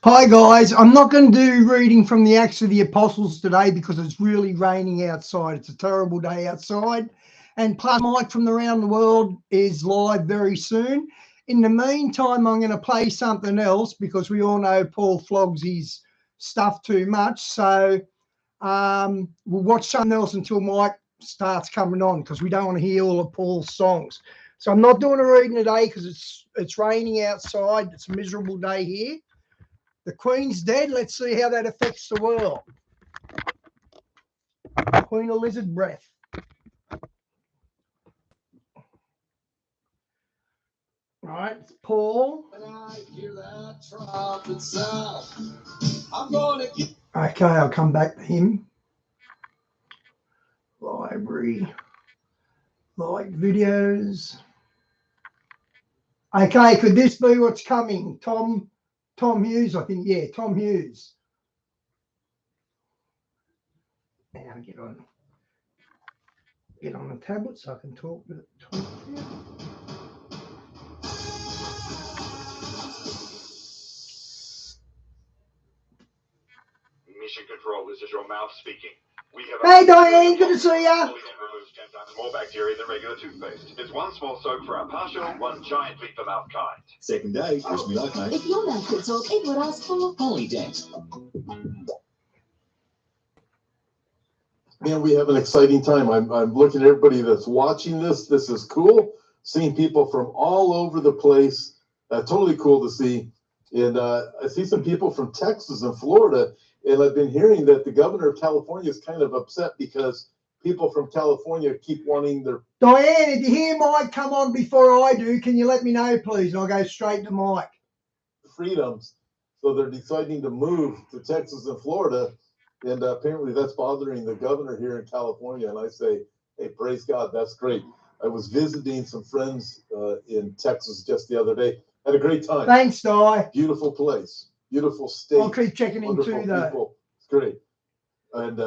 Hi guys, I'm not going to do reading from the Acts of the Apostles today because it's really raining outside. It's a terrible day outside. And plus Mike from Around the World is live very soon. In the meantime, I'm going to play something else because we all know Paul flogs his stuff too much. So we'll watch something else until Mike starts coming on because we don't want to hear all of Paul's songs. So I'm not doing a reading today because it's raining outside. It's a miserable day here. The Queen's dead. Let's see how that affects the world. Queen of Lizard Breath. Right, it's Paul. Okay, I'll come back to him. Library. Like videos. Okay, could this be what's coming? Tom Hughes, I think. Yeah, Tom Hughes. Now get on the tablet so I can talk with it. Mission Control, this is your mouth speaking. Hey Diane, good to see ya. Removes 10 times more bacteria than regular toothpaste. It's one small soak for our partial, one giant leap for mouth kind. Second day, wish me luck, mate. If your mouth gets old, it would ask for Polydent. Man, we have an exciting time. I'm looking at everybody that's watching this. This is cool. Seeing people from all over the place. Totally cool to see. And I see some people from Texas and Florida. And I've been hearing that the governor of California is kind of upset because people from California keep wanting their... Diane, if you hear Mike come on before I do, can you let me know, please? And I'll go straight to Mike. freedoms. So they're deciding to move to Texas and Florida. And apparently that's bothering the governor here in California. And I say, hey, praise God, that's great. I was visiting some friends in Texas just the other day. Had a great time. Thanks, Di. Beautiful place, beautiful state. I'll keep checking in too, though. People. It's great. And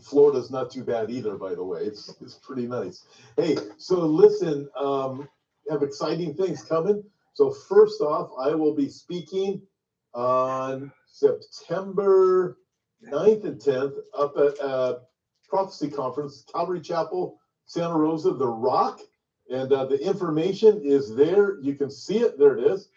Florida's not too bad either, by the way. It's pretty nice. Hey, so listen, have exciting things coming. So first off, I will be speaking on September 9th and 10th up at Prophecy Conference, Calvary Chapel, Santa Rosa, The Rock. And the information is there. You can see it. There it is.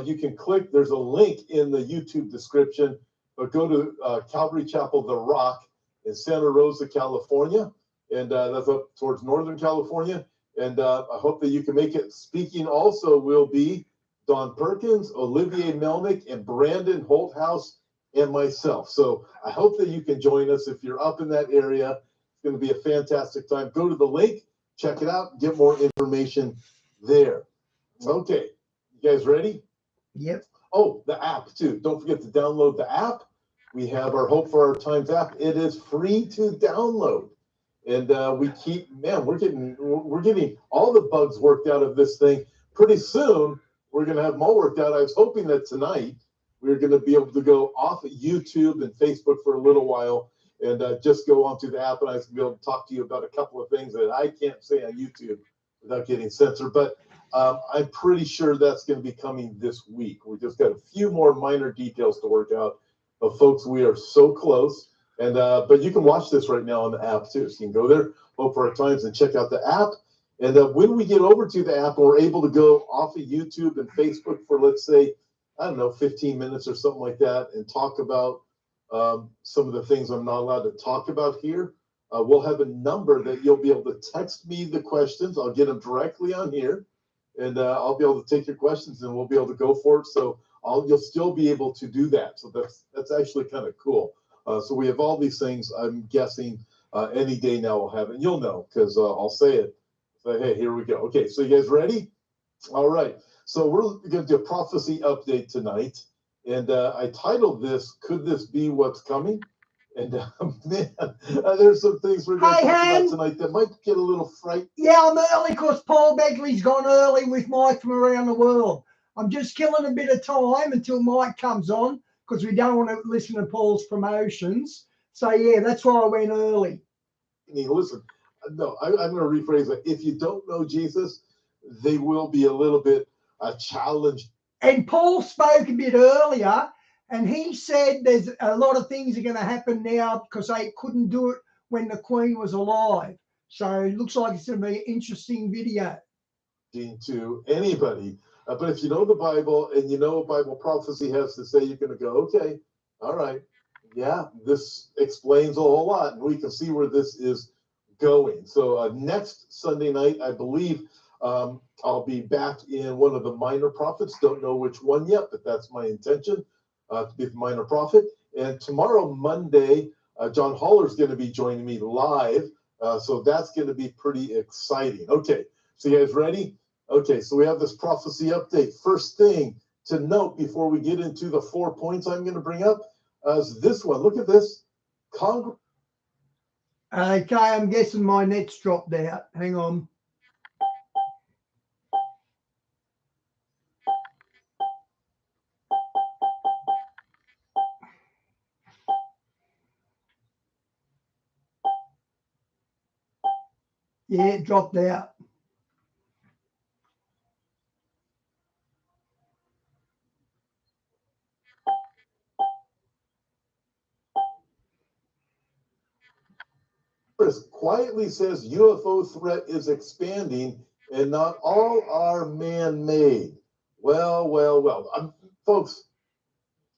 You can click. There's a link in the YouTube description. But go to Calvary Chapel, The Rock in Santa Rosa, California. And that's up towards Northern California. And I hope that you can make it. Speaking also will be Don Perkins, Olivier Melnick, and Brandon Holthouse, and myself. So I hope that you can join us if you're up in that area. It's going to be a fantastic time. Go to the link, check it out, get more information there. Okay, you guys ready? Yep. Oh, the app too. Don't forget to download the app. We have our Hope for Our Times app. It is free to download. And we're getting all the bugs worked out of this thing. Pretty soon, we're going to have them all worked out. I was hoping that tonight we're going to be able to go off of YouTube and Facebook for a little while and just go onto the app, and I was going to be able to talk to you about a couple of things that I can't say on YouTube without getting censored. But I'm pretty sure that's going to be coming this week. We just got a few more minor details to work out. But folks, we are so close. And but you can watch this right now on the app too. So you can go there, Hope for Our Times, and check out the app. And when we get over to the app and we're able to go off of YouTube and Facebook for, let's say, I don't know, 15 minutes or something like that, and talk about some of the things I'm not allowed to talk about here, we'll have a number that you'll be able to text me the questions. I'll get them directly on here, and I'll be able to take your questions, and we'll be able to go for it. So you'll still be able to do that. So that's actually kind of cool. So we have all these things. I'm guessing any day now we'll have it. And you'll know because I'll say it. So, hey, here we go. Okay, so you guys ready? All right. So we're going to do a prophecy update tonight. And I titled this, Could This Be What's Coming? And man, there's some things we're going to talk about tonight that might get a little frightening. Yeah, I'm early because Paul Begley's gone early with Mike from Around the World. I'm just killing a bit of time until Mike comes on because we don't want to listen to Paul's promotions. So, yeah, that's why I went early. Listen, no, I'm going to rephrase it. If you don't know Jesus, they will be a little bit challenged And Paul spoke a bit earlier, and he said there's a lot of things are going to happen now because they couldn't do it when the Queen was alive. So it looks like it's going to be an interesting video. To anybody. But if you know the Bible and you know what Bible prophecy has to say, you're going to go, okay, all right, yeah, this explains a whole lot, and we can see where this is going. So next Sunday night, I believe I'll be back in one of the minor prophets. Don't know which one yet, but that's my intention to be the minor prophet. And tomorrow, Monday, John Haller's going to be joining me live. So that's going to be pretty exciting. Okay, so you guys ready? Okay, so we have this prophecy update. First thing to note before we get into the 4 points I'm going to bring up is this one. Look at this. Okay, I'm guessing my net's dropped out. Hang on. Yeah, it dropped out. quietly says UFO threat is expanding and not all are man-made. Well. Folks,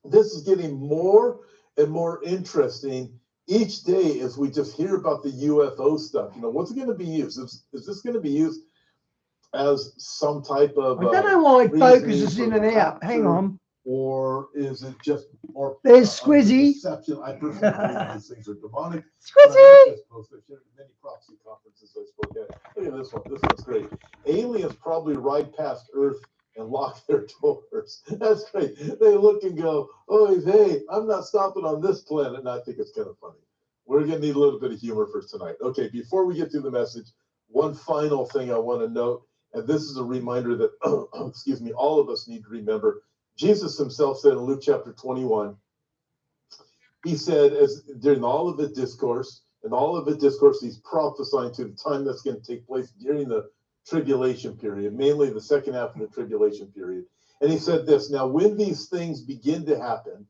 this is getting more and more interesting each day as we just hear about the UFO stuff. You know, what's it going to be used? Is this going to be used as some type of... I don't know why it focuses in and out. Hang on. Or is it just more... There's Squizzy. Deception. I personally believe these things are demonic. Squizzy! Many prophecy conferences I spoke at. Look at this one. This one's great. Aliens probably ride past Earth and lock their doors. That's great. They look and go, oh, hey, I'm not stopping on this planet. And I think it's kind of funny. We're going to need a little bit of humor for tonight. Okay, before we get to the message, one final thing I want to note, and this is a reminder that, excuse me, all of us need to remember. Jesus himself said in Luke chapter 21, he said, as during all of the discourse, he's prophesying to the time that's going to take place during the tribulation period, mainly the second half of the tribulation period. And he said this, now when these things begin to happen,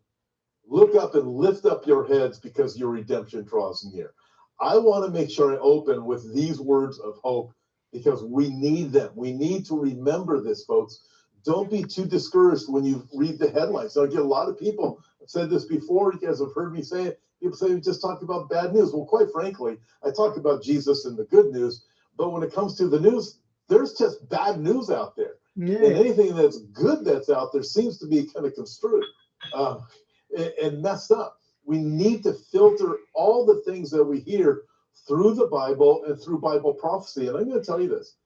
look up and lift up your heads because your redemption draws near. I want to make sure I open with these words of hope because we need them. We need to remember this, folks. Don't be too discouraged when you read the headlines. So I get a lot of people, I've said this before, you guys have heard me say it, people say we just talk about bad news. Well, quite frankly, I talk about Jesus and the good news, but when it comes to the news, there's just bad news out there. Yeah. And anything that's good that's out there seems to be kind of construed and messed up. We need to filter all the things that we hear through the Bible and through Bible prophecy. And I'm going to tell you this,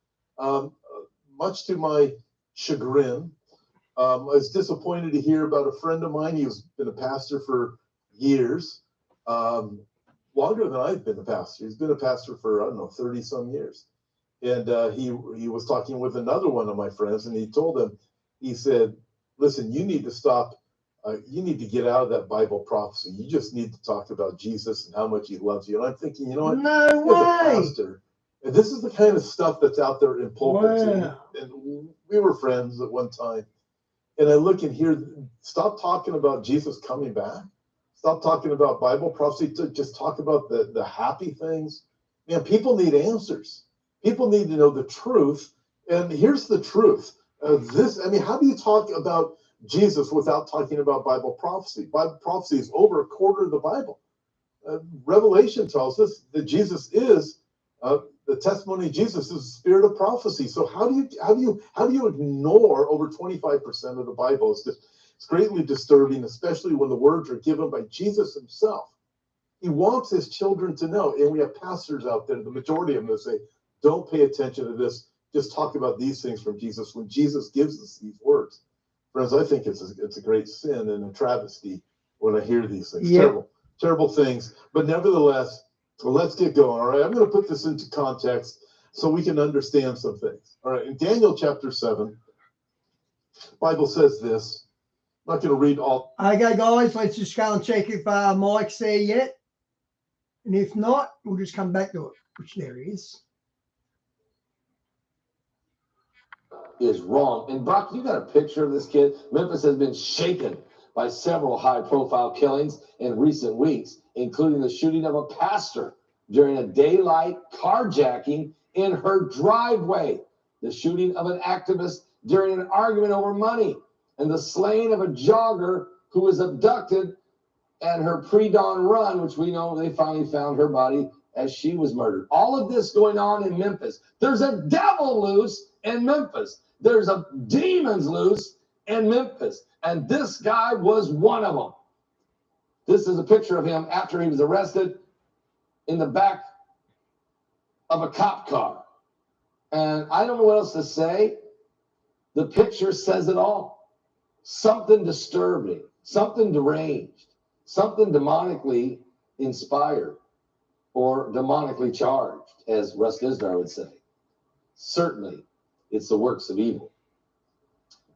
much to my chagrin, I was disappointed to hear about a friend of mine. He's been a pastor for years, longer than I've been a pastor. He's been a pastor for, I don't know, 30 some years. And he was talking with another one of my friends, and he told him, he said, listen, you need to stop. You need to get out of that Bible prophecy. You just need to talk about Jesus and how much he loves you. And I'm thinking, you know what? No way. As a pastor, and this is the kind of stuff that's out there in pulpits. Wow. And we were friends at one time. And I look and hear, stop talking about Jesus coming back. Stop talking about Bible prophecy. To just talk about the happy things. Man, people need answers. People need to know the truth. And here's the truth. How do you talk about Jesus without talking about Bible prophecy? Bible prophecy is over a quarter of the Bible. Revelation tells us that Jesus is the testimony of Jesus is the spirit of prophecy. So how do you ignore over 25% of the Bible? It's greatly disturbing, especially when the words are given by Jesus himself. He wants his children to know, and we have pastors out there, the majority of them, that say, don't pay attention to this. Just talk about these things from Jesus when Jesus gives us these words. Friends, I think it's a great sin and a travesty when I hear these things. Yep. Terrible things. But nevertheless, let's get going. All right, I'm going to put this into context so we can understand some things. All right, in Daniel chapter 7, the Bible says this. I'm not going to read all. Okay, guys, let's just go and check if Mike's there yet. And if not, we'll just come back to it, which there is. is wrong. And Brock, you got a picture of this kid? Memphis has been shaken by several high-profile killings in recent weeks, including the shooting of a pastor during a daylight carjacking in her driveway, the shooting of an activist during an argument over money, and the slaying of a jogger who was abducted at her pre-dawn run, which we know they finally found her body as she was murdered. All of this going on in Memphis. There's a devil loose in Memphis. There's a demons loose in Memphis. And this guy was one of them. This is a picture of him after he was arrested in the back of a cop car. And I don't know what else to say. The picture says it all. Something disturbing, something deranged, something demonically inspired or demonically charged, as Russ Dizdar would say. Certainly, it's the works of evil.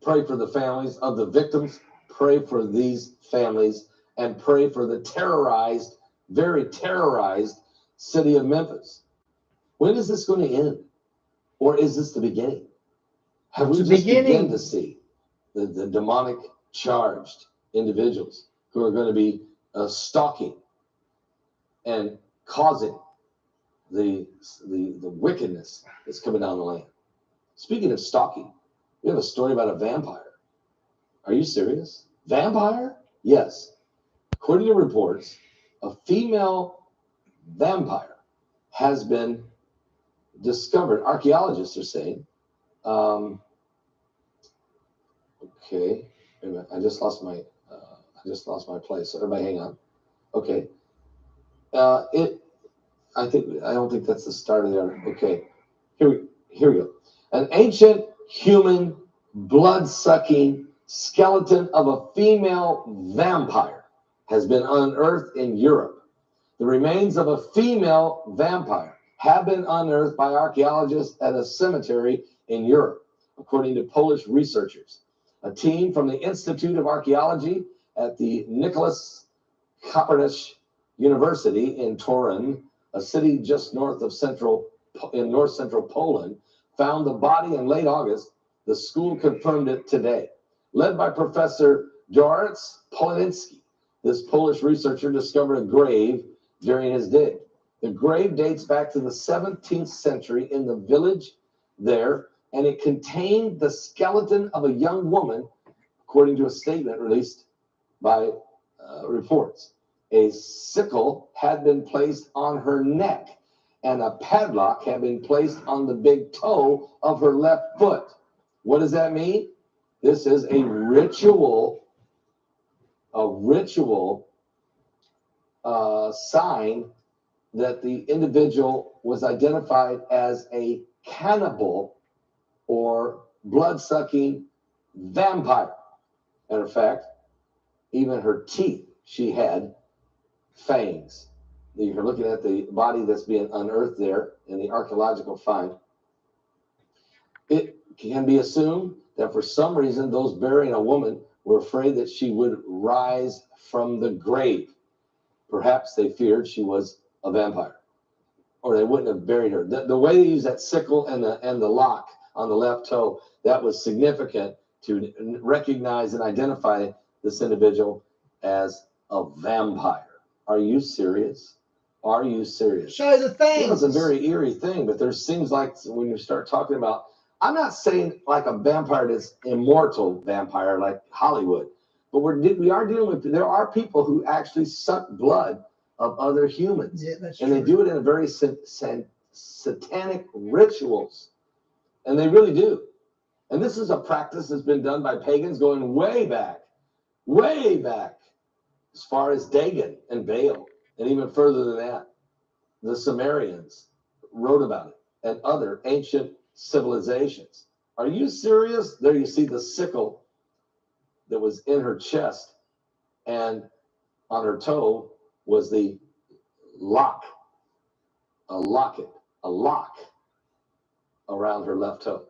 Pray for the families of the victims. Pray for these families and pray for the terrorized, very terrorized city of Memphis. When is this going to end? Or is this the beginning? Have we just begun to see the demonic charged individuals who are going to be stalking and causing the wickedness that's coming down the land? Speaking of stalking, we have a story about a vampire. Are you serious? Vampire? Yes. According to reports, a female vampire has been discovered. Archaeologists are saying. Okay, wait a minute. I just lost my place. So everybody, hang on. Okay. I don't think that's the start of the article. Okay. Here we go. An ancient human blood-sucking skeleton of a female vampire has been unearthed in Europe. The remains of a female vampire have been unearthed by archaeologists at a cemetery in Europe, according to Polish researchers. A team from the Institute of Archaeology at the Nicholas Kopernik University in Torun, a city just north of north central Poland, found the body in late August. The school confirmed it today. Led by Professor Dorotz Polinsky, this Polish researcher discovered a grave during his dig. The grave dates back to the 17th century in the village there, and it contained the skeleton of a young woman, according to a statement released by reports. A sickle had been placed on her neck, and a padlock had been placed on the big toe of her left foot. What does that mean? This is a ritual sign that the individual was identified as a cannibal or blood-sucking vampire. Matter of fact, even her teeth, she had fangs. You're looking at the body that's being unearthed there in the archaeological find. It can be assumed that for some reason those burying a woman were afraid that she would rise from the grave. Perhaps they feared she was a vampire, or they wouldn't have buried her. The way they use that sickle and the lock on the left toe, that was significant to recognize and identify this individual as a vampire. Are you serious? Are you serious? Show the thing. It's a very eerie thing, but there seems like when you start talking about, I'm not saying like a vampire that's immortal vampire like Hollywood, but we are dealing with, there are people who actually suck blood of other humans. Yeah, that's and true. They do it in a very satanic rituals. And they really do. And this is a practice that's been done by pagans going way back, as far as Dagon and Baal, and even further than that. The Sumerians wrote about it and other ancient civilizations. Are you serious? There you see the sickle that was in her chest, and on her toe was the lock, a lock around her left toe.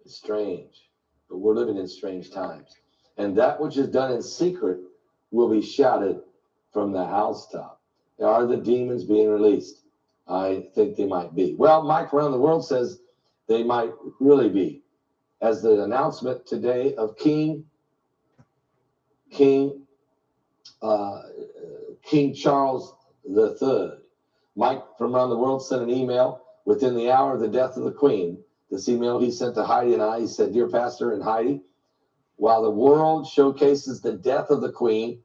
It's strange, but we're living in strange times. And that which is done in secret will be shouted from the housetop. Are the demons being released? I think they might be. Well, Mike around the world says they might really be as the announcement today of King Charles III. Mike from around the world sent an email within the hour of the death of the Queen. This email he sent to Heidi and I. He said, "Dear Pastor and Heidi, while the world showcases the death of the Queen,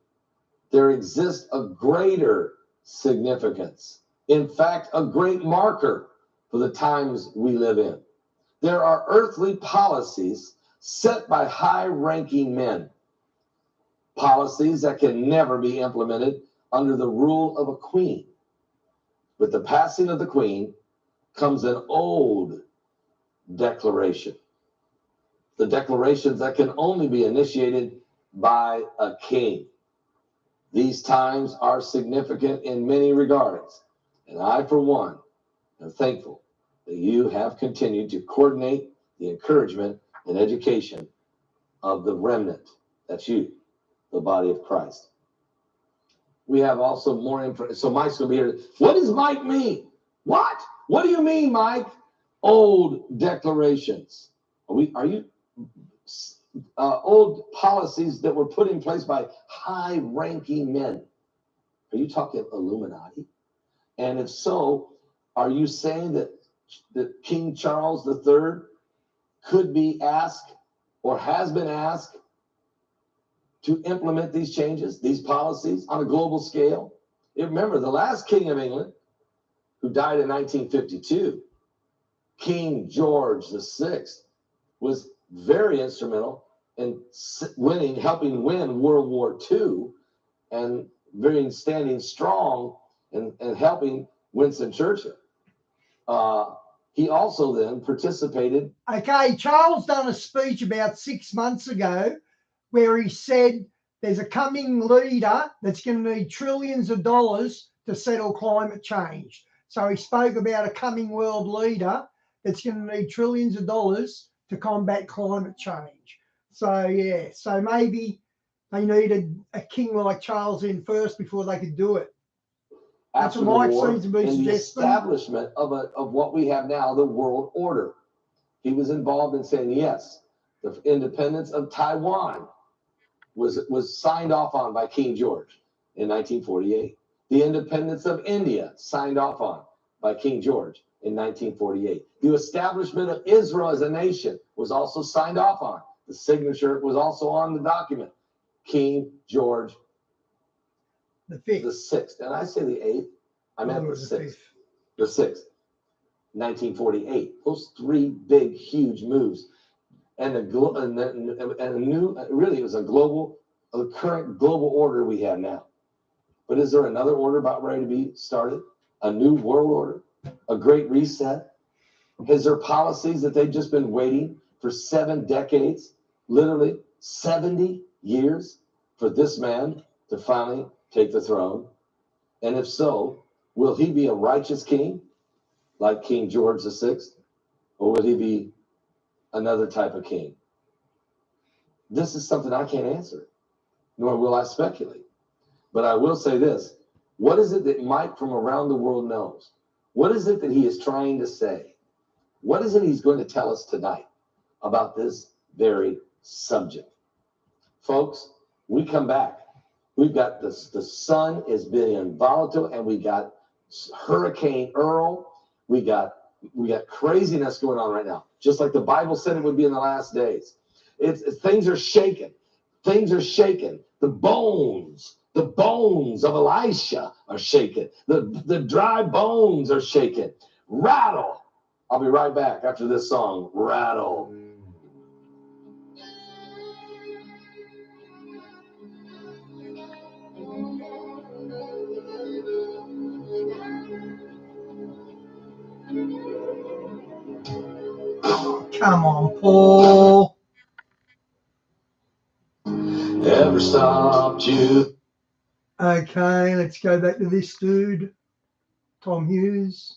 there exists a greater significance. In fact, a great marker for the times we live in. There are earthly policies set by high-ranking men, policies that can never be implemented under the rule of a queen. With the passing of the Queen comes an old declaration. The declarations that can only be initiated by a king. These times are significant in many regards, and I, for one, am thankful that you have continued to coordinate the encouragement and education of the remnant. That's you, the body of Christ." We have also more information. So Mike's going to be here. What does Mike mean? What? What do you mean, Mike? Old declarations. Are you old policies that were put in place by high-ranking men? Are you talking Illuminati? And if so, are you saying that King Charles III could be asked or has been asked to implement these changes, these policies on a global scale? Remember, the last king of England, who died in 1952, King George VI, was very instrumental in helping win World War II, and standing strong and helping Winston Churchill. He also then participated. Okay, Charles done a speech about 6 months ago where he said there's a coming leader that's going to need trillions of dollars to settle climate change. So he spoke about a coming world leader that's going to need trillions of dollars to combat climate change. So, yeah, so maybe they needed a king like Charles in first before they could do it. That's After what the Mike war, seems to be in the suggesting. establishment of what we have now, the world order. He was involved in saying, yes, the independence of Taiwan was signed off on by King George in 1948. The independence of India signed off on by King George in 1948. The establishment of Israel as a nation was also signed off on. The signature was also on the document. King George The fifth. the sixth. And I say the eighth, I meant the sixth. fifth. The sixth. 1948. Those three big, huge moves. And a new, really, it was a current global order we have now. But is there another order about ready to be started? A new world order? A great reset? Is there policies that they've just been waiting for 7 decades, literally 70 years, for this man to finally take the throne? And if so, will he be a righteous king like King George VI? Or will he be another type of king? This is something I can't answer, nor will I speculate. But I will say this. What is it that Mike from around the world knows? What is it that he is trying to say? What is it he's going to tell us tonight about this very subject? Folks, we come back. We've got the sun is being volatile, and we got Hurricane Earl. We got craziness going on right now, just like the Bible said it would be in the last days. Things are shaking. Things are shaking. The bones of Elisha are shaking. The dry bones are shaking. Rattle. I'll be right back after this song. Rattle. Come on, Paul. Ever stopped you? Okay, let's go back to this dude, Tom Hughes.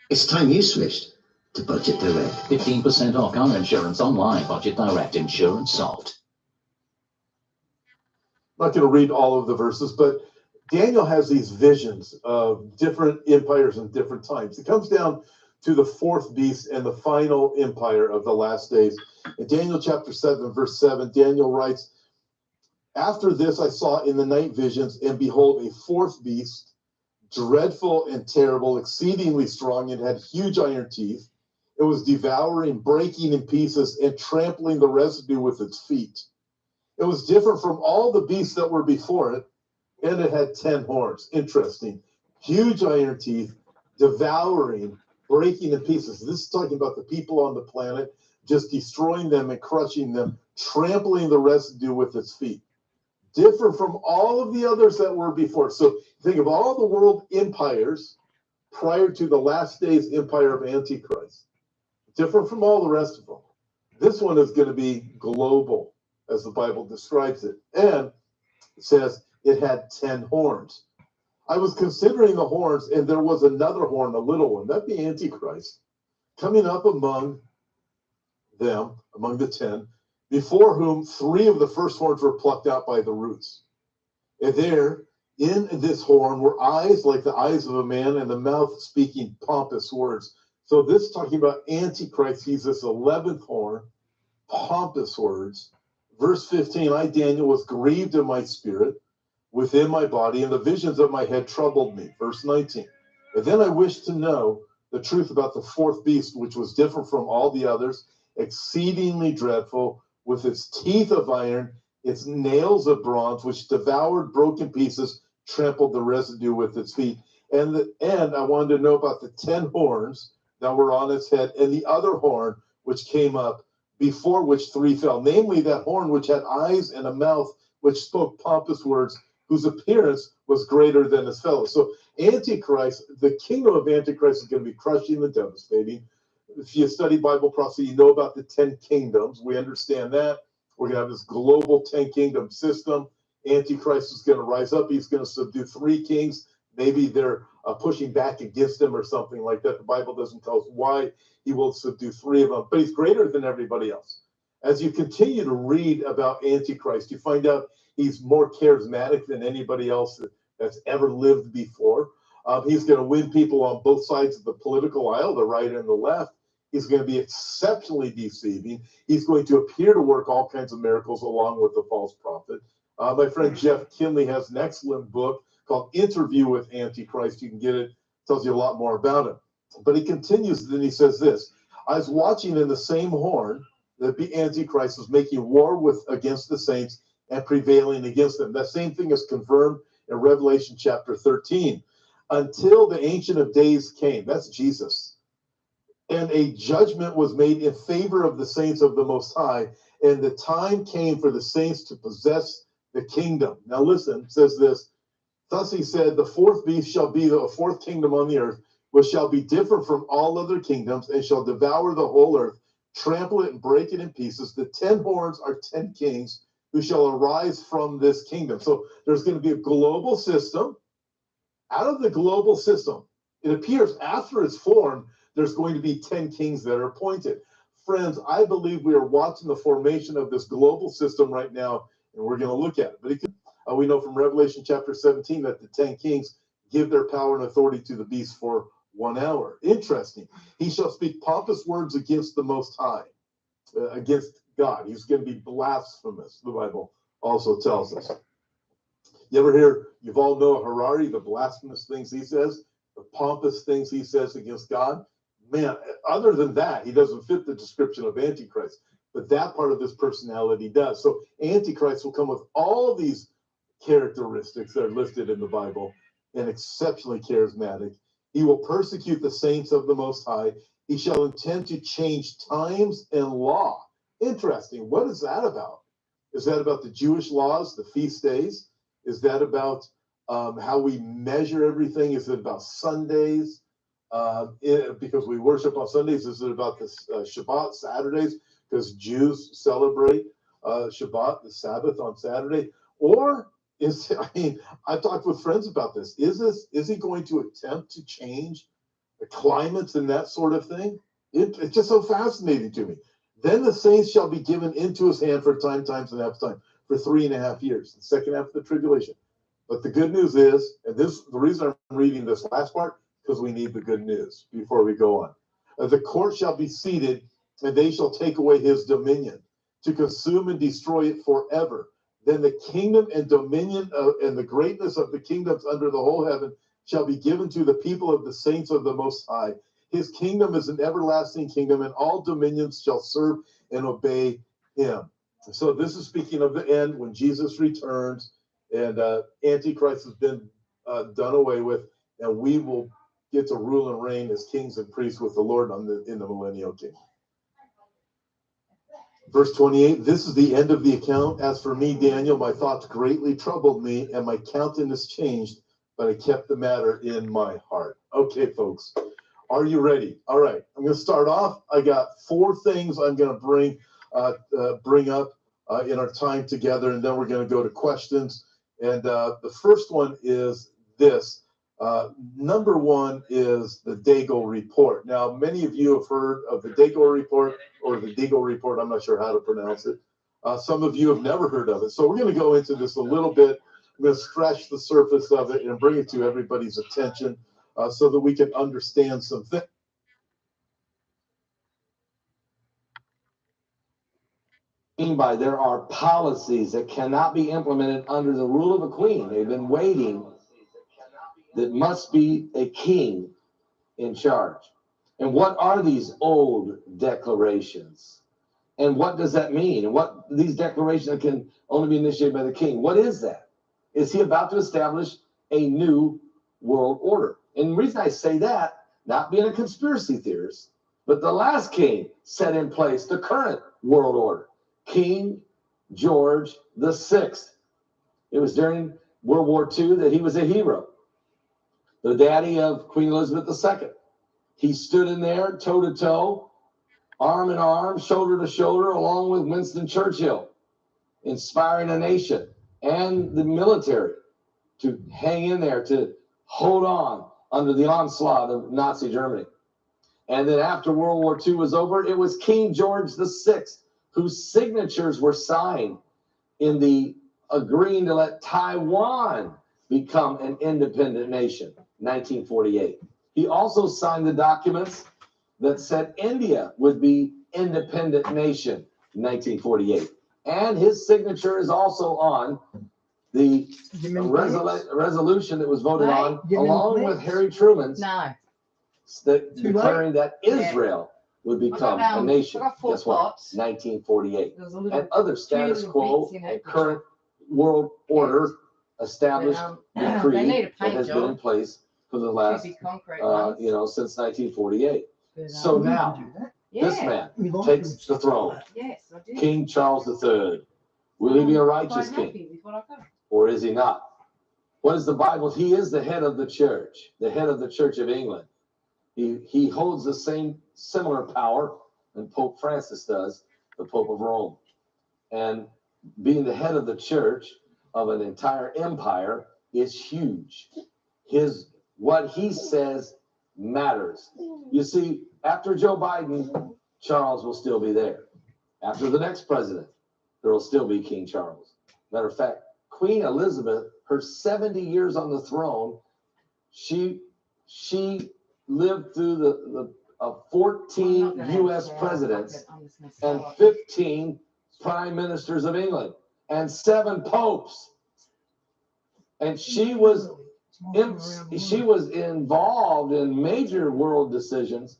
It's time you switched to Budget Direct. 15% off car insurance online. Budget Direct, insurance solved. I'm not going to read all of the verses, but Daniel has these visions of different empires in different times. It comes down to the fourth beast and the final empire of the last days. In Daniel chapter 7, verse 7, Daniel writes, "After this I saw in the night visions, and behold, a fourth beast, dreadful and terrible, exceedingly strong, and had huge iron teeth. It was devouring, breaking in pieces, and trampling the residue with its feet. It was different from all the beasts that were before it, and it had 10 horns." Interesting. Huge iron teeth, devouring, breaking in pieces. This is talking about the people on the planet, just destroying them and crushing them, trampling the residue with its feet. Different from all of the others that were before. So think of all the world empires prior to the last days empire of Antichrist. Different from all the rest of them. This one is going to be global, as the Bible describes it. And it says it had 10 horns. I was considering the horns, and there was another horn, a little one. That'd be Antichrist, coming up among them, among the 10, before whom 3 of the first horns were plucked out by the roots. And there, in this horn, were eyes like the eyes of a man, and the mouth speaking pompous words. So this is talking about Antichrist. He's this 11th horn, pompous words. Verse 15, I, Daniel, was grieved in my spirit within my body, and the visions of my head troubled me. Verse 19, and then I wished to know the truth about the fourth beast, which was different from all the others, exceedingly dreadful, with its teeth of iron, its nails of bronze, which devoured, broke in pieces, trampled the residue with its feet. And I wanted to know about the 10 horns that were on its head, and the other horn which came up, before which 3 fell, namely that horn which had eyes and a mouth which spoke pompous words, whose appearance was greater than its fellows. So Antichrist, the kingdom of Antichrist is going to be crushing and devastating. If you study Bible prophecy, you know about the 10 kingdoms. We understand that. We're going to have this global 10 kingdom system. Antichrist is going to rise up. He's going to subdue 3 kings. Maybe they're pushing back against him or something like that. The Bible doesn't tell us why he will subdue 3 of them, but he's greater than everybody else. As you continue to read about Antichrist, you find out he's more charismatic than anybody else that's ever lived before. He's going to win people on both sides of the political aisle, the right and the left. He's going to be exceptionally deceiving. He's going to appear to work all kinds of miracles along with the false prophet. My friend Jeff Kinley has an excellent book called Interview with Antichrist. You can get it. Tells you a lot more about him. But he continues, then he says this. I was watching in the same horn that the Antichrist was making war against the saints and prevailing against them. That same thing is confirmed in Revelation chapter 13. Until the Ancient of Days came. That's Jesus. And a judgment was made in favor of the saints of the Most High. And the time came for the saints to possess the kingdom. Now listen, it says this. Thus he said, the fourth beast shall be the fourth kingdom on the earth, which shall be different from all other kingdoms, and shall devour the whole earth, trample it and break it in pieces. The 10 horns are 10 kings who shall arise from this kingdom. So there's going to be a global system. Out of the global system, it appears after it's formed, there's going to be 10 kings that are appointed. Friends, I believe we are watching the formation of this global system right now, and we're going to look at it. But we know from Revelation chapter 17 that the 10 kings give their power and authority to the beast for 1 hour. Interesting. He shall speak pompous words against the Most High, against God. He's going to be blasphemous, the Bible also tells us. You ever hear Yuval Noah Harari, the blasphemous things he says, the pompous things he says against God? Man, other than that, he doesn't fit the description of Antichrist. But that part of his personality does. So Antichrist will come with all of these characteristics that are listed in the Bible, and exceptionally charismatic. He will persecute the saints of the Most High. He shall intend to change times and law. Interesting. What is that about? Is that about the Jewish laws, the feast days? Is that about how we measure everything? Is it about Sundays? Because we worship on Sundays. Is it about the Shabbat, Saturdays? Because Jews celebrate Shabbat, the Sabbath, on Saturday? Or I've talked with friends about this. Is he going to attempt to change the climates and that sort of thing? It's just so fascinating to me. Then the saints shall be given into his hand for time, times, and half time. for 3.5 years, the second half of the tribulation. But the good news is, and this the reason I'm reading this last part, because we need the good news before we go on. The court shall be seated, and they shall take away his dominion, to consume and destroy it forever. Then the kingdom and dominion and the greatness of the kingdoms under the whole heaven shall be given to the people of the saints of the Most High. His kingdom is an everlasting kingdom, and all dominions shall serve and obey him. So this is speaking of the end when Jesus returns and Antichrist has been done away with, and we will get to rule and reign as kings and priests with the Lord in the millennial kingdom. Verse 28, this is the end of the account. As for me, Daniel, my thoughts greatly troubled me, and my countenance changed, but I kept the matter in my heart. Okay, folks, are you ready? All right, I'm going to start off. I got 4 things I'm going to bring up in our time together, and then we're going to go to questions. And the first one is this. Number 1 is the Deagel report. Now, many of you have heard of the Deagel report or the Deagel report. I'm not sure how to pronounce it. Some of you have never heard of it. So we're going to go into this a little bit. I'm going to scratch the surface of it and bring it to everybody's attention so that we can understand some things. By there are policies that cannot be implemented under the rule of a queen. They've been waiting. That must be a king in charge. And what are these old declarations? And what does that mean? And what these declarations that can only be initiated by the king? What is that? Is he about to establish a new world order? And the reason I say that, not being a conspiracy theorist, but the last king set in place the current world order, King George VI. It was during World War II that he was a hero. The daddy of Queen Elizabeth II. He stood in there toe-to-toe, arm in arm, shoulder to shoulder, along with Winston Churchill, inspiring a nation and the military to hang in there, to hold on under the onslaught of Nazi Germany. And then after World War II was over, it was King George VI whose signatures were signed in the agreeing to let Taiwan become an independent nation, 1948. He also signed the documents that said India would be independent nation, 1948. And his signature is also on the resolution that was voted on, along with Harry Truman's, declaring that Israel would become a nation. Guess what? 1948. And other status quo and current world order established decree that has been in place for the last, since 1948. So now, this man takes the throne. King Charles III. Will he be a righteous king? Or is he not? What is the Bible? He is the head of the church, the head of the Church of England. He holds the same similar power than Pope Francis does, the Pope of Rome. And being the head of the church of an entire empire is huge. What he says matters. You see, after Joe Biden, Charles will still be there. After the next president, there will still be King Charles. Matter of fact, Queen Elizabeth, her 70 years on the throne, she lived through the 14 U.S. presidents and 15 prime ministers of England and 7 popes. And she was involved in major world decisions,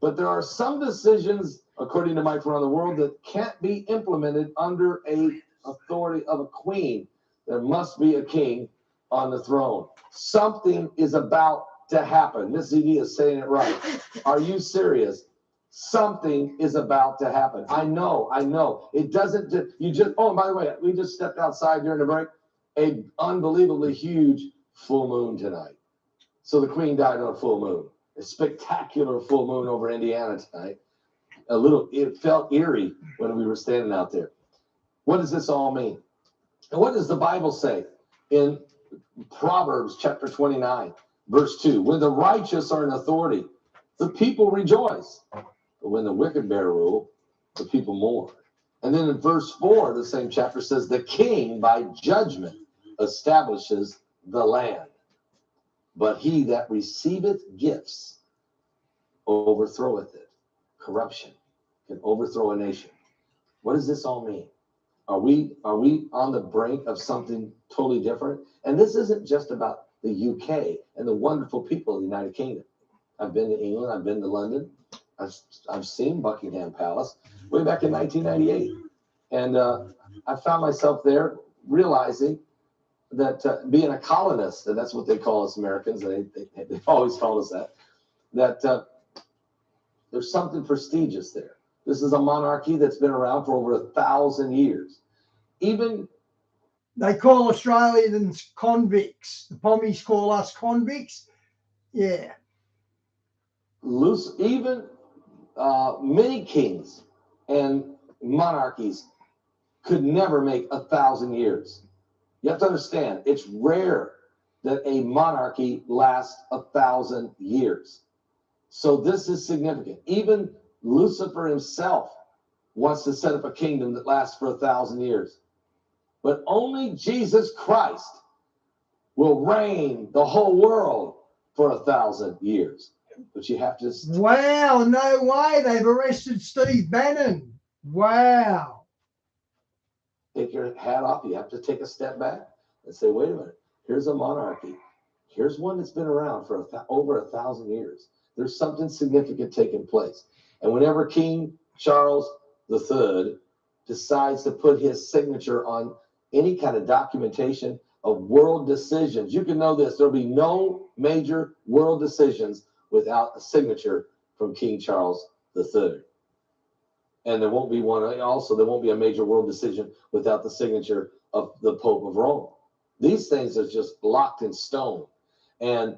but there are some decisions, according to Mike Around the World, that can't be implemented under a authority of a queen. There must be a king on the throne. Something is about to happen. Miss ZD is saying it right. Are you serious? Something is about to happen. I know. It doesn't, oh, and by the way, we just stepped outside during the break. A unbelievably huge full moon tonight. So the Queen died on a full moon. A spectacular full moon over Indiana tonight. It felt eerie when we were standing out there. What does this all mean? And what does the Bible say in Proverbs chapter 29, verse 2? When the righteous are in authority, the people rejoice. But when the wicked bear rule, the people mourn. And then in verse 4, the same chapter says, the king by judgment establishes the land, but he that receiveth gifts overthroweth it. Corruption can overthrow a nation. What does this all mean? Are we on the brink of something totally different? And this isn't just about the UK and the wonderful people of the United Kingdom. I've been to England. I've been to London. I've seen Buckingham Palace way back in 1998. And I found myself there realizing that being a colonist, and that's what they call us Americans, and they've always called us that there's something prestigious there. This is a monarchy that's been around for over 1,000 years. Even They call Australians convicts. The Pommies call us convicts. Yeah. even many kings and monarchies could never make 1,000 years. You have to understand, it's rare that a monarchy lasts 1,000 years. So this is significant. Even Lucifer himself wants to set up a kingdom that lasts for 1,000 years. But only Jesus Christ will reign the whole world for 1,000 years. But you have to... Wow, no way. They've arrested Steve Bannon. Wow. Take your hat off. You have to take a step back and say, wait a minute. Here's a monarchy. Here's one that's been around for over 1,000 years. There's something significant taking place. And whenever King Charles III decides to put his signature on any kind of documentation of world decisions, you can know this, there'll be no major world decisions without a signature from King Charles III. And there won't be one, also, there won't be a major world decision without the signature of the Pope of Rome. These things are just locked in stone. And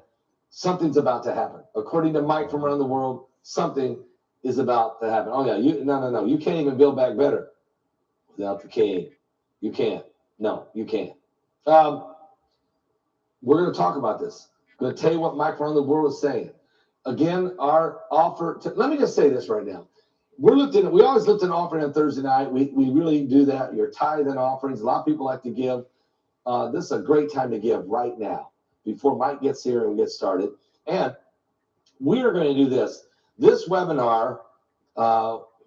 something's about to happen. According to Mike from around the world, something is about to happen. Oh, yeah, no. You can't even build back better without the king. You can't. No, you can't. We're going to talk about this. I'm going to tell you what Mike from around the world is saying. Again, our offer, let me just say this right now. We always looked at an offering on Thursday night. We really do that. Your tithe and offerings. A lot of people like to give. This is a great time to give right now before Mike gets here and gets started. And we are going to do this. This webinar,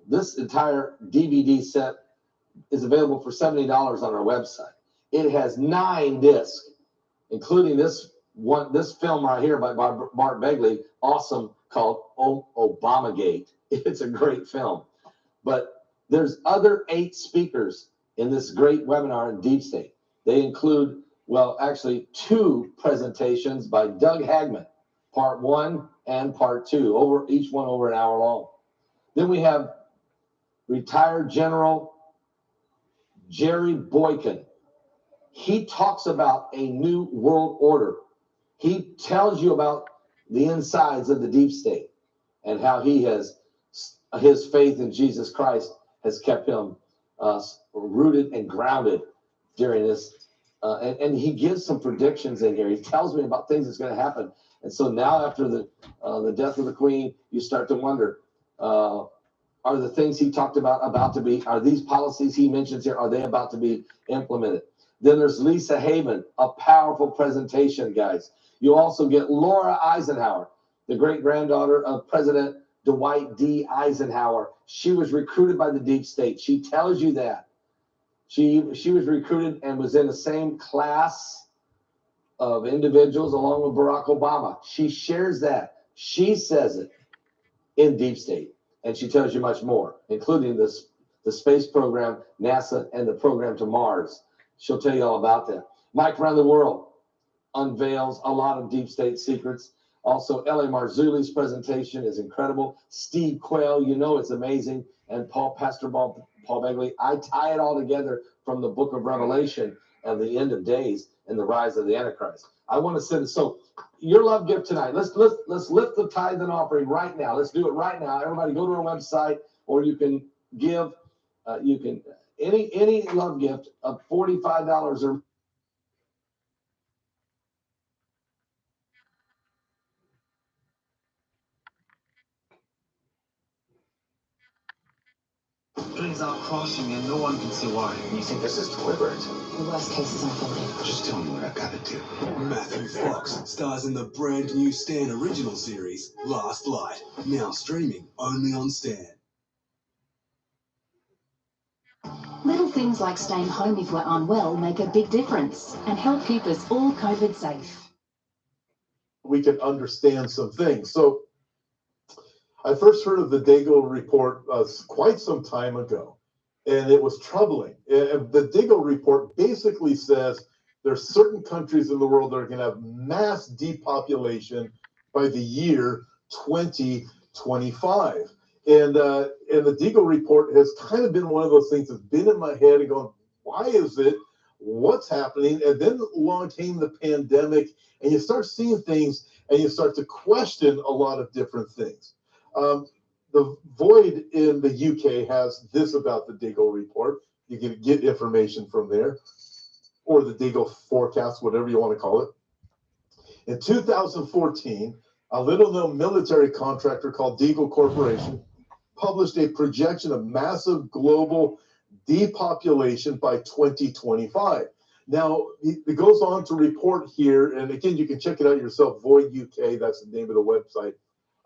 this entire DVD set is available for $70 on our website. It has 9 discs, including this film right here by Bart Begley, awesome, called Obamagate. It's a great film. But there's other 8 speakers in this great webinar in Deep State. They include, well, actually 2 presentations by Doug Hagman, part 1 and part 2, each one over an hour long. Then we have retired General Jerry Boykin. He talks about a new world order. He tells you about the insides of the deep state and how his faith in Jesus Christ has kept him rooted and grounded during this. And he gives some predictions in here. He tells me about things that's going to happen. And so now after the death of the Queen, you start to wonder, are the things he talked about to be, are these policies he mentions here, are they about to be implemented? Then there's Lisa Haven, a powerful presentation, guys. You also get Laura Eisenhower, the great-granddaughter of President Dwight D. Eisenhower. She was recruited by the deep state. She tells you that. She was recruited and was in the same class of individuals along with Barack Obama. She shares that. She says it in deep state. And she tells you much more, including the space program, NASA, and the program to Mars. She'll tell you all about that. Mike Around the World unveils a lot of deep state secrets. Also, L.A. Marzulli's presentation is incredible. Steve Quayle, you know it's amazing. And Pastor Paul Begley. I tie it all together from the book of Revelation and the end of days and the rise of the Antichrist. I want to send, so your love gift tonight. Let's lift the tithe and offering right now. Let's do it right now. Everybody go to our website, or you can give, any love gift of $45 or Planes aren't crashing and no one can see why. You think this is deliberate? The worst case is unfolding. Just tell me what I've got to do. Matthew Fox stars in the brand new Stan original series, Last Light, now streaming only on Stan. Little things like staying home if we're unwell make a big difference and help keep us all COVID safe. We can understand some things. So I first heard of the Deagle report quite some time ago, and it was troubling. And the Deagle report basically says there's certain countries in the world that are going to have mass depopulation by the year 2025. And the Deagle report has kind of been one of those things that's been in my head and going, why is it? What's happening? And then along came the pandemic, and you start seeing things and you start to question a lot of different things. The Void in the UK has this about the Deagle report. You can get information from there, or the Deagle forecast, whatever you want to call it. In 2014, a little-known military contractor called Deagle Corporation published a projection of massive global depopulation by 2025. Now, it goes on to report here, and again, you can check it out yourself, Void UK, that's the name of the website,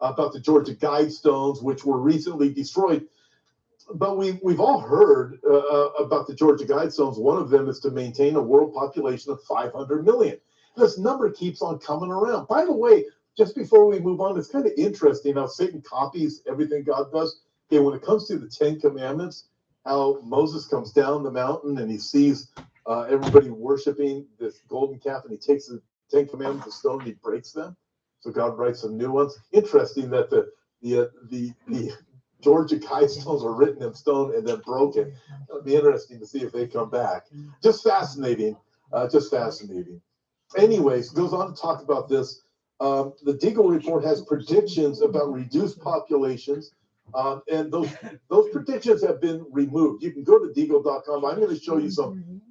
about the Georgia Guidestones, which were recently destroyed. But we've all heard about the Georgia Guidestones. One of them is to maintain a world population of 500 million. This number keeps on coming around. By the way, just before we move on, it's kind of interesting how Satan copies everything God does. Okay, when it comes to the Ten Commandments, how Moses comes down the mountain and he sees everybody worshiping this golden calf, and he takes the Ten Commandments of stone and he breaks them. So God writes some new ones. Interesting that the Georgia Guidestones are written in stone and then broken. It'll be interesting to see if they come back. Just fascinating. Just fascinating. Anyways, goes on to talk about this. The Deagle report has predictions about reduced populations, and those predictions have been removed. You can go to Deagle.com. I'm going to show you some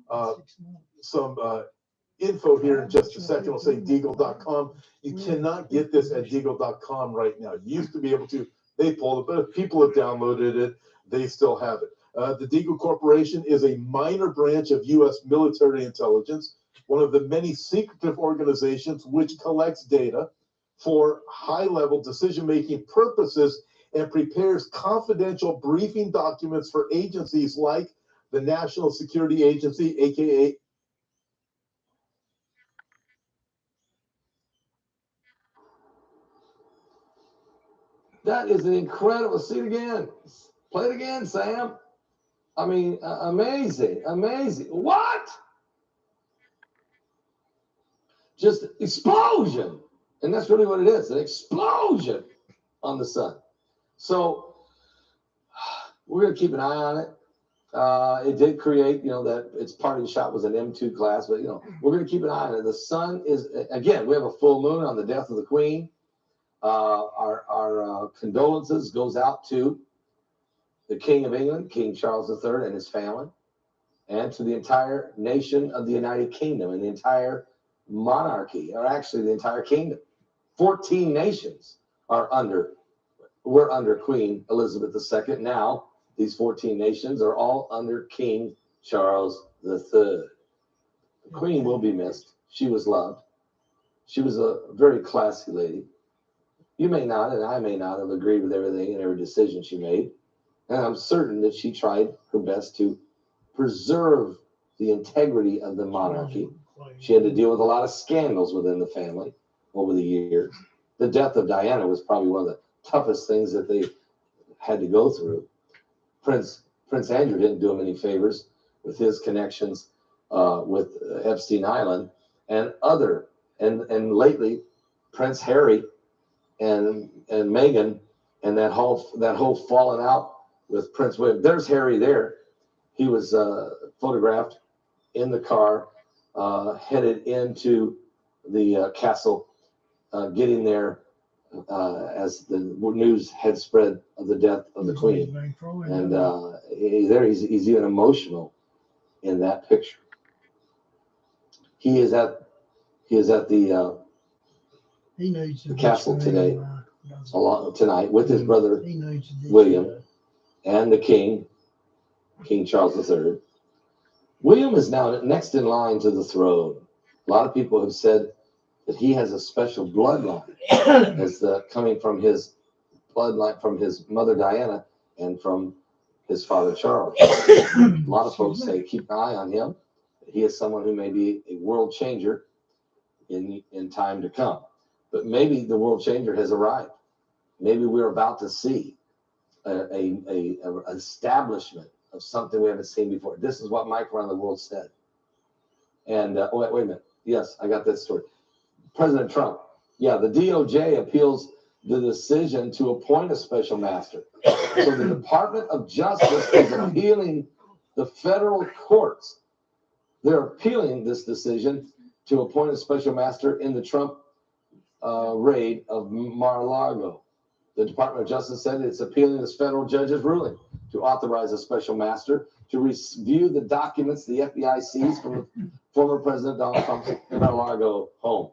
info here in just a second. I'll say Deagle.com. You cannot get this at Deagle.com right now. You used to be able to. They pulled it, but if people have downloaded it, they still have it. The Deagle Corporation is a minor branch of U.S. military intelligence, one of the many secretive organizations which collects data for high-level decision-making purposes and prepares confidential briefing documents for agencies like the National Security Agency, aka That is an incredible. See it again. Play it again, Sam. I mean, amazing, amazing. What? Just explosion. And that's really what it is, an explosion on the sun. So we're going to keep an eye on it. It did create, that its parting shot was an M2 class, but, we're going to keep an eye on it. The sun is, again, we have a full moon on the death of the Queen. Our condolences goes out to the King of England, King Charles III, and his family, and to the entire nation of the United Kingdom and the entire monarchy, or actually the entire kingdom. 14 nations were under Queen Elizabeth II. Now, these 14 nations are all under King Charles III. The Queen will be missed. She was loved. She was a very classy lady. You may not, and I may not have agreed with everything and every decision she made. And I'm certain that she tried her best to preserve the integrity of the monarchy. She had to deal with a lot of scandals within the family over the years. The death of Diana was probably one of the toughest things that they had to go through. Prince Andrew didn't do him any favors with his connections with Epstein Island and lately Prince Harry and Meghan, and that whole falling out with Prince William. There's Harry there. He was photographed in the car, headed into the castle, getting there as the news had spread of the death of the Queen. And he's even emotional in that picture. He is at the castle tonight with his brother William and the King King Charles III. William is now next in line to the throne. A lot of people have said that he has a special bloodline as coming from his bloodline from his mother Diana and from his father Charles. A lot of folks say keep an eye on him. He is someone who may be a world changer in time to come. But maybe the world changer has arrived. Maybe we're about to see an establishment of something we haven't seen before. This is what Mike Around the World said. And wait a minute. Yes, I got this story. President Trump. Yeah, the DOJ appeals the decision to appoint a special master. So the Department of Justice is appealing the federal courts. They're appealing this decision to appoint a special master in the Trump raid of Mar-a-Lago. The Department of Justice said it's appealing this federal judge's ruling to authorize a special master to review the documents the FBI seized from the former President Donald Trump's Mar-a-Lago home.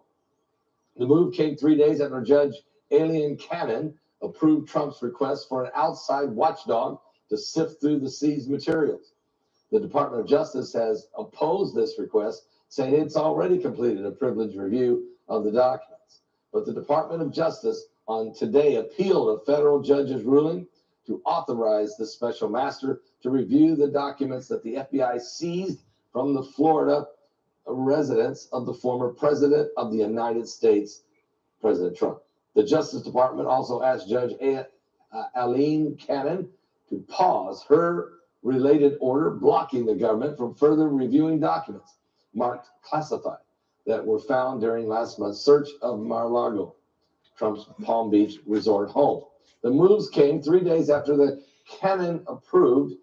The move came 3 days after Judge Aileen Cannon approved Trump's request for an outside watchdog to sift through the seized materials. The Department of Justice has opposed this request, saying it's already completed a privileged review of the documents. But the Department of Justice on today appealed a federal judge's ruling to authorize the special master to review the documents that the FBI seized from the Florida residence of the former President of the United States, President Trump. The Justice Department also asked Judge Aileen Cannon to pause her related order blocking the government from further reviewing documents marked classified that were found during last month's search of Mar-a-Lago, Trump's Palm Beach resort home. The moves came 3 days after the Cannon approved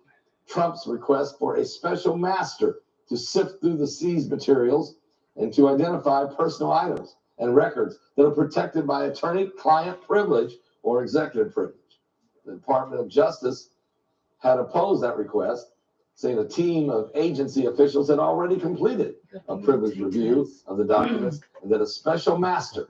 Trump's request for a special master to sift through the seized materials and to identify personal items and records that are protected by attorney-client privilege or executive privilege. The Department of Justice had opposed that request, saying a team of agency officials had already completed a privileged review of the documents and that a special master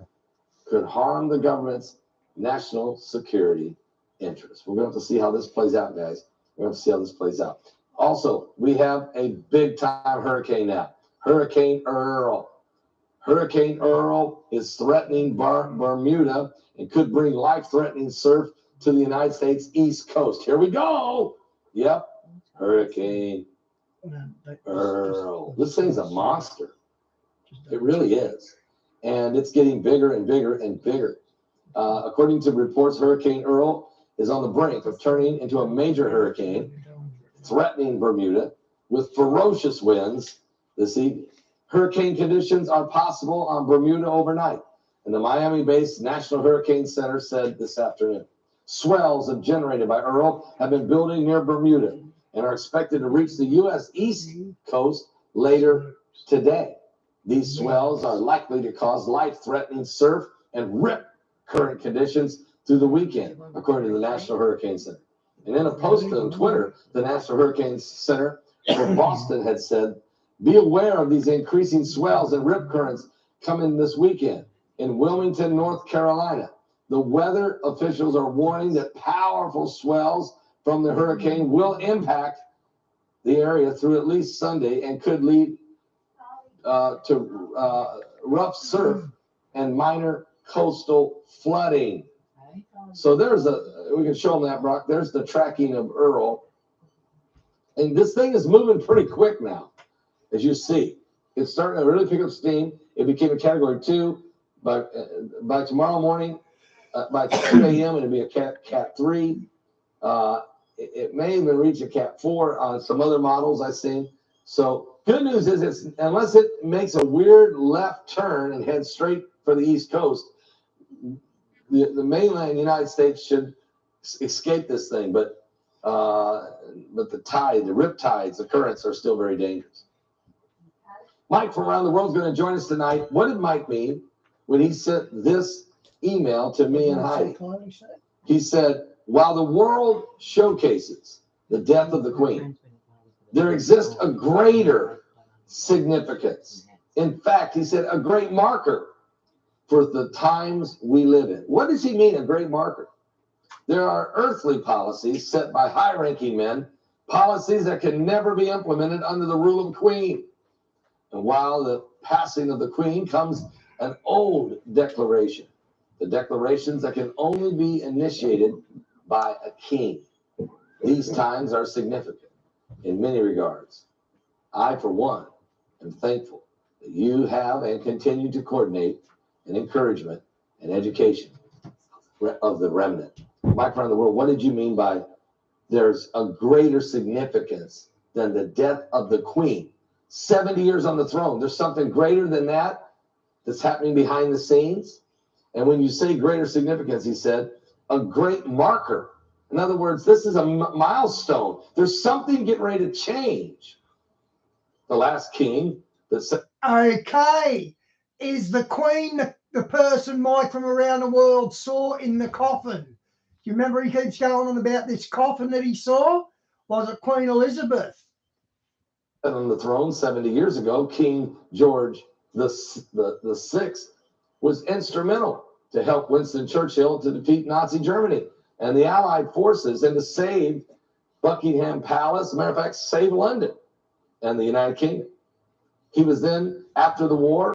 could harm the government's national security interests. We're going to have to see how this plays out, guys. We're going to see how this plays out. Also, we have a big-time hurricane now, Hurricane Earl. Hurricane Earl is threatening Bermuda and could bring life-threatening surf to the United States East Coast. Here we go. Yep, Hurricane Earl. This thing's a monster. It really is. And it's getting bigger and bigger and bigger. According to reports, Hurricane Earl is on the brink of turning into a major hurricane, threatening Bermuda with ferocious winds this evening. Hurricane conditions are possible on Bermuda overnight, and the Miami-based National Hurricane Center said this afternoon. Swells generated by Earl have been building near Bermuda and are expected to reach the U.S. East Coast later today. These swells are likely to cause life-threatening surf and rip current conditions through the weekend, according to the National Hurricane Center. And in a post on Twitter, the National Hurricane Center for Boston had said, be aware of these increasing swells and rip currents coming this weekend in Wilmington, North Carolina. The weather officials are warning that powerful swells from the hurricane will impact the area through at least Sunday and could lead to rough surf and minor coastal flooding. So we can show them that, Brock. There's the tracking of Earl. And this thing is moving pretty quick now, as you see. It's starting to really pick up steam. It became a Category 2. By tomorrow morning, by 2 a.m., it'll be a Cat 3. It may even reach a Cat 4 on some other models I've seen. So good news is, unless it makes a weird left turn and heads straight for the East Coast, the mainland United States should escape this thing. But the rip tides, the currents are still very dangerous. Mike from Around the World is going to join us tonight. What did Mike mean when he sent this email to me and Heidi? He said, while the world showcases the death of the Queen, there exists a greater significance. In fact, he said, a great marker for the times we live in. What does he mean, a great marker? There are earthly policies set by high-ranking men policies that can never be implemented under the rule of a queen. And while the passing of the queen comes an old declaration, the declarations that can only be initiated by a king. These times are significant in many regards. I, for one, am thankful that you have and continue to coordinate an encouragement and education of the remnant. Mike around the world, what did you mean by there's a greater significance than the death of the queen? 70 years on the throne. There's something greater than that that's happening behind the scenes. And when you say greater significance, he said, a great marker. In other words, this is a milestone. There's something getting ready to change. The last king that said, Okay. Is the queen the person Mike from around the world saw in the coffin? Do you remember he keeps going on about this coffin that he saw? Was it Queen Elizabeth? on the throne 70 years ago, King George the Sixth was instrumental to help Winston Churchill to defeat Nazi Germany and the Allied forces and to save Buckingham Palace. Matter of fact, save London and the United Kingdom. He was then, after the war,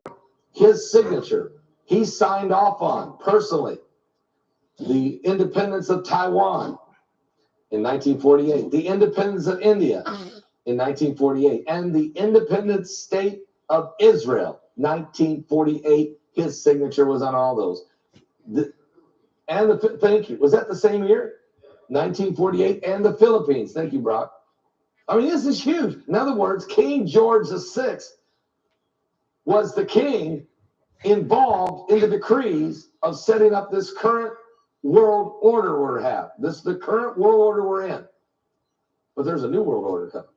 his signature, he signed off on personally the independence of Taiwan in 1948, the independence of India in 1948, and the independent state of Israel, 1948. His signature was on all those. Thank you. Was that the same year? 1948, and the Philippines. Thank you, Brock. I mean, this is huge. In other words, King George VI was the king involved in the decrees of setting up this current world order we have. This is the current world order we're in. But there's a new world order coming.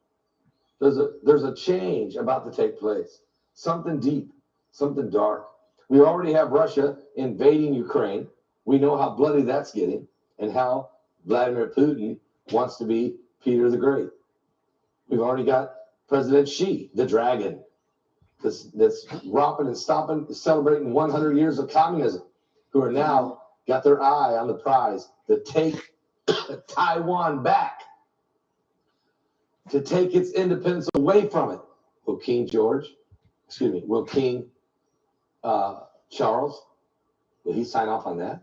There's a change about to take place. Something deep, something dark. We already have Russia invading Ukraine. We know how bloody that's getting and how Vladimir Putin wants to be Peter the Great. We've already got President Xi, the dragon, that's romping and stomping, celebrating 100 years of communism, who are now got their eye on the prize to take Taiwan back, to take its independence away from it. Will King Charles, will he sign off on that?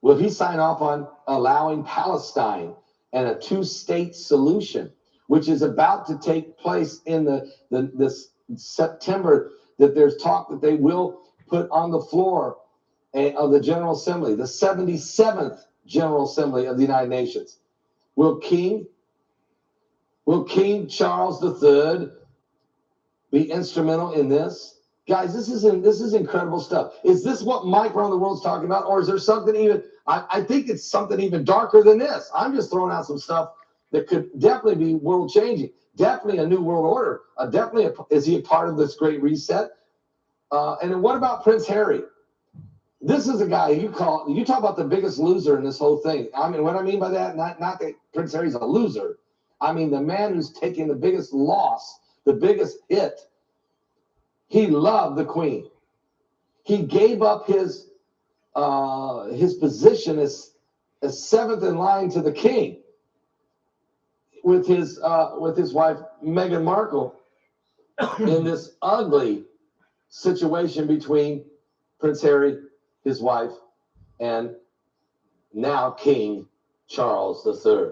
Will he sign off on allowing Palestine and a two-state solution, which is about to take place in this September, that there's talk that they will put on the floor of the General Assembly, the 77th General Assembly of the United Nations? Will King Charles III be instrumental in this? Guys, this is incredible stuff. Is this what Mike around the world's talking about, or is there something even? I think it's something even darker than this. I'm just throwing out some stuff that could definitely be world changing. Definitely a new world order. Is he a part of this great reset? And then what about Prince Harry? This is a guy you talk about the biggest loser in this whole thing. I mean, what I mean by that, not that Prince Harry's a loser. I mean, the man who's taking the biggest loss, the biggest hit. He loved the Queen. He gave up his position as seventh in line to the King with his wife Meghan Markle in this ugly situation between Prince Harry, his wife, and now King Charles III.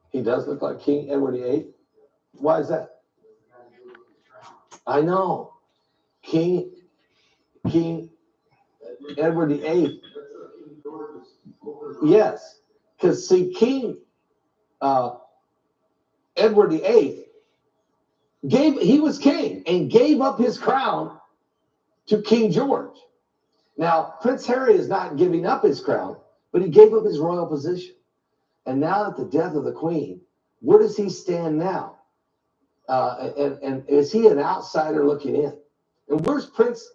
He does look like King Edward VIII. Why is that? I know. King Edward VIII. Yes. Because see, King Edward VIII he was king and gave up his crown to King George. Now, Prince Harry is not giving up his crown, but he gave up his royal position. And now at the death of the Queen, where does he stand now? And is he an outsider looking in? And where's Prince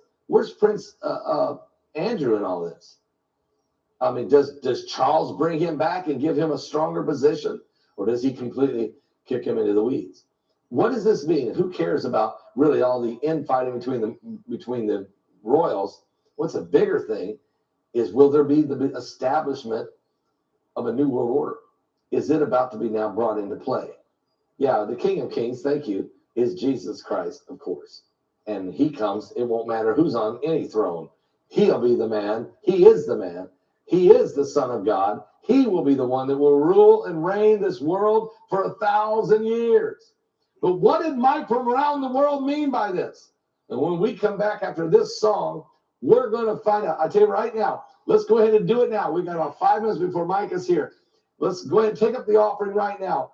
Andrew in all this? I mean, does Charles bring him back and give him a stronger position, or does he completely kick him into the weeds? What does this mean? And who cares about really all the infighting between the royals? What's a bigger thing is, will there be the establishment of a new world order? Is it about to be now brought into play? Yeah, the King of Kings, thank you, is Jesus Christ, of course. And he comes, it won't matter who's on any throne. He'll be the man. He is the man. He is the Son of God. He will be the one that will rule and reign this world for 1,000 years. But what did Mike from around the world mean by this? And when we come back after this song, we're going to find out. I tell you right now, let's go ahead and do it now. We've got about 5 minutes before Mike is here. Let's go ahead and take up the offering right now.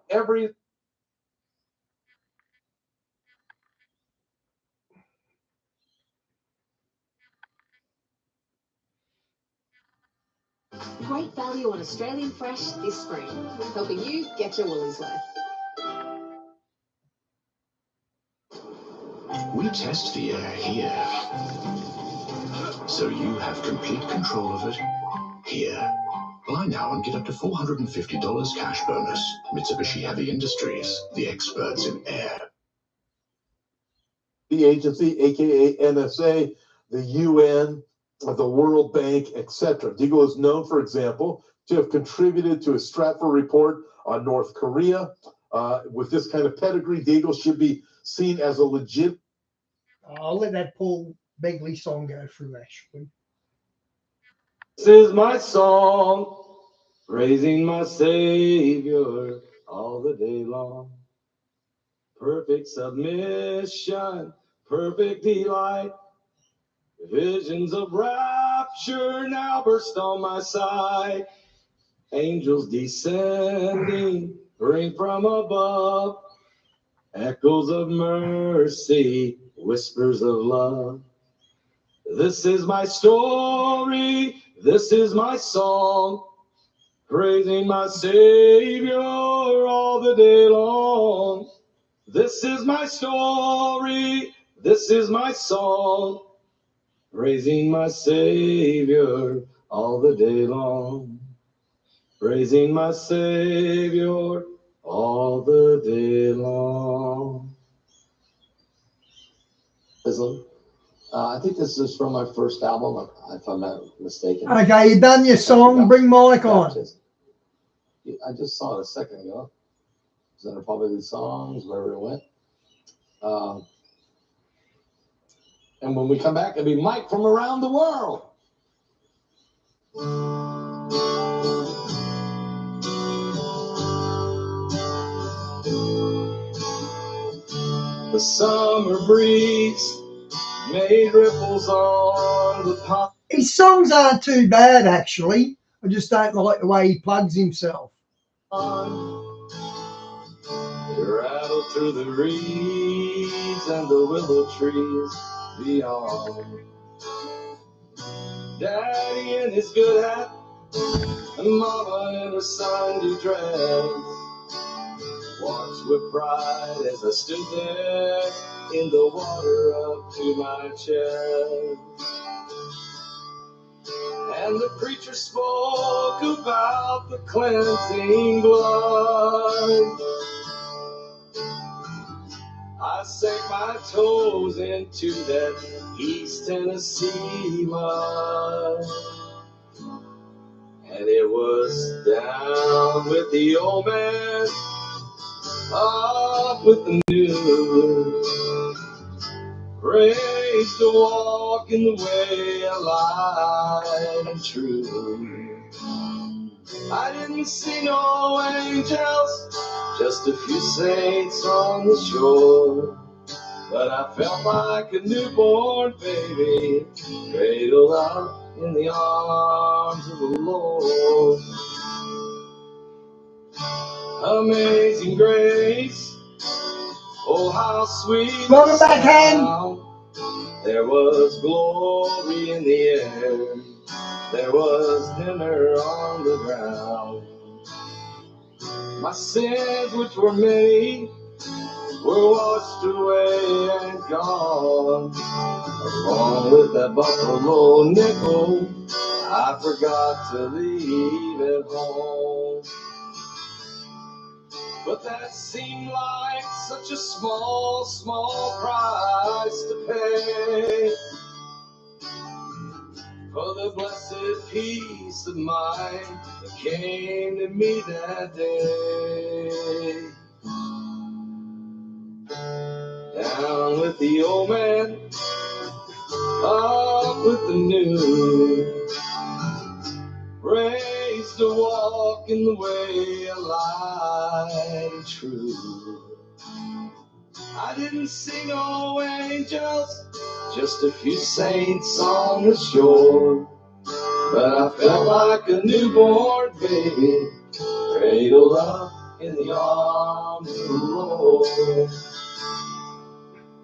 Great value on Australian fresh this spring, helping you get your woolies worth. We test the air here, so you have complete control of it here. Buy now and get up to $450 cash bonus. Mitsubishi Heavy Industries, the experts in air. The agency, aka NSA, the UN, the World Bank, etc. Deagle is known, for example, to have contributed to a Stratfor report on North Korea. With this kind of pedigree, Deagle should be seen as a legit. I'll let that Paul Begley song go through, actually. This is my song, praising my Savior all the day long. Perfect submission, perfect delight. Visions of rapture now burst on my sight. Angels descending, ring from above. Echoes of mercy, whispers of love. This is my story, this is my song, praising my Savior all the day long. This is my story, this is my song, praising my Savior all the day long. Praising my Savior all the day long. I think this is from my first album, if I'm not mistaken. Okay, you done your song. Bring Mike on. I just saw it a second ago. It's under probably the songs, wherever it went. And when we come back, it'll be Mike from around the world. The summer breeze made ripples on the pond. His songs aren't too bad, actually. I just don't like the way he plugs himself. They rattle through the reeds and the willow trees beyond. Daddy in his good hat and Mama in her Sunday dress watched with pride as I stood there in the water up to my chest. And the preacher spoke about the cleansing blood. I sank my toes into that East Tennessee mud. And it was down with the old man, up with the new. Raised to walk in the way of light and true. I didn't see no angels, just a few saints on the shore. But I felt like a newborn baby, cradled up in the arms of the Lord. Amazing grace, oh how sweet Welcome back, Hen. There was glory in the air, there was dinner on the ground. My sins, which were many, were washed away and gone. Along with that buffalo nickel, I forgot to leave at home. But that seemed like such a small, small price to pay for the blessed peace of mind that came to me that day. Down with the old man, up with the new. Raised to walk in the way of light and true. I didn't see no angels, just a few saints on the shore. But I felt like a newborn baby, cradled up in the arms of the Lord.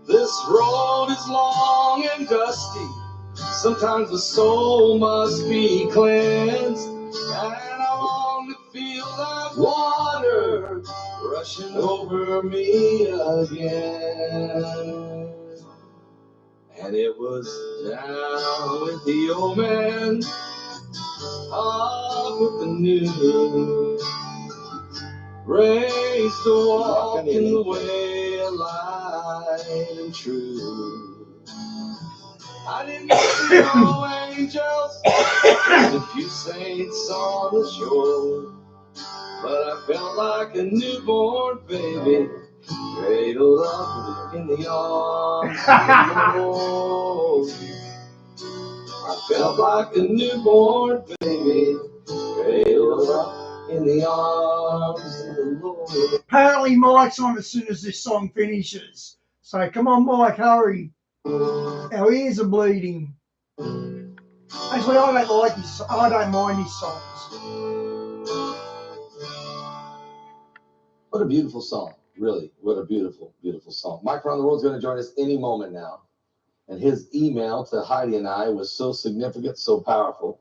This road is long and dusty, sometimes the soul must be cleansed. And I long to feel that water rushing over me again. And it was down with the old man, up with the new. Raised to walk in the way of light and true. I didn't see no angels, just a few saints on the shore. But I felt like a newborn baby, cradled up in the arms of the Lord. I felt like a newborn baby, cradled up in the arms of the Lord. Apparently Mike's on as soon as this song finishes. So come on, Mike, hurry. Our ears are bleeding. Actually, I don't mind his songs. What a beautiful song, really. What a beautiful, beautiful song. Mike Around the World is going to join us any moment now. And his email to Heidi and I was so significant, so powerful.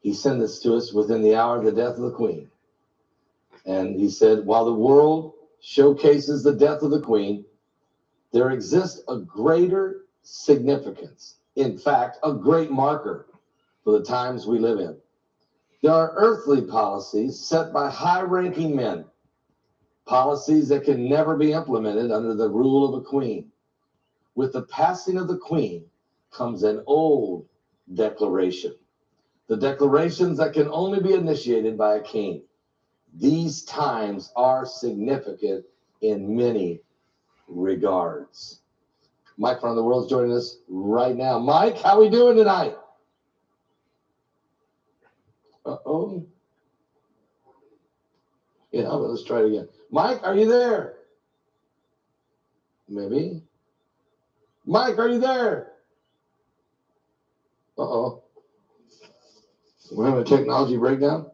He sent this to us within the hour of the death of the Queen. And he said, while the world showcases the death of the Queen, there exists a greater significance. In fact, a great marker for the times we live in. There are earthly policies set by high-ranking men, policies that can never be implemented under the rule of a queen. With the passing of the Queen comes an old declaration. The declarations that can only be initiated by a king. These times are significant in many regards. Mike from the World is joining us right now. Mike, how we doing tonight? Uh-oh. Yeah, well, let's try it again. Mike, are you there? Maybe. Mike, are you there? Uh-oh. We're having a technology breakdown?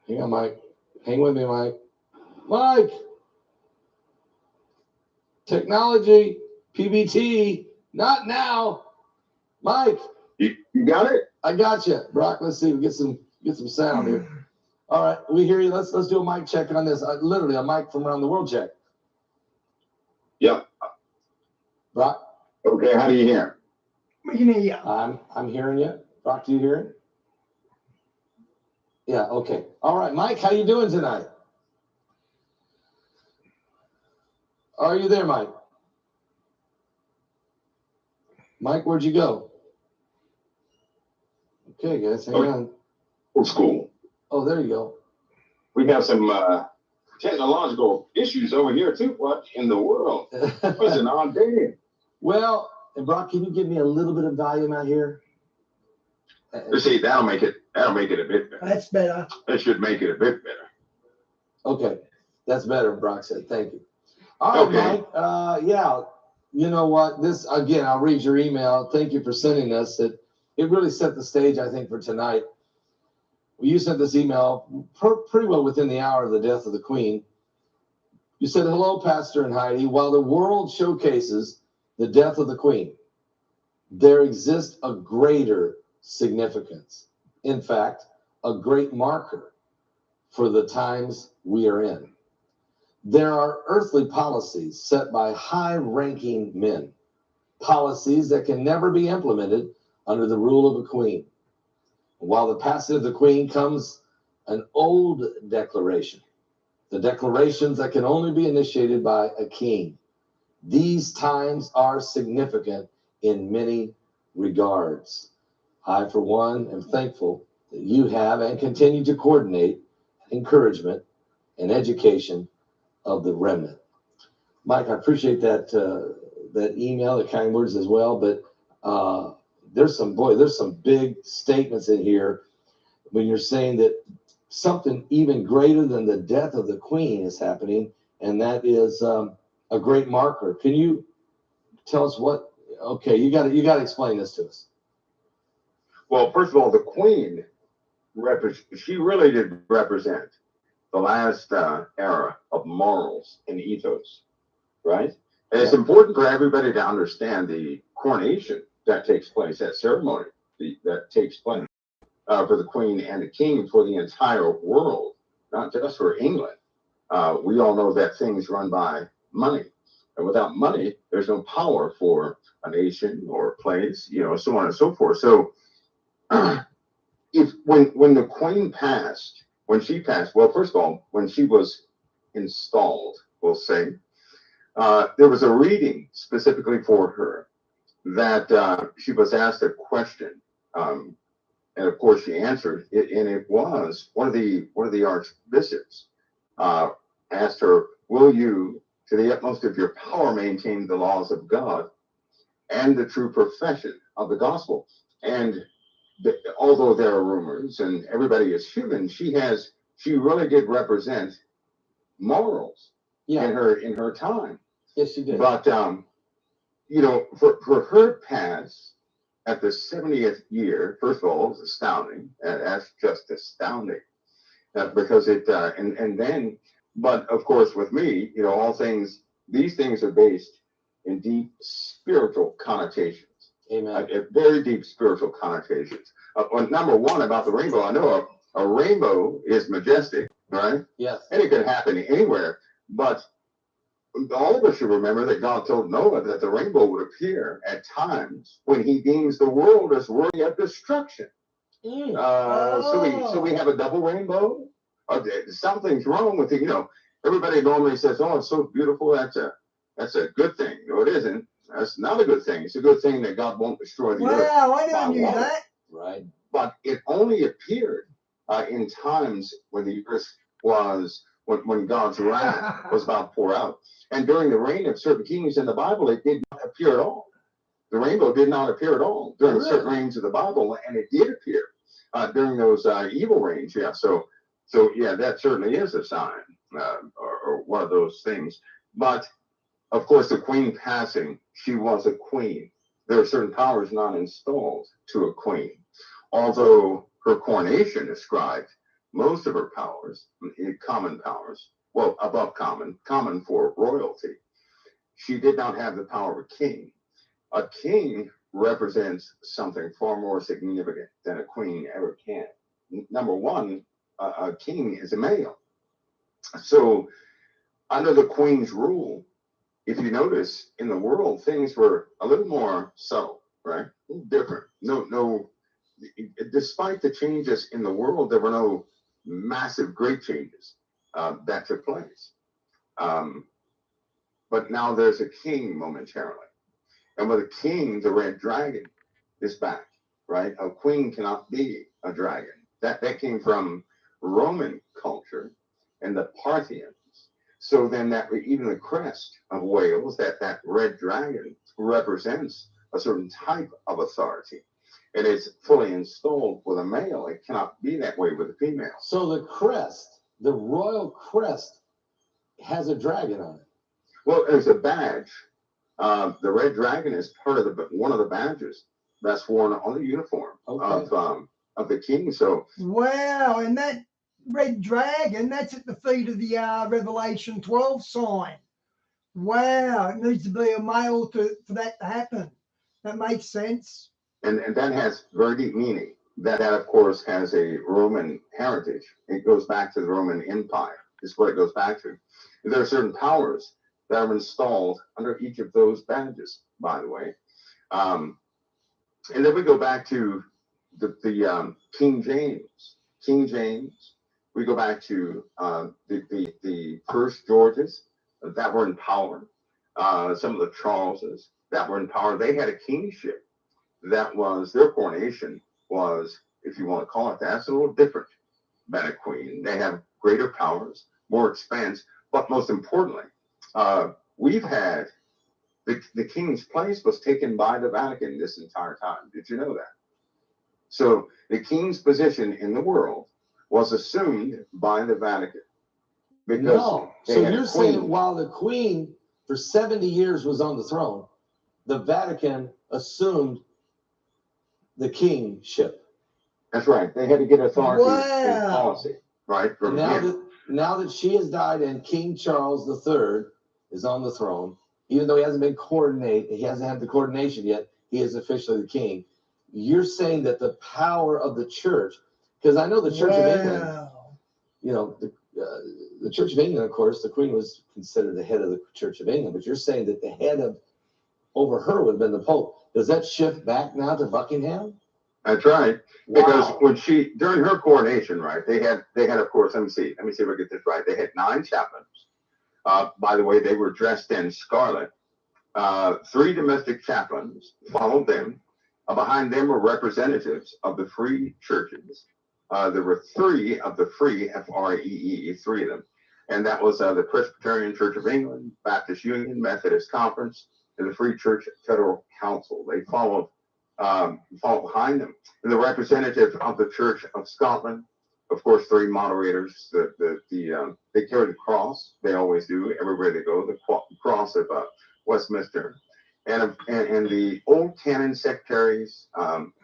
Hang on, Mike. Hang with me, Mike. Mike! Technology, PBT, not now. Mike. You got it? I got you. Brock, let's see. We get some sound here. All right, we hear you. Let's do a mic check on this. Literally a mic from around the world check. Yep. Brock? Okay, how do you hear? We can hear you. I'm hearing you. Brock, do you hear it? Yeah, okay. All right, Mike, how you doing tonight? Are you there, Mike? Mike, where'd you go? Okay, guys, hang on. Old school. Oh, there you go. We have some technological issues over here too. What in the world? What's an on day? Well, and Brock, can you give me a little bit of volume out here? Let's see, that'll make it a bit better. That's better. That should make it a bit better. Okay, that's better, Brock said. Thank you. All right, Okay. Mike. Yeah, you know what? This, again, I'll read your email. Thank you for sending this. It really set the stage, I think, for tonight. You sent this email pretty well within the hour of the death of the Queen. You said, hello, Pastor and Heidi. While the world showcases the death of the Queen, there exists a greater significance. In fact, a great marker for the times we are in. There are earthly policies set by high-ranking men, policies that can never be implemented under the rule of a queen. While the passing of the Queen comes an old declaration, the declarations that can only be initiated by a king. These times are significant in many regards. I, for one, am thankful that you have and continue to coordinate encouragement and education of the remnant. Mike, I appreciate that that email, the kind words as well, but there's some big statements in here when you're saying that something even greater than the death of the queen is happening, and that is a great marker. Can you tell us what? Okay, you got to explain this to us. Well, first of all, the queen, she really did represent the last era of morals and ethos, right? And it's important for everybody to understand the coronation that takes place, that ceremony that takes place for the queen and the king for the entire world, not just for England. We all know that things run by money. And without money, there's no power for a nation or a place, so on and so forth. So when the queen passed, well, first of all, when she was installed, we'll say, there was a reading specifically for her that she was asked a question, and of course she answered it, and it was one of the archbishops asked her, "Will you, to the utmost of your power, maintain the laws of God and the true profession of the gospel?" And although there are rumors and everybody is human, she really did represent morals in her time. Yes, she did. But for her pass at the 70th year, first of all, it was astounding. That's just astounding, because it and then, but of course, with me, these things are based in deep spiritual connotations. Amen. Very deep spiritual connotations. Number one, about the rainbow, I know a rainbow is majestic, right? Yes. And it can happen anywhere. But all of us should remember that God told Noah that the rainbow would appear at times when he deems the world as worthy of destruction. So we have a double rainbow. Something's wrong with it. Everybody normally says, "Oh, it's so beautiful. That's a good thing." No, it isn't. That's not a good thing. It's a good thing that God won't destroy the earth. Wow, I never knew that. Right. But it only appeared in times when the earth was, when God's wrath was about to pour out. And during the reign of certain kings in the Bible, it did not appear at all. The rainbow did not appear at all during certain reigns of the Bible, and it did appear during those evil reigns. Yeah. So yeah, that certainly is a sign or one of those things. But of course, the queen passing, she was a queen. There are certain powers not installed to a queen. Although her coronation ascribed most of her powers, common powers, well, above common for royalty, she did not have the power of a king. A king represents something far more significant than a queen ever can. Number one, a king is a male. So under the queen's rule, if you notice, in the world, things were a little more subtle, right? A little different. No. Despite the changes in the world, there were no massive, great changes that took place. But now there's a king momentarily, and with a king, the red dragon is back, right? A queen cannot be a dragon. That came from Roman culture and the Parthians. So then that even the crest of Wales, that red dragon represents a certain type of authority. And it's fully installed with a male. It cannot be that way with a female. So the crest, the royal crest, has a dragon on it. Well, there's a badge. The red dragon is part of one of the badges that's worn on the uniform of the king. So wow, and that red dragon, that's at the feet of the Revelation 12 sign. Wow, it needs to be a male for that to happen. That makes sense. And that has very deep meaning. That of course has a Roman heritage. It goes back to the Roman Empire. Is what it goes back to. There are certain powers that are installed under each of those badges, by the way. And then we go back to the King James. King James. We go back to the first Georges that were in power. Some of the Charleses. that were in power. They had a kingship that was, their coronation was, if you want to call it that, it's a little different than a queen. They have greater powers, more expense, but most importantly, we've had the king's place was taken by the Vatican this entire time. Did you know that? So the king's position in the world was assumed by the Vatican. Because No. So had a you're saying queen. while the queen for 70 years was on the throne, the Vatican assumed the kingship. That's right. They had to get authority and Wow. policy, right? And From now him. that she has died and King Charles III is on the throne, even though he hasn't had the coordination yet, he is officially the king. You're saying that the power of the church, because I know the Church of England, Wow. you know, the Church of England, of course, the Queen was considered the head of the Church of England, but you're saying that the head of over her would have been the Pope. Does that shift back now to Buckingham? That's right. Because Wow. when she, during her coronation, right, they had, of course, let me see if I get this right. They had 9 chaplains. By the way, they were dressed in scarlet. 3 domestic chaplains followed them. Behind them were representatives of the free churches. There were 3 of the free, F-R-E-E, 3 of them. And that was the Presbyterian Church of England, Baptist Union, Methodist Conference, and the Free Church Federal Council. They followed behind them. And the representative of the Church of Scotland, of course, 3 moderators. They carry the cross. They always do everywhere they go. The cross of Westminster, and the old canon secretaries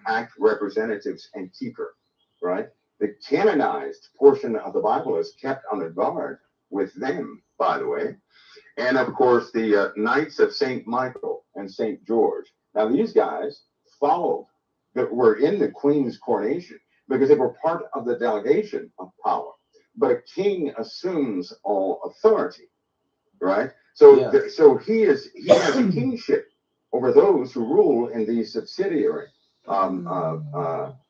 act representatives and keeper. Right. The canonized portion of the Bible is kept on the guard with them, by the way. And of course, the Knights of St. Michael and St. George. Now, these guys followed, that were in the Queen's coronation because they were part of the delegation of power. But a king assumes all authority, right? So, Yeah. so he has a kingship over those who rule in these subsidiary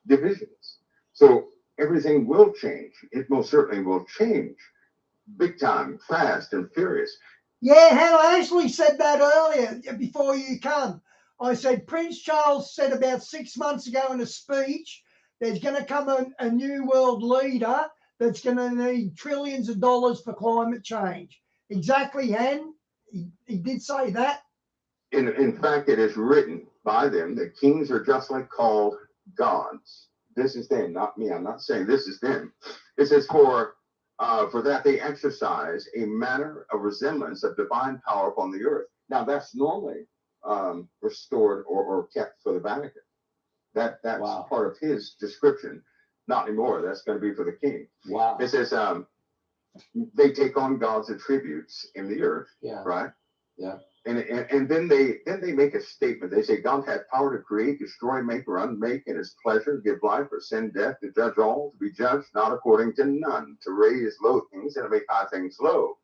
divisions. So everything will change. It most certainly will change, big time, fast and furious. Yeah, Hannah, I actually said that earlier before you come. I said Prince Charles said about 6 months ago in a speech, there's going to come a new world leader that's going to need trillions of dollars for climate change. Exactly, Han. He did say that. In fact, it is written by them that kings are justly called gods. This is them, not me. I'm not saying this is them. It says for that they exercise a manner of resemblance of divine power upon the earth. Now that's normally restored or kept for the Vatican. That's Wow. part of his description. Not anymore. That's going to be for the king. Wow. It says they take on God's attributes in the earth. Yeah. Right. Yeah. And then they make a statement. They say God had power to create, destroy, make, or unmake in his pleasure, give life or send death, to judge all, to be judged not according to none, to raise low things and to make high things low,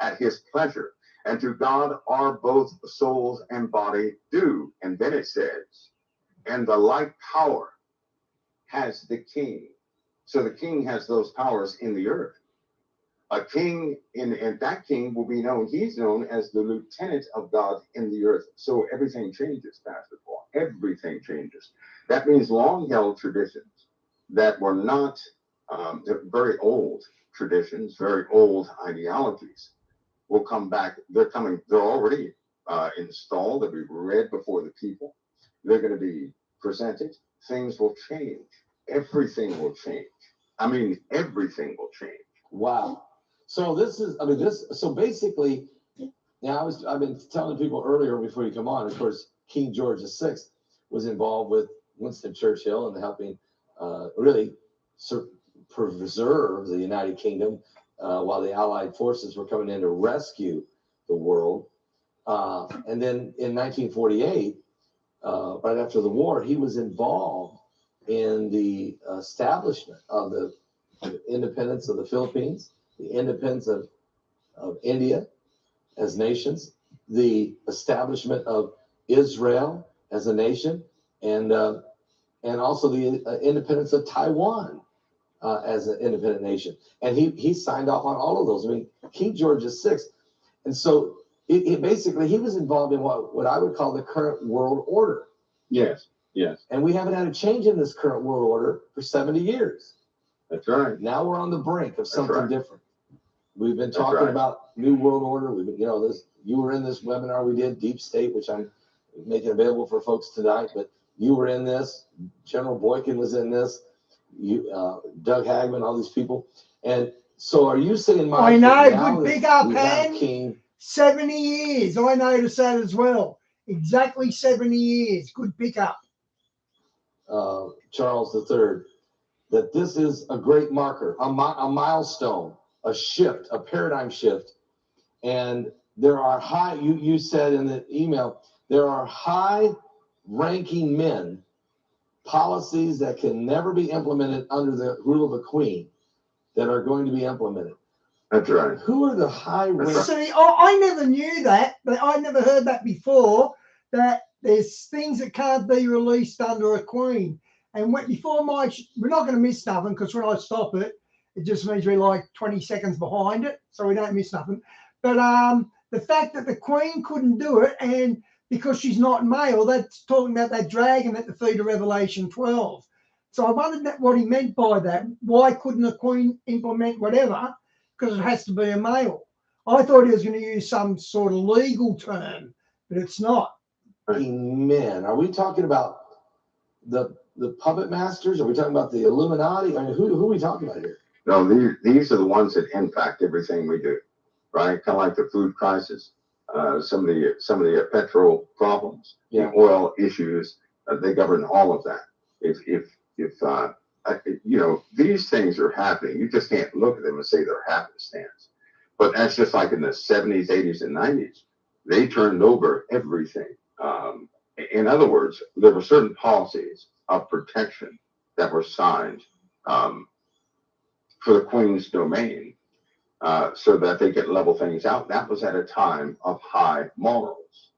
at his pleasure. And to God are both souls and body due. And then it says, and the like power has the king. So the king has those powers in the earth. A king, and that king will be known, he's known as the lieutenant of God in the earth. So everything changes, Pastor Paul. Everything changes. That means long-held traditions that were not very old traditions, very old ideologies will come back. They're already installed. They'll be read before the people. They're going to be presented. Things will change. Everything will change. I mean, everything will change. Wow. So so basically, now I've been telling people earlier before you come on, of course, King George VI was involved with Winston Churchill and helping really preserve the United Kingdom while the Allied forces were coming in to rescue the world. And then in 1948, right after the war, he was involved in the establishment of the independence of the Philippines, the independence of India as nations, the establishment of Israel as a nation, and also the independence of Taiwan as an independent nation. And he signed off on all of those. I mean, King George VI. And so basically he was involved in what I would call the current world order. Yes, yes. And we haven't had a change in this current world order for 70 years. That's right. Now we're on the brink of something right. different. We've been That's talking right. about new world order. We've been, you were in this webinar we did, Deep State, which I'm making available for folks tonight, but you were in this. General Boykin was in this. Doug Hagman, all these people. And so are you saying, Mike, I know, now good that big up, we have man. King 70 years. I noticed that as well. Exactly 70 years. Good pickup. Charles III, that this is a great marker, a milestone, a shift, a paradigm shift. And there are you said in the email, there are high-ranking men, policies that can never be implemented under the rule of a queen that are going to be implemented. That's right. Who are the high-ranking? See, I never knew that, but I never heard that before, that there's things that can't be released under a queen. And we're not going to miss nothing, because when I stop it, it just means we're like 20 seconds behind it, so we don't miss nothing. But the fact that the queen couldn't do it, and because she's not male, that's talking about that dragon at the feet of Revelation 12. So I wondered what he meant by that. Why couldn't a queen implement whatever? Because it has to be a male. I thought he was going to use some sort of legal term, but it's not. Men. Are we talking about the puppet masters? Are we talking about the Illuminati? I mean, who are we talking about here? No, these are the ones that impact everything we do, right? Kind of like the food crisis, some of the petrol problems, the oil issues. They govern all of that. If these things are happening, you just can't look at them and say they're happenstance. But that's just like in the 70s, 80s, and 90s. They turned over everything. In other words, there were certain policies of protection that were signed for the Queen's domain, so that they could level things out. That was at a time of high morals.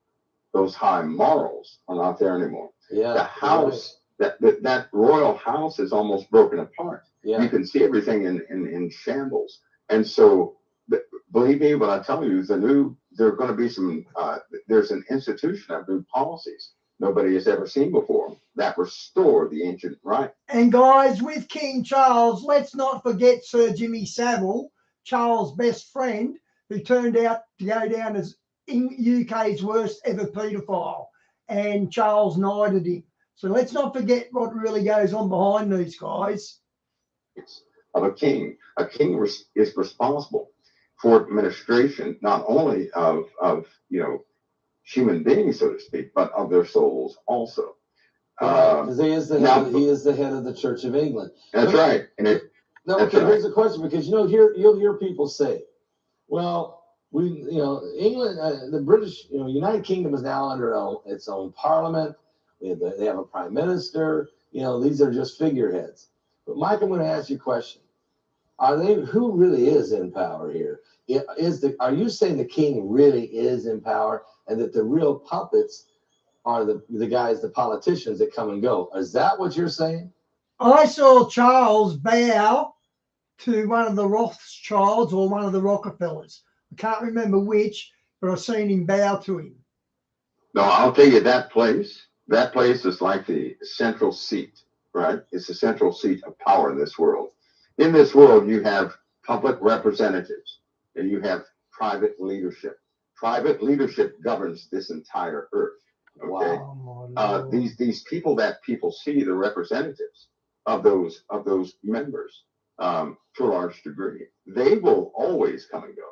Those high morals are not there anymore. Yeah, the house, that royal house is almost broken apart. Yeah. You can see everything in shambles. And so, believe me when I tell you, there are going to be some, there's an institution of new policies nobody has ever seen before that restore the ancient right. And guys, with King Charles, let's not forget Sir Jimmy Savile, Charles' best friend, who turned out to go down as UK's worst ever paedophile, and Charles knighted him. So let's not forget what really goes on behind these guys. Of a king. A king is responsible for administration, not only of human beings, so to speak, but of their souls also. Because he is the head of the Church of England. That's right. And here's a question, because you'll hear people say, well, England, the British, United Kingdom is now under its own parliament. They have a prime minister. These are just figureheads. But Mike, I'm going to ask you a question. Who really is in power here? Are you saying the king really is in power, and that the real puppets are the guys, the politicians that come and go? Is that what you're saying? I saw Charles bow to one of the Rothschilds or one of the Rockefellers. I can't remember which, but I've seen him bow to him. No, I'll tell you, that place is like the central seat, right? It's the central seat of power in this world. In this world, you have public representatives and you have private leadership. Private leadership governs this entire earth. Okay. Wow. These people that people see, the representatives of those members, to a large degree, they will always come and go.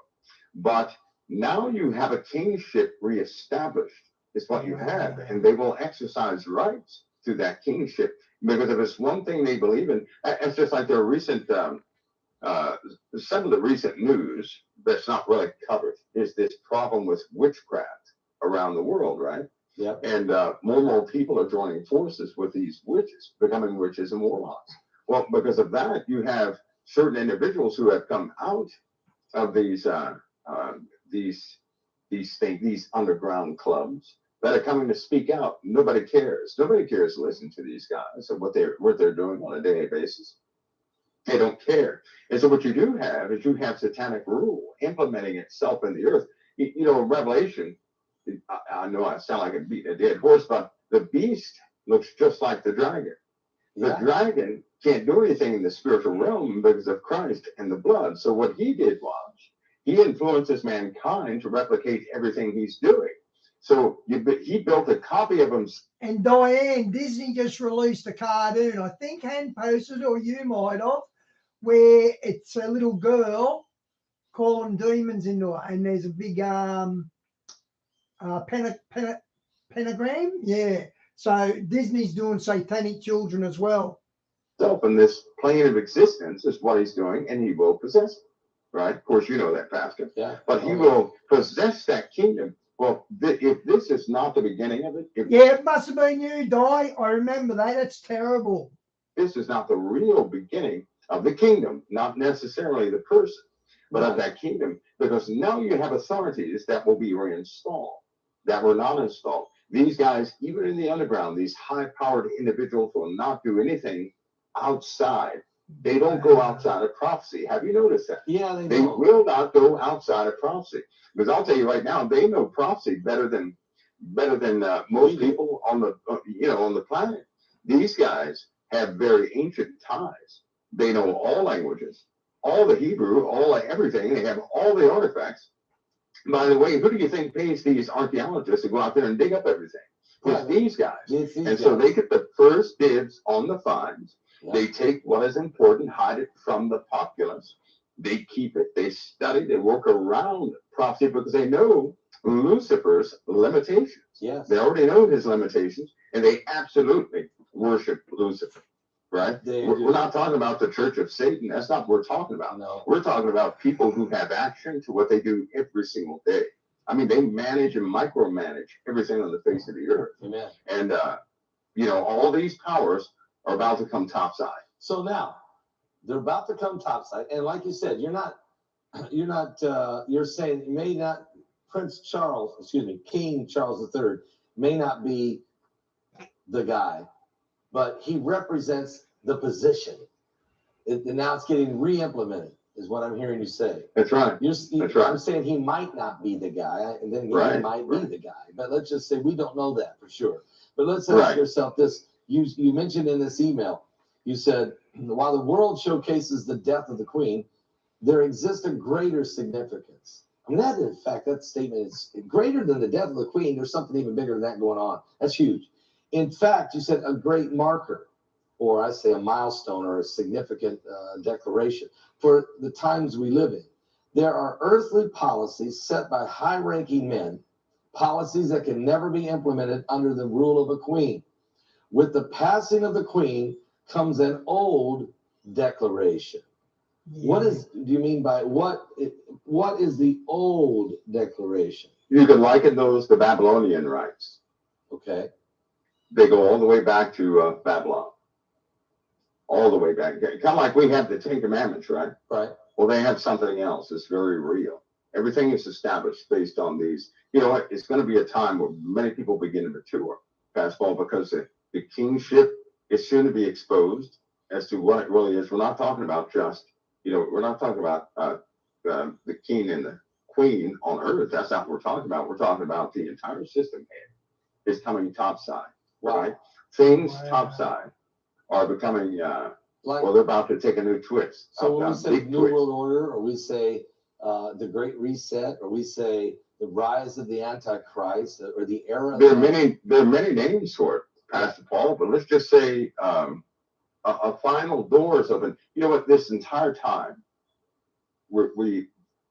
But now you have a kingship reestablished, is what you have, and they will exercise rights to that kingship, because if it's one thing they believe in, it's just like their recent some of the recent news that's not really covered is this problem with witchcraft around the world, right? Yeah. And more and more people are joining forces with these witches, becoming witches and warlocks. Well, because of that, you have certain individuals who have come out of these underground clubs that are coming to speak out. Nobody cares. Nobody cares to listen to these guys and what they're doing on a daily basis. They don't care. And so what you do have is you have satanic rule implementing itself in the earth. you know, Revelation, I know I sound like a dead horse, but the beast looks just like the dragon. The dragon can't do anything in the spiritual realm because of Christ and the blood. So what he did was he influences mankind to replicate everything he's doing. So he built a copy of himself. And Diane, Disney just released a cartoon. I think Han posted, or you might have, where it's a little girl calling demons into her, and there's a big pentagram. Yeah. So Disney's doing satanic children as well. And this plane of existence is what he's doing, and he will possess it. Right? Of course, you know that, Pastor. Yeah. But he will possess that kingdom. Well, if this is not the beginning of it, yeah, it must have been you, Di. I remember that. That's terrible. This is not the real beginning of the kingdom, not necessarily the person, but of that kingdom, because now you have authorities that will be reinstalled, that were not installed. These guys, even in the underground, these high-powered individuals will not do anything outside. They don't go outside of prophecy. Have you noticed that? Yeah, they will not go outside of prophecy. Because I'll tell you right now, they know prophecy better than most people on the on the planet. These guys have very ancient ties. They know all languages, all the Hebrew, everything. They have all the artifacts. By the way, who do you think pays these archaeologists to go out there and dig up everything? It's these guys. So they get the first dibs on the finds. Yeah. They take what is important, hide it from the populace. They keep it. They study. They work around prophecy because they know Lucifer's limitations. Yes. They already know his limitations, and they absolutely worship Lucifer. Right? We're not talking about the Church of Satan. That's not what we're talking about. No. We're talking about people who have action to what they do every single day. I mean, they manage and micromanage everything on the face of the earth. Amen. And all these powers are about to come topside. So now they're about to come topside, and like you said, you're saying may not King Charles III may not be the guy, but he represents the position. And now it's getting re-implemented, is what I'm hearing you say. That's right. That's right. I'm saying he might not be the guy, and then he might be the guy. But let's just say we don't know that for sure. But let's ask yourself this. You mentioned in this email, you said, while the world showcases the death of the Queen, there exists a greater significance. I mean, that statement is greater than the death of the Queen. There's something even bigger than that going on. That's huge. In fact, you said a great marker, or I say a milestone or a significant declaration for the times we live in. There are earthly policies set by high-ranking men, policies that can never be implemented under the rule of a queen. With the passing of the Queen comes an old declaration. Yeah. Do you mean by what is the old declaration? You could liken those to Babylonian rites. Okay. They go all the way back to Babylon. All the way back. Kind of like we have the Ten Commandments, right? Right. Well, they have something else. It's very real. Everything is established based on these. You know what? It's going to be a time where many people begin to mature, Pastor Paul, because the kingship is soon to be exposed as to what it really is. We're not talking about we're not talking about the king and the queen on earth. That's not what we're talking about. We're talking about the entire system is coming topside, right? Things topside are becoming, they're about to take a new twist. So when we say New World Order, or we say the Great Reset, or we say the rise of the Antichrist, or the era. There are many names for it, Pastor Paul, but let's just say a final doors open. You know what? This entire time,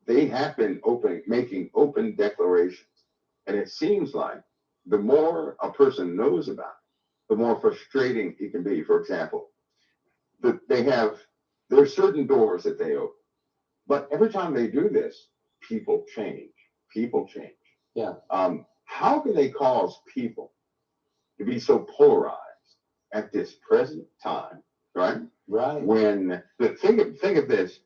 they have been making open declarations, and it seems like the more a person knows about it, the more frustrating it can be. For example, there are certain doors that they open, but every time they do this, people change. People change. Yeah. How can they cause people to be so polarized at this present time, right? Right. When think of this,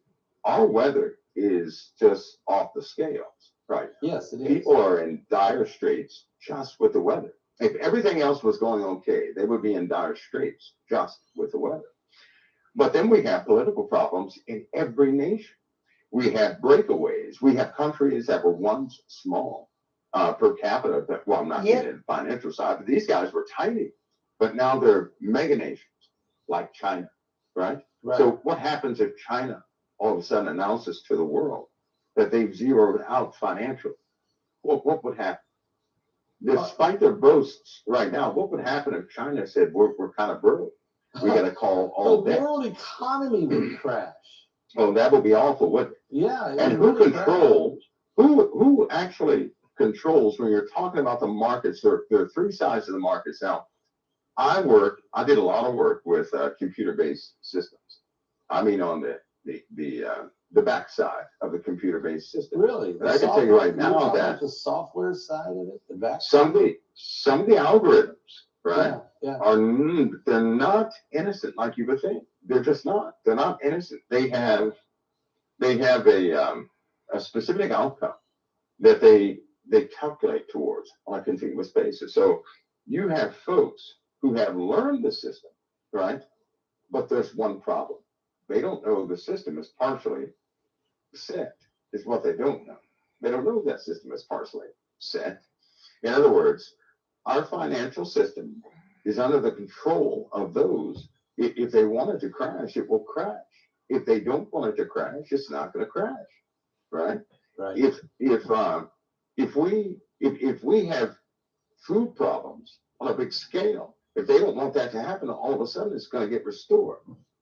our weather is just off the scales, right? Yes, it is. People are in dire straits just with the weather. If everything else was going okay, they would be in dire straits just with the weather. But then we have political problems in every nation. We have breakaways. We have countries that were once small per capita. Well, I'm not getting into the financial side, but these guys were tiny. But now they're mega nations like China, right? So what happens if China all of a sudden announces to the world that they've zeroed out financially? What would happen? Despite their boasts right now, what would happen if China said, we're kind of broke? We got to call all The debt. world economy would crash. Oh, that would be awful, wouldn't it? Yeah. And who controls, who actually controls when you're talking about the markets? There are three sides of the markets. Now, I did a lot of work with computer-based systems. I mean, on the backside of the computer-based system. Really? And I can tell you right now that the software side of it, the back. some of the algorithms, right, Yeah. they're not innocent like you would think. They're just not. They're not innocent. They have a specific outcome that they calculate towards on a continuous basis. So you have folks who have learned the system, right? But there's one problem. They don't know the system is partially set, is what they don't know. They don't know that system is partially set. In other words, our financial system is under the control of those. If they want it to crash, it will crash. If they don't want it to crash, it's not going to crash, right? Right. If we have food problems on a big scale, if they don't want that to happen, all of a sudden it's going to get restored.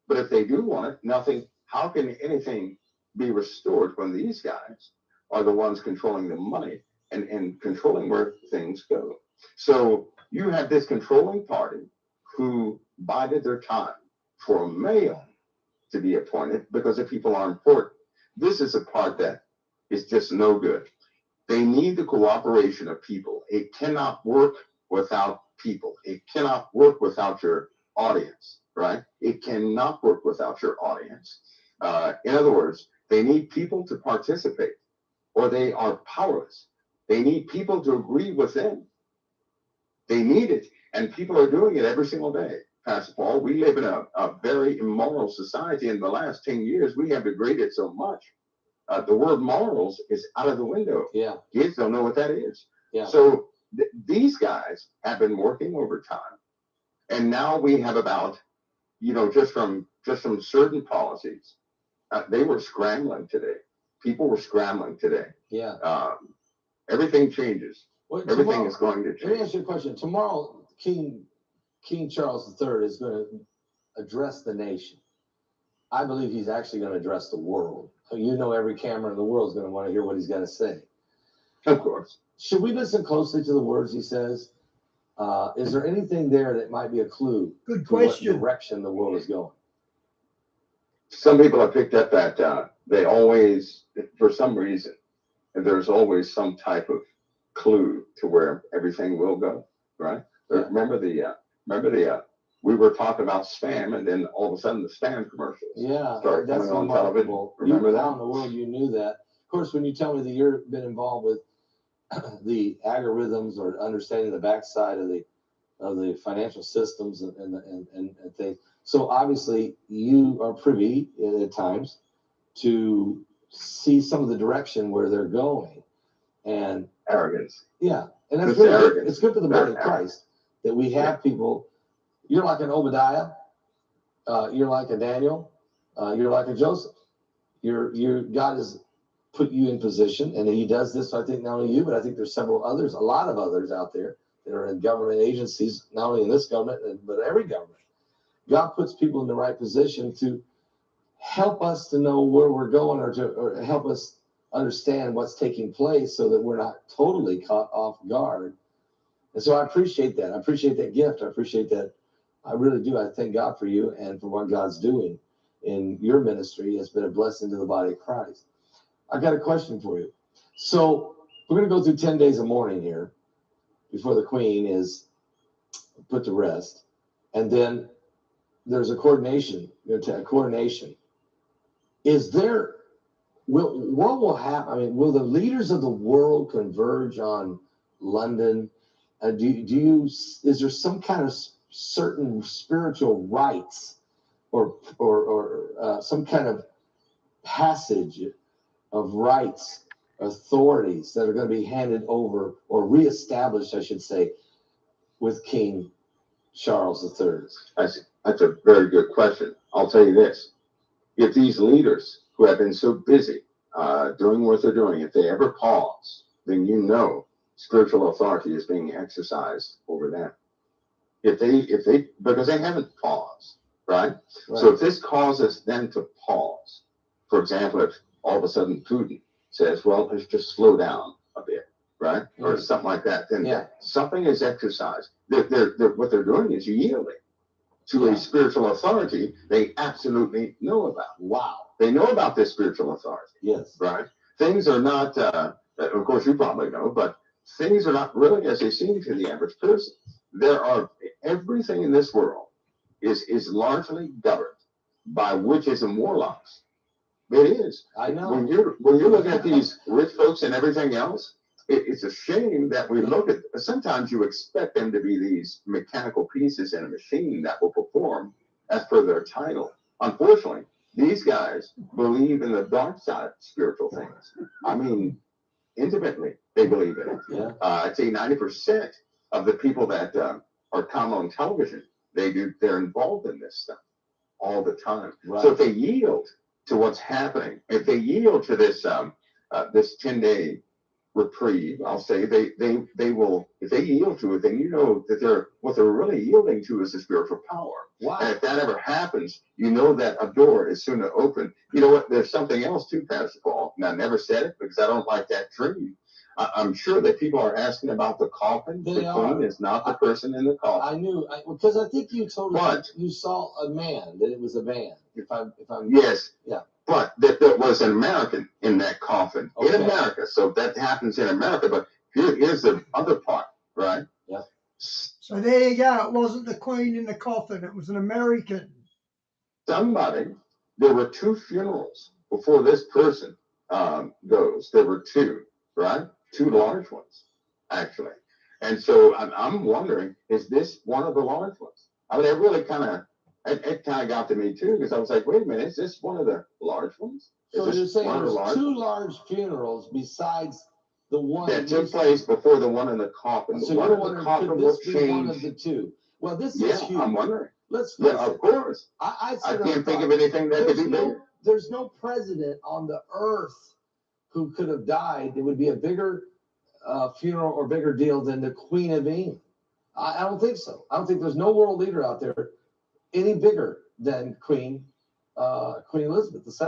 But if they do want it, nothing. How can anything be restored when these guys are the ones controlling the money and controlling where things go? So you have this controlling party who bided their time for a male to be appointed because the people are important. This is a part that is just no good. They need the cooperation of people. It cannot work without people. It cannot work without your audience, right? It cannot work without your audience. In other words, they need people to participate or they are powerless. They need people to agree with them. They need it, and people are doing it every single day. Pastor Paul, we live in a very immoral society. In the last 10 years, we have degraded so much. The word morals is out of the window. Yeah. Kids don't know what that is. Yeah. So these guys have been working overtime, and now we have about, just from certain policies, they were scrambling today. People were scrambling today. Yeah. Everything changes. Well, Everything is going to change. Let me ask you a question. Tomorrow, King Charles III is going to address the nation. I believe he's actually going to address the world. Every camera in the world is going to want to hear what he's going to say. Of course. Should we listen closely to the words he says? Is there anything there that might be a clue? Good to what question. direction the world is going? Some people have picked up that they always, for some reason, there's always some type of clue to where everything will go, right? Yeah. Remember we were talking about spam, and then all of a sudden the spam commercials started that's coming on television. remarkable. Remember that? How in the world you knew that? Of course, when you tell me that you've been involved with the algorithms or understanding the backside of the financial systems and things, so obviously you are privy at times to see some of the direction where they're going, and Arrogance. yeah, and that's It's really good. arrogance. It's good for the body of Christ that we have people. You're like an Obadiah, you're like a Daniel, you're like a Joseph. God has put you in position, and he does this. I think not only you, but I think there's a lot of others out there that are in government agencies, not only in this government but every government. God puts people in the right position to help us to know where we're going, or help us understand what's taking place, so that we're not totally caught off guard. And so I appreciate that. I appreciate that gift. I appreciate that. I really do. I thank God for you and for what God's doing in your ministry. It's been a blessing to the body of Christ. I got a question for you. So we're going to go through 10 days of mourning here before the Queen is put to rest. And then there's a coronation. Is there, what will happen? I mean, will the leaders of the world converge on London? Is there some kind of certain spiritual rites or some kind of passage of rights, authorities that are going to be handed over or reestablished, I should say, with King Charles III? That's a very good question. I'll tell you this. If these leaders who have been so busy doing what they're doing, if they ever pause, then you know spiritual authority is being exercised over them. If they, because they haven't paused, right? So if this causes them to pause, for example, if all of a sudden Putin says, well, let's just slow down a bit, right? Or something like that, then something is exercised. What they're doing is yielding to a spiritual authority they absolutely know about. Wow. They know about this spiritual authority. Yes. Right? Things are not, of course you probably know, but things are not really as they seem to the average person. Everything in this world is largely governed by witches and warlocks. It is. I know. When you're looking at these rich folks and everything else, it's a shame that we look at. Sometimes you expect them to be these mechanical pieces in a machine that will perform as per their title. Unfortunately, these guys believe in the dark side of spiritual things. I mean, intimately, they believe in it. Yeah. I'd say 90% of the people that are common on television, they're involved in this stuff all the time. Right. So if they yield to what's happening, if they yield to this this 10-day reprieve, I'll say they will. If they yield to it, then you know that what they're really yielding to is the spiritual power. Wow. And if that ever happens, you know that a door is soon to open. You know what? There's something else too, Pastor Paul. And I never said it because I don't like that dream. I'm sure that people are asking about the coffin. They the queen is not the person in the coffin. I knew because I think you told me you saw a man, that it was a man. If I'm yes. Yeah. But there was an American in that coffin in America. So that happens in America. But here's the other part, right? Yeah. So there you go. It wasn't the queen in the coffin. It was an American. There were 2 funerals before this person goes. There were 2, right? 2 large ones, actually. And so I'm wondering, is this one of the large ones? I mean, it really it kind of got to me too, because I was like, wait a minute, is this one of the large ones? So you're saying there's 2 large funerals besides the one that took place before the one in the coffin. So the one you're in the wondering, coffin could will this be one change. of the 2? Well, this is Yeah, huge. I'm wondering. Let's face of it. course. I can't think of anything that could be bigger. There's no president on the earth who could have died. It would be a bigger funeral or bigger deal than the Queen of England. I don't think so. I don't think there's no world leader out there any bigger than Queen Elizabeth II.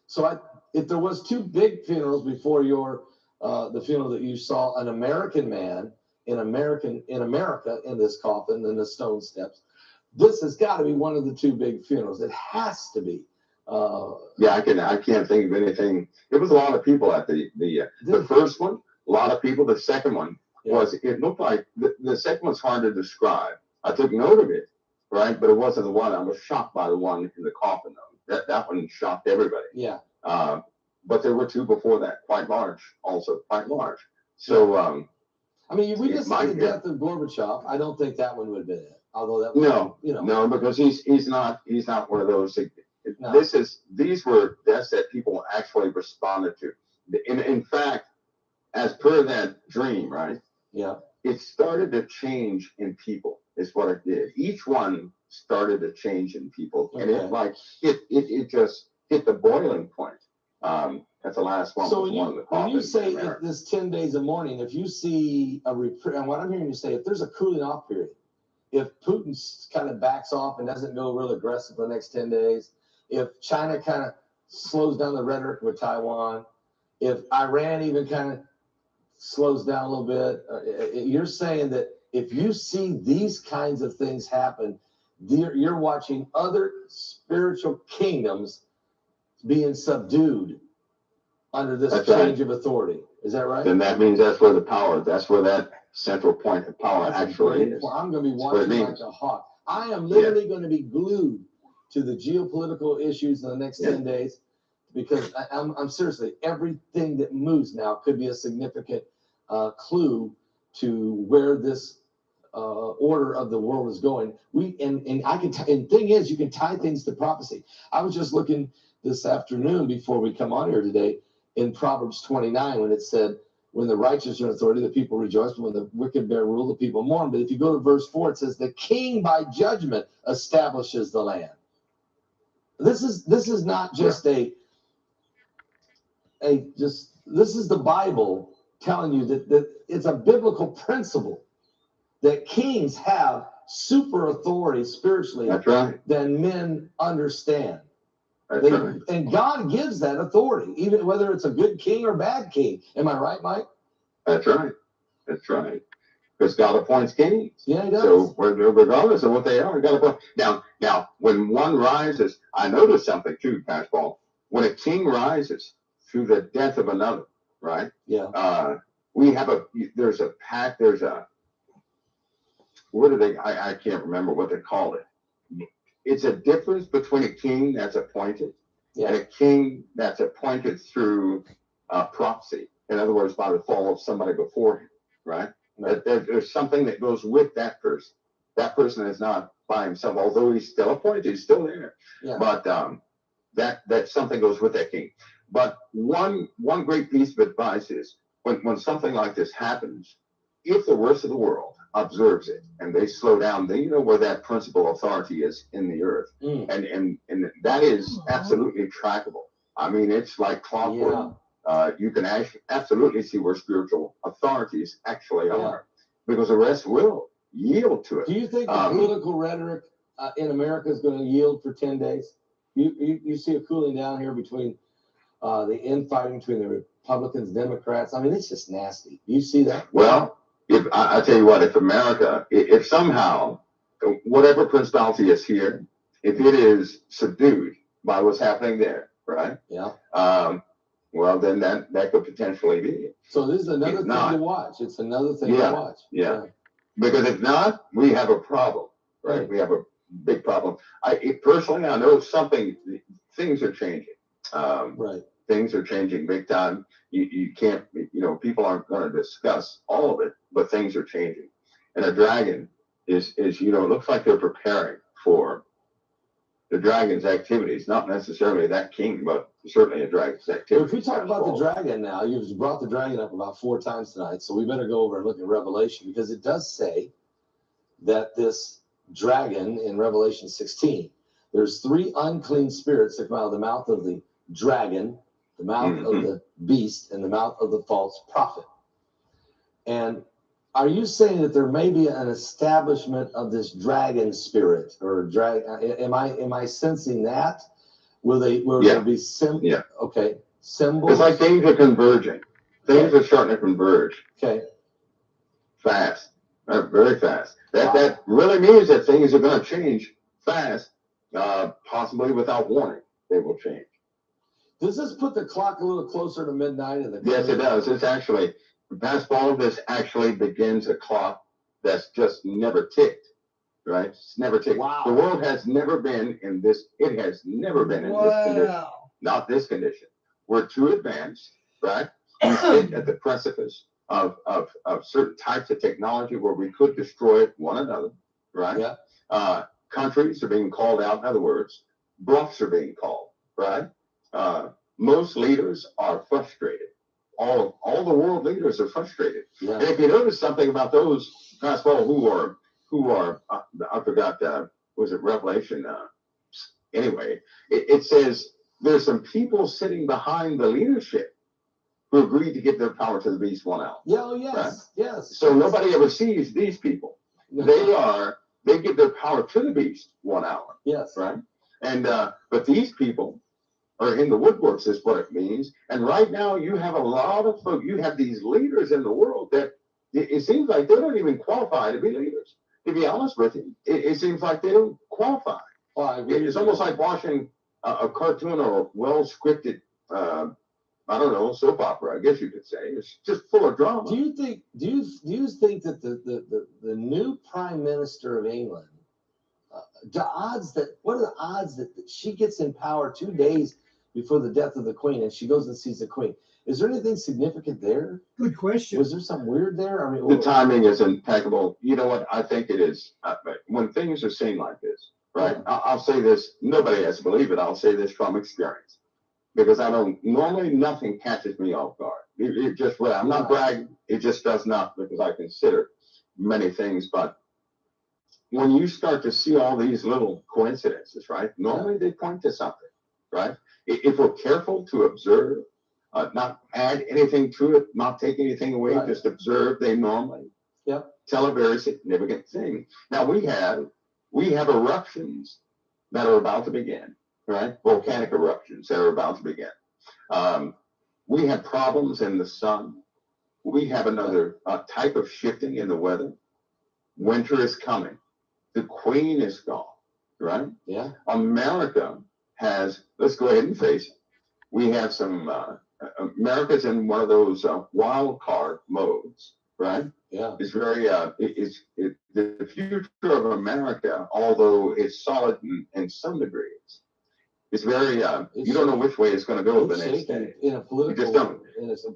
So if there was 2 big funerals before the funeral that you saw, an American man in America in this coffin in the stone steps, this has got to be one of the 2 big funerals. It has to be. Yeah, I can't think of anything. There was a lot of people at the first one. A lot of people. The second one was. It looked like the second one's hard to describe. I took note of it, right? But it wasn't the one. I was shocked by the one in the coffin, though. That one shocked everybody. Yeah. But there were 2 before that, quite large, also quite large. So. I mean, we just had the death of Gorbachev. I don't think that one would have been it. Although that no, because he's not one of those. No. These were deaths that people actually responded to. In fact, as per that dream, right? Yeah. It started to change in people, is what it did. Each one started to change in people, and it just hit the boiling point. That's the last one. So when you say if this 10 days of mourning, if you see and what I'm hearing you say, if there's a cooling off period, if Putin kind of backs off and doesn't go real aggressive for the next 10 days, if China kind of slows down the rhetoric with Taiwan, if Iran even kind of slows down a little bit, you're saying that if you see these kinds of things happen, you're watching other spiritual kingdoms being subdued under this change of authority. Is that right? Then that means that's where that central point of power actually is. Well, I'm going to be watching like a hawk. I am literally going to be glued to the geopolitical issues in the next 10 days, because I'm seriously, everything that moves now could be a significant clue to where this order of the world is going. And thing is, you can tie things to prophecy. I was just looking this afternoon before we come on here today in Proverbs 29 when it said, when the righteous are in authority, the people rejoice, but when the wicked bear rule, the people mourn. But if you go to verse 4, it says, the king by judgment establishes the land. This is not just this is the Bible telling you that it's a biblical principle that kings have super authority spiritually. That's right. Than men understand. That's right. And God gives that authority, even whether it's a good king or bad king. Am I right, Mike? That's right. That's right. Because God appoints kings. Yeah, he does. So regardless of what they are, God appoints. Now, when one rises, I noticed something too, Pastor Paul. When a king rises through the death of another, right? Yeah. There's a pact. There's a, what do they? I can't remember what they call it. It's a difference between a king that's appointed and a king that's appointed through prophecy. In other words, by the fall of somebody before him, right? There's something that goes with that person. That person is not by himself, although he's still appointed, he's still there. Yeah. But that something goes with that king. But one great piece of advice is when something like this happens, if the rest of the world observes it and they slow down, then you know where that principal authority is in the earth. And that is absolutely trackable. I mean, it's like clockwork. You can absolutely see where spiritual authorities actually are, because the rest will yield to it. Do you think the political rhetoric in America is going to yield for 10 days? You see a cooling down here between the infighting between the Republicans, Democrats. I mean, it's just nasty. Do you see that? Well, if I tell you what, if America, if somehow whatever principality is here, if it is subdued by what's happening there, right? Yeah. Well, then that could potentially be it. So this is another thing to watch. It's another thing to watch. Yeah. Because if not, we have a problem, right? We have a big problem. Personally, I know things are changing. Right. Things are changing big time. You can't, people aren't going to discuss all of it, but things are changing. And a dragon is it looks like they're preparing for the dragon's activities, not necessarily that king, but certainly a dragon's activity. Well, if we talk about the dragon now, you've brought the dragon up about 4 times tonight, so we better go over and look at Revelation, because it does say that this dragon in Revelation 16, there's 3 unclean spirits that come out of the mouth of the dragon, the mouth of the beast, and the mouth of the false prophet. And are you saying that there may be an establishment of this dragon spirit, or am I sensing that? Will there be symbols? It's like things are converging. Things are starting to converge. Okay. Fast. Very fast. That really means that things are going to change fast, possibly without warning. They will change. Does this put the clock a little closer to midnight? Yes, it does. It's actually, past all of this actually begins a clock that's just never ticked, right? It's never ticked. Wow. The world has never been in this, it has never been in this condition. Not this condition. We're too advanced, right? We sit at the precipice of certain types of technology where we could destroy one another, right? Yeah. Countries are being called out. In other words, bluffs are being called, right? Most leaders are frustrated. All the world leaders are frustrated. Yeah. And if you notice something about those, Pascal, who are I forgot, was it Revelation? Anyway, it says there's some people sitting behind the leadership who agreed to give their power to the beast 1 hour. Yeah, oh, yes, right? yes. So nobody ever sees these people. They give their power to the beast 1 hour. Yes. Right? And but these people are in the woodworks, is what it means. And right now you have a lot of folks, you have these leaders in the world that it seems like they don't even qualify to be leaders. To be honest with you, it seems like they don't qualify. Well, I agree. It's almost like watching a cartoon or a well-scripted, I don't know, soap opera, I guess you could say. It's just full of drama. Do you think that the new Prime Minister of England, what are the odds that she gets in power 2 days before the death of the Queen, and she goes and sees the Queen? Is there anything significant there? Good question. Was there something weird there? I mean, the timing is impeccable. You know what? I think it is. When things are seen like this, right? I'll say this. Nobody has to believe it. I'll say this from experience. because I don't normally nothing catches me off guard. It just well, I'm not bragging. It just does not because I consider many things. But when you start to see all these little coincidences, right? Normally they point to something, right? If we're careful to observe, not add anything to it, not take anything away, just observe, they normally tell a very significant thing. Now we have eruptions that are about to begin, right? Volcanic eruptions that are about to begin. We have problems in the sun. We have another type of shifting in the weather. Winter is coming. The Queen is gone, right? Yeah. America has, let's go ahead and face it. We have some, America's in one of those wild card modes, right? Yeah. It's very, the future of America, although it's solid in some degrees, it's very, you don't know which way it's going to go the next day. In a political,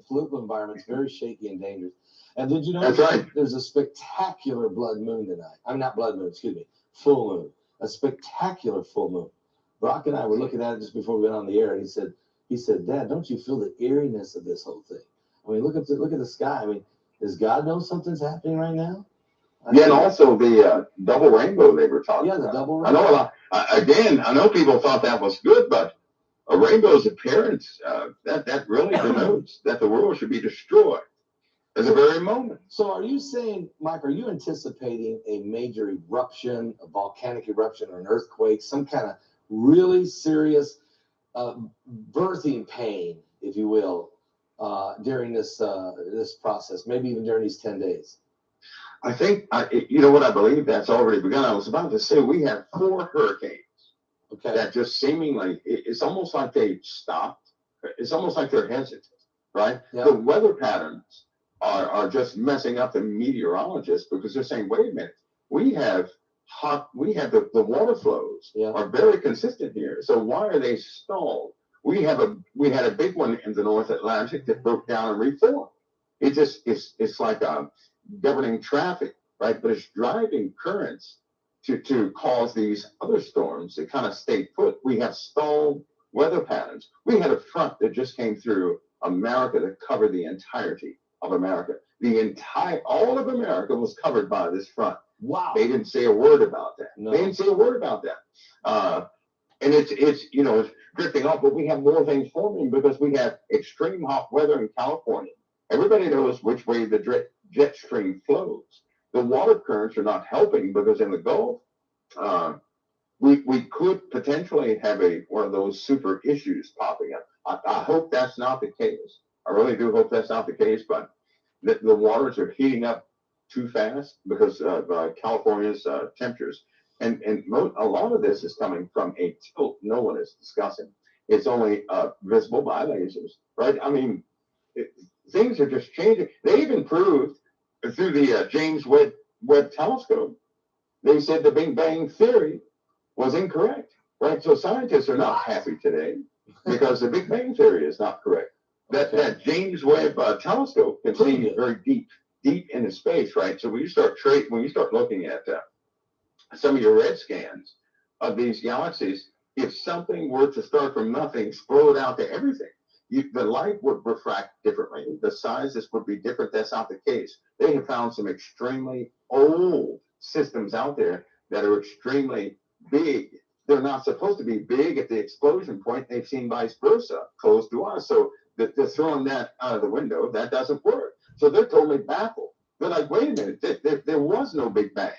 political environment, it's very shaky and dangerous. And did you know there's a spectacular blood moon tonight? I'm not blood moon, excuse me, full moon. A spectacular full moon. Brock and I were looking at it just before we went on the air, and he said, Dad, don't you feel the eeriness of this whole thing? I mean, look at the sky. I mean, does God know something's happening right now? Yeah, and also the double rainbow they were talking about. Yeah, the double rainbow. I know a lot. Again, I know people thought that was good, but a rainbow's appearance, that really denotes that the world should be destroyed at the very moment. So are you saying, Mike, are you anticipating a major eruption, a volcanic eruption or an earthquake, some kind of really serious birthing pain, if you will, during this process, maybe even during these 10 days? I think, you know what, I believe that's already begun. I was about to say we have 4 hurricanes that just seemingly, it's almost like they stopped. It's almost like they're hesitant, right? Yeah. The weather patterns are just messing up the meteorologists because they're saying, wait a minute, we have the water flows are very consistent here. So why are they stalled? We had a big one in the North Atlantic that broke down and reformed. It just it's like governing traffic, right? But it's driving currents to cause these other storms to kind of stay put. We have stalled weather patterns. We had a front that just came through America that covered the entirety of America. All of America was covered by this front. Wow. They didn't say a word about that. No. They didn't say a word about that. And it's drifting off, but we have more things forming because we have extreme hot weather in California. Everybody knows which way the jet stream flows. The water currents are not helping because in the Gulf, we could potentially have one of those super issues popping up. I hope that's not the case. I really do hope that's not the case, but the waters are heating up too fast because of California's temperatures. And a lot of this is coming from a tilt no one is discussing. It's only visible by lasers, right? I mean, things are just changing. They even proved through the James Webb telescope, they said the Big Bang Theory was incorrect, right? So scientists are not happy today because the Big Bang Theory is not correct. That James Webb telescope can see very deep into space, right? So when you start looking at some of your red scans of these galaxies, if something were to start from nothing, explode out to everything, the light would refract differently. The sizes would be different. That's not the case. They have found some extremely old systems out there that are extremely big. They're not supposed to be big at the explosion point. They've seen vice versa, close to us. So they're throwing that out of the window. That doesn't work. So they're totally baffled. They're like, wait a minute, there was no Big Bang.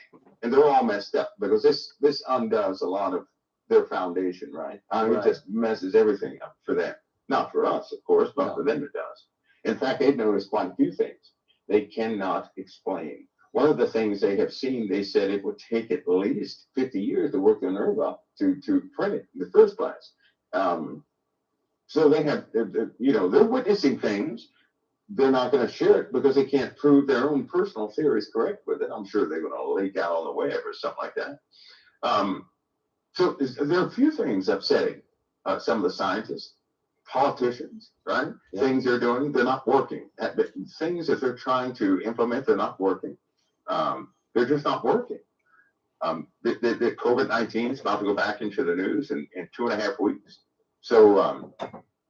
And they're all messed up because this undoes a lot of their foundation, right? It just messes everything up for them. Not for us, of course, but for them it does. In fact, they've noticed quite a few things they cannot explain. One of the things they have seen, they said it would take at least 50 years to work the nerve up to print it in the first place. So they're witnessing things. They're not going to share it because they can't prove their own personal theories correct with it. I'm sure they're going to leak out on the web or something like that. So there are a few things upsetting some of the scientists, politicians, right? Yeah. Things they're doing, they're not working. Things that they're trying to implement, they're not working. They're just not working. The COVID-19 is about to go back into the news in 2.5 weeks. So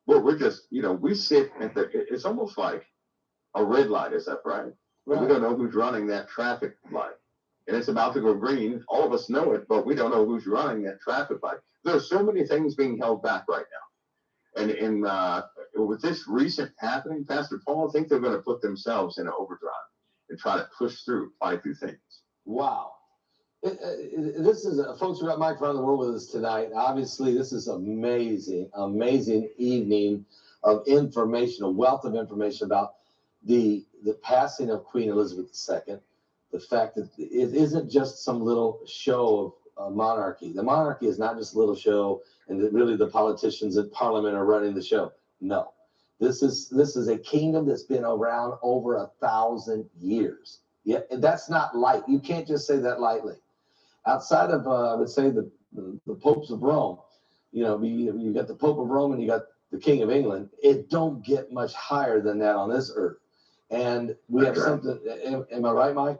we're just, we sit at it's almost like a red light is up, right? But we don't know who's running that traffic light. And it's about to go green. All of us know it, but we don't know who's running that traffic light. There's so many things being held back right now. And with this recent happening, Pastor Paul, I think they're going to put themselves in an overdrive and try to push through, fight through things. Wow. This is, folks, we got Mike around the world with us tonight. Obviously, this is amazing evening of information, a wealth of information about the passing of Queen Elizabeth II. The fact that it isn't just some little show of monarchy. The monarchy is not just a little show, and that really the politicians at Parliament are running the show. No, this is a kingdom that's been around over 1,000 years. Yeah, that's not light. You can't just say that lightly. Outside of, I would say the popes of Rome, you got the Pope of Rome and you got the King of England. It don't get much higher than that on this earth. And we have something. Am I right, Mike?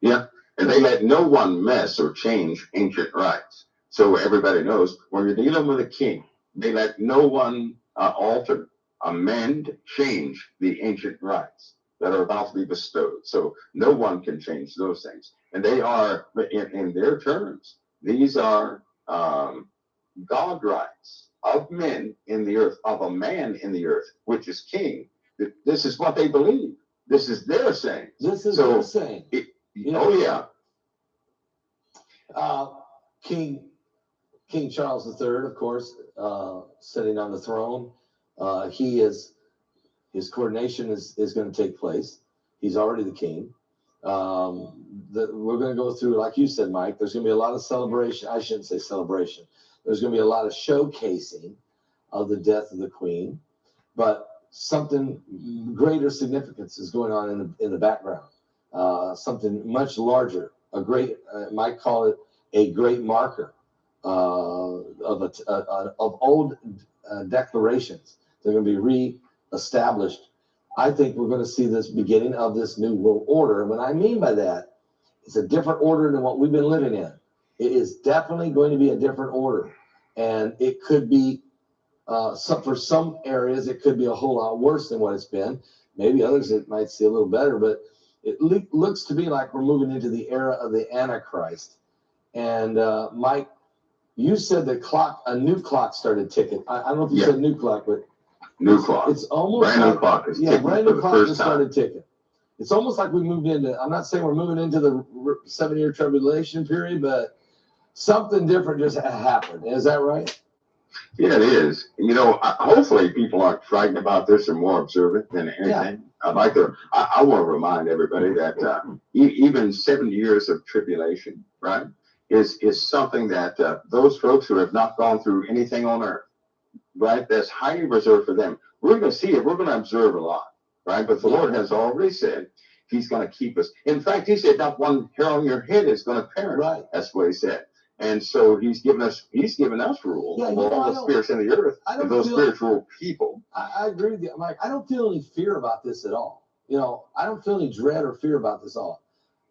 Yeah, and they let no one mess or change ancient rites. So everybody knows when you're dealing with a king, they let no one alter, amend, change the ancient rites that are about to be bestowed. So no one can change those things. And they are, in their terms, these are God rights of men in the earth, of a man in the earth, which is king. This is what they believe. This is their saying. This is their saying. Oh, yeah. King Charles III, of course, sitting on the throne. His coronation is going to take place. He's already the king. We're going to go through, like you said, Mike, there's going to be a lot of celebration. I shouldn't say celebration. There's going to be a lot of showcasing of the death of the queen. But something greater significance is going on in the background. Something much larger, a great, might call it a great marker of old declarations. They're going to be re-established. I think we're going to see this beginning of this new world order. And what I mean by that, it's a different order than what we've been living in. It is definitely going to be a different order. And it could be, for some areas, it could be a whole lot worse than what it's been. Maybe others it might see a little better, but it looks to me like we're moving into the era of the Antichrist. And Mike, you said a new clock started ticking. I don't know if you said new clock, but new clock. It's almost brand new clock. Brand new clock just started ticking. It's almost like we moved into. I'm not saying we're moving into the 7-year tribulation period, but something different just happened. Is that right? Yeah, it is. Hopefully people aren't frightened about this or more observant than anything. Yeah. I want to remind everybody that even 7 years of tribulation, right, is something that those folks who have not gone through anything on earth, right, that's highly reserved for them. We're going to see it. We're going to observe a lot, right? But the Lord has already said he's going to keep us. In fact, he said not one hair on your head is going to perish. Right. That's what he said. And so he's given us rule over all the spirits in the earth, and those spiritual people. I agree with you, Mike. I don't feel any fear about this at all. I don't feel any dread or fear about this at all.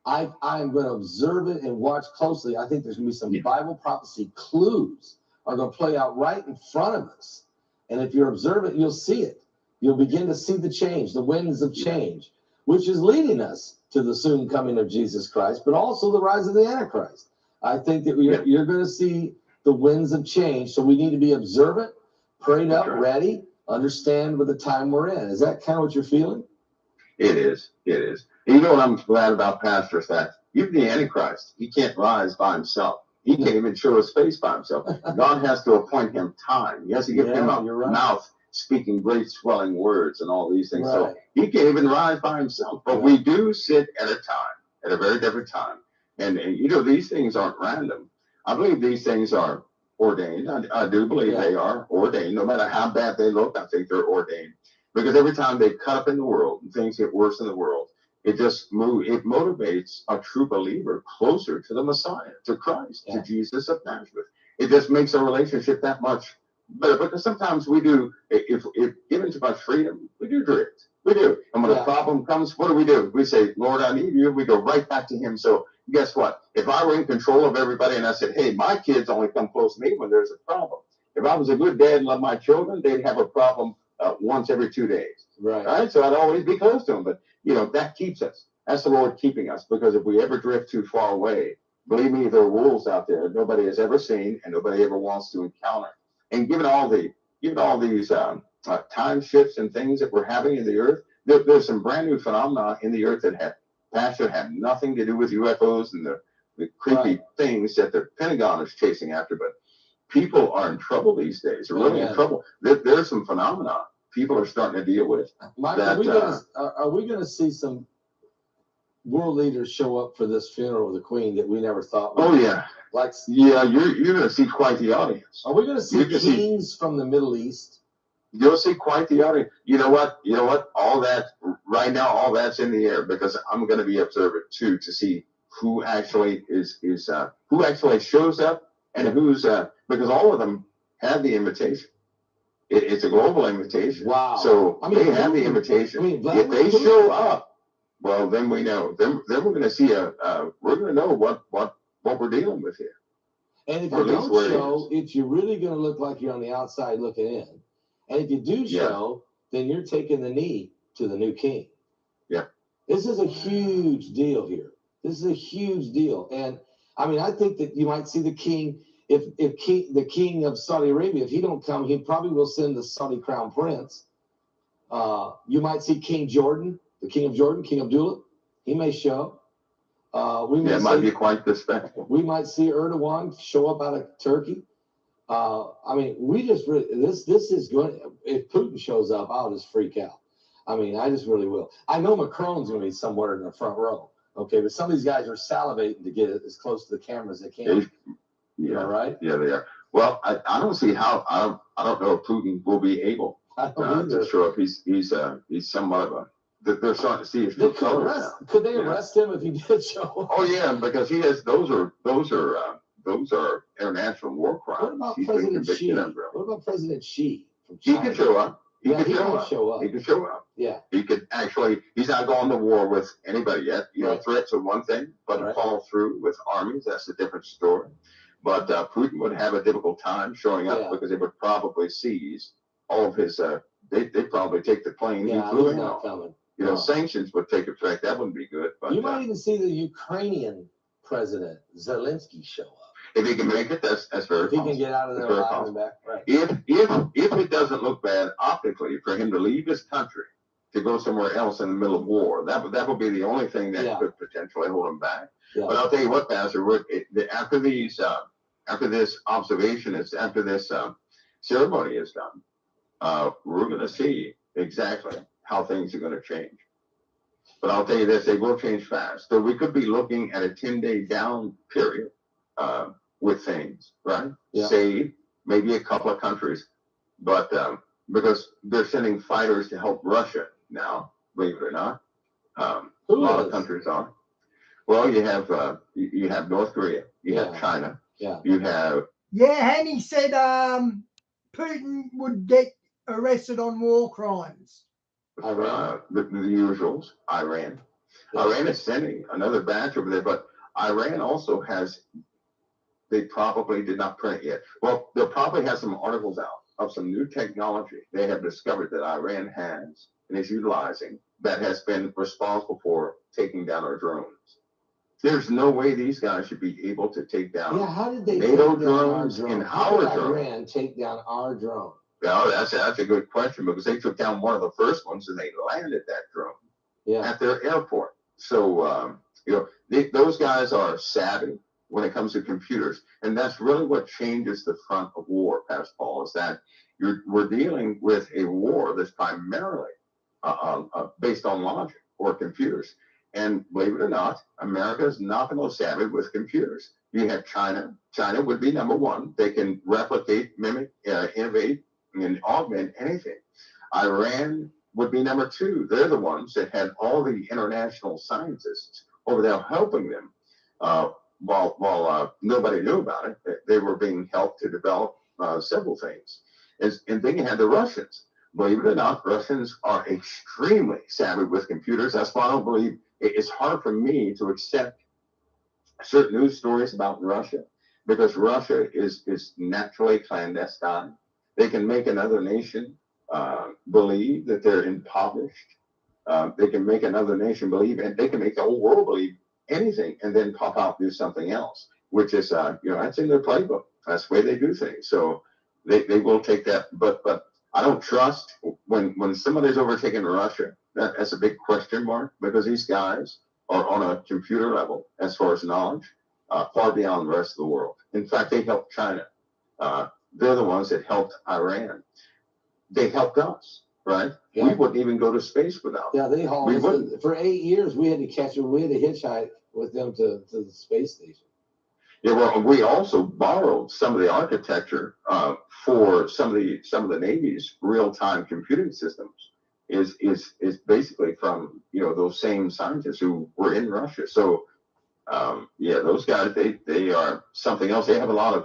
I am going to observe it and watch closely. I think there's going to be some Bible prophecy clues are going to play out right in front of us. And if you're observant, you'll see it. You'll begin to see the change, the winds of change, which is leading us to the soon coming of Jesus Christ, but also the rise of the Antichrist. I think that you're going to see the winds of change. So we need to be observant, prayed up, ready, understand what the time we're in. Is that kind of what you're feeling? It is. It is. And what I'm glad about, Pastor, is that even the Antichrist, he can't rise by himself. He can't even show his face by himself. God has to appoint him time. He has to give him a mouth speaking great swelling words and all these things. Right. So he can't even rise by himself. But we do sit at a very different time. And these things aren't random. I believe these things are ordained. I do believe they are ordained. No matter how bad they look, I think they're ordained. Because every time they cut up in the world and things get worse in the world, it motivates a true believer closer to the Messiah, to Christ, to Jesus of Nazareth. It just makes a relationship that much better. Because sometimes we do, if given too much freedom, we do drift. We do. And when a problem comes, what do? We say, Lord, I need you. We go right back to him. So guess what? If I were in control of everybody and I said, hey, my kids only come close to me when there's a problem, If I was a good dad and loved my children, they'd have a problem once every 2 days. Right. All right. So I'd always be close to them. But, that keeps us. That's the Lord keeping us. Because if we ever drift too far away, believe me, there are wolves out there nobody has ever seen and nobody ever wants to encounter. And given all these time shifts and things that we're having in the earth, there's some brand new phenomena in the earth that have nothing to do with UFOs and the creepy things that the Pentagon is chasing after. But people are in trouble these days. They're really in trouble. There's some phenomena people are starting to deal with. Mike, are we going to see some world leaders show up for this funeral of the Queen that we never thought would? Oh, yeah. You're going to see quite the audience. Are we going to see kings from the Middle East? You'll see quite the audience. You know what? All that right now, all that's in the air because I'm going to be observant too to see who actually who actually shows up and who's because all of them have the invitation. It's a global invitation. Wow. So they have the invitation. If they show up, well, then we know. Then we're going to see we're going to know what we're dealing with here. And if you don't show, if you're really going to look like you're on the outside looking in, and if you do show, then you're taking the knee to the new king. Yeah. This is a huge deal here. This is a huge deal. And I mean, I think that you might see the king, the king of Saudi Arabia, if he don't come, he probably will send the Saudi crown prince. You might see King Jordan, the king of Jordan, King Abdullah. He may show. It might be quite the spectacle. We might see Erdogan show up out of Turkey. I mean, we just really, this is going, if Putin shows up, I'll just freak out. I mean, I just really will. I know Macron's going to be somewhere in the front row. Okay, but some of these guys are salivating to get as close to the camera as they can. Yeah, right. Yeah, they are. Well, I don't see how. I don't know if Putin will be able to show up. He's somewhat of a. They're starting to see his true colors now. Could they arrest him if he did show up? Oh yeah, because he has. Those are international war crimes. What about President Xi? What about President Xi from China? He could show up. He could show up. He could show up. Yeah. He could actually. He's not going to war with anybody yet. Threats are one thing, but to follow through with armies, that's a different story. But Putin would have a difficult time showing up because they would probably seize all of his. They'd probably take the plane. Yeah, he's not coming. Sanctions would take effect. That wouldn't be good. But you might even see the Ukrainian president Zelensky show up. If he can make it, that's very possible. If he can get out of there alive and back, right. If it doesn't look bad optically for him to leave his country to go somewhere else in the middle of war, that would be the only thing that could potentially hold him back. Yeah. But I'll tell you what, Pastor, after this observation, after this ceremony is done, we're going to see exactly how things are going to change. But I'll tell you this, they will change fast. So we could be looking at a 10-day down period with things, right? Yeah. Save maybe a couple of countries, but because they're sending fighters to help Russia now, believe it or not. A lot of countries are. Well, you have North Korea, you have China, you have. Yeah, and he said Putin would get arrested on war crimes. Iran, the usuals, Iran. Iran is sending another batch over there, but Iran also has. They probably did not print it yet. Well, they'll probably have some articles out of some new technology they have discovered that Iran has and is utilizing that has been responsible for taking down our drones. There's no way these guys should be able to take down how did they NATO drones and our drones. Iran take down our drone? Well, that's a good question because they took down one of the first ones and they landed that drone at their airport. So, those guys are savvy when it comes to computers. And that's really what changes the front of war, Pastor Paul, is that we're dealing with a war that's primarily based on logic or computers. And believe it or not, America is not the most savvy with computers. You have China. China would be number one. They can replicate, mimic, innovate, and augment anything. Iran would be number two. They're the ones that had all the international scientists over there helping them. While nobody knew about it, they were being helped to develop several things. And then you had the Russians. Believe it or not, Russians are extremely savvy with computers. That's why I don't believe it's hard for me to accept certain news stories about Russia because Russia is naturally clandestine. They can make another nation believe that they're impoverished. They can make another nation believe, and they can make the whole world believe anything, and then pop out and do something else, which is, that's in their playbook. That's the way they do things. So they will take that, but I don't trust when somebody's overtaken Russia. That's a big question mark, because these guys are on a computer level as far as knowledge, far beyond the rest of the world. In fact, they helped China. They're the ones that helped Iran. They helped us, right? Yeah. We wouldn't even go to space without them. Yeah, they hauled We us wouldn't. for 8 years. We had to catch them. We had to hitchhike with them to the space station. Yeah, well, we also borrowed some of the architecture for some of the Navy's real-time computing systems. Is basically from those same scientists who were in Russia. So those guys they are something else. They have a lot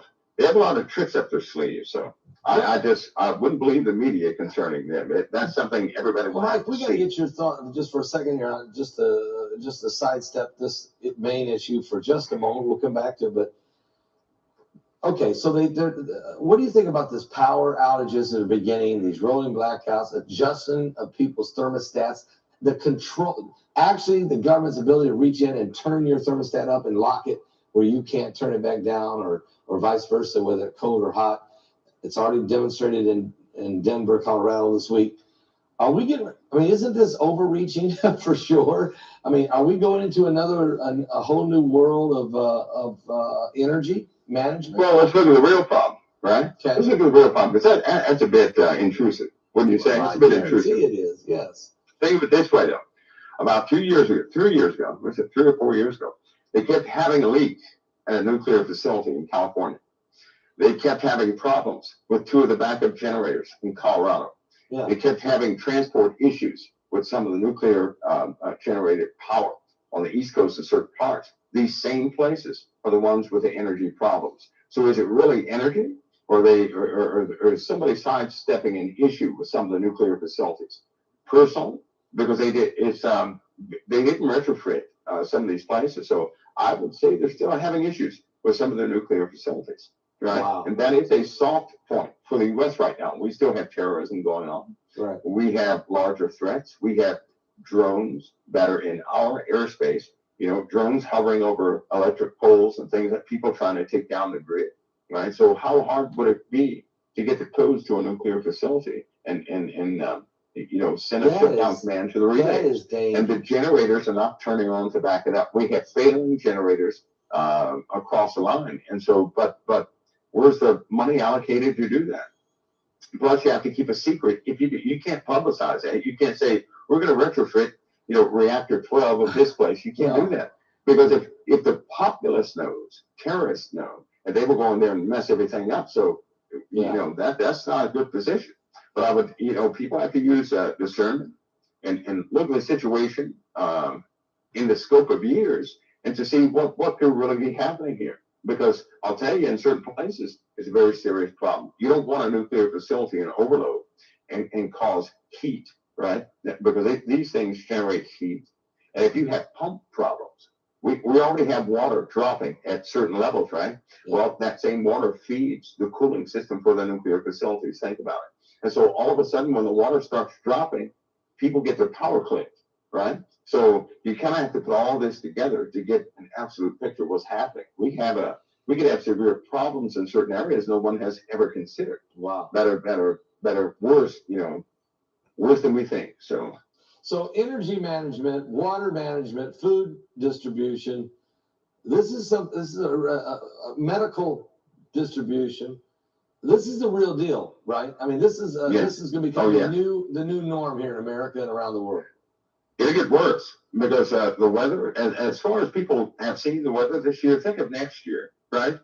of tricks up their sleeves. So I wouldn't believe the media concerning them. That's something everybody will have Mike, to we got to see. get your thought just for a second here on just to sidestep this main issue for just a moment. We'll come back to it, but okay. So what do you think about this power outages at the beginning? These rolling blackouts, adjusting of people's thermostats, the control. Actually, the government's ability to reach in and turn your thermostat up and lock it where you can't turn it back down, or vice versa, whether it's cold or hot. It's already demonstrated in Denver, Colorado this week. Are we getting? I mean, isn't this overreaching for sure? I mean, are we going into a whole new world of energy management? Well, let's look at the real problem, right? Okay. Let's look at the real problem, because that's a bit intrusive. Wouldn't you say? It's a bit intrusive. It is, yes. Think of it this way, though. About 3 years ago, was it 3 or 4 years ago, they kept having a leak at a nuclear facility in California. They kept having problems with 2 of the backup generators in Colorado. Yeah. They kept having transport issues with some of the nuclear generated power on the East Coast of certain parts. These same places are the ones with the energy problems. So is it really energy, or is somebody sidestepping an issue with some of the nuclear facilities? Personally, because they didn't retrofit some of these places. So I would say they're still having issues with some of the nuclear facilities, right? Wow. And that is a soft point for the U.S. right now. We still have terrorism going on. Right. We have larger threats. We have drones that are in our airspace, drones hovering over electric poles and things that people trying to take down the grid, right? So how hard would it be to get the codes to a nuclear facility and send a shutdown command to the relays? That is dangerous. And the generators are not turning on to back it up. We have failing generators across the line. And so, but where's the money allocated to do that? Plus, you have to keep a secret. If you can't publicize it, you can't say we're going to retrofit, reactor 12 of this place. You can't do that, because if the populace knows, terrorists know, and they will go in there and mess everything up. So that's not a good position. But I would, people have to use discernment and look at the situation in the scope of years, and to see what could really be happening here. Because I'll tell you, in certain places, it's a very serious problem. You don't want a nuclear facility in overload and cause heat, right? Because these things generate heat. And if you have pump problems, we already have water dropping at certain levels, right? Yeah. Well, that same water feeds the cooling system for the nuclear facilities. Think about it. And so all of a sudden, when the water starts dropping, people get their power clipped, right? So you kind of have to put all this together to get an absolute picture of what's happening. We could have severe problems in certain areas no one has ever considered. Wow. That are worse, worse than we think. So energy management, water management, food distribution. This is a medical distribution. This is the real deal, right? I mean, this is going to become the new norm here in America and around the world. It'll get worse because the weather, as far as people have seen the weather this year, think of next year, right?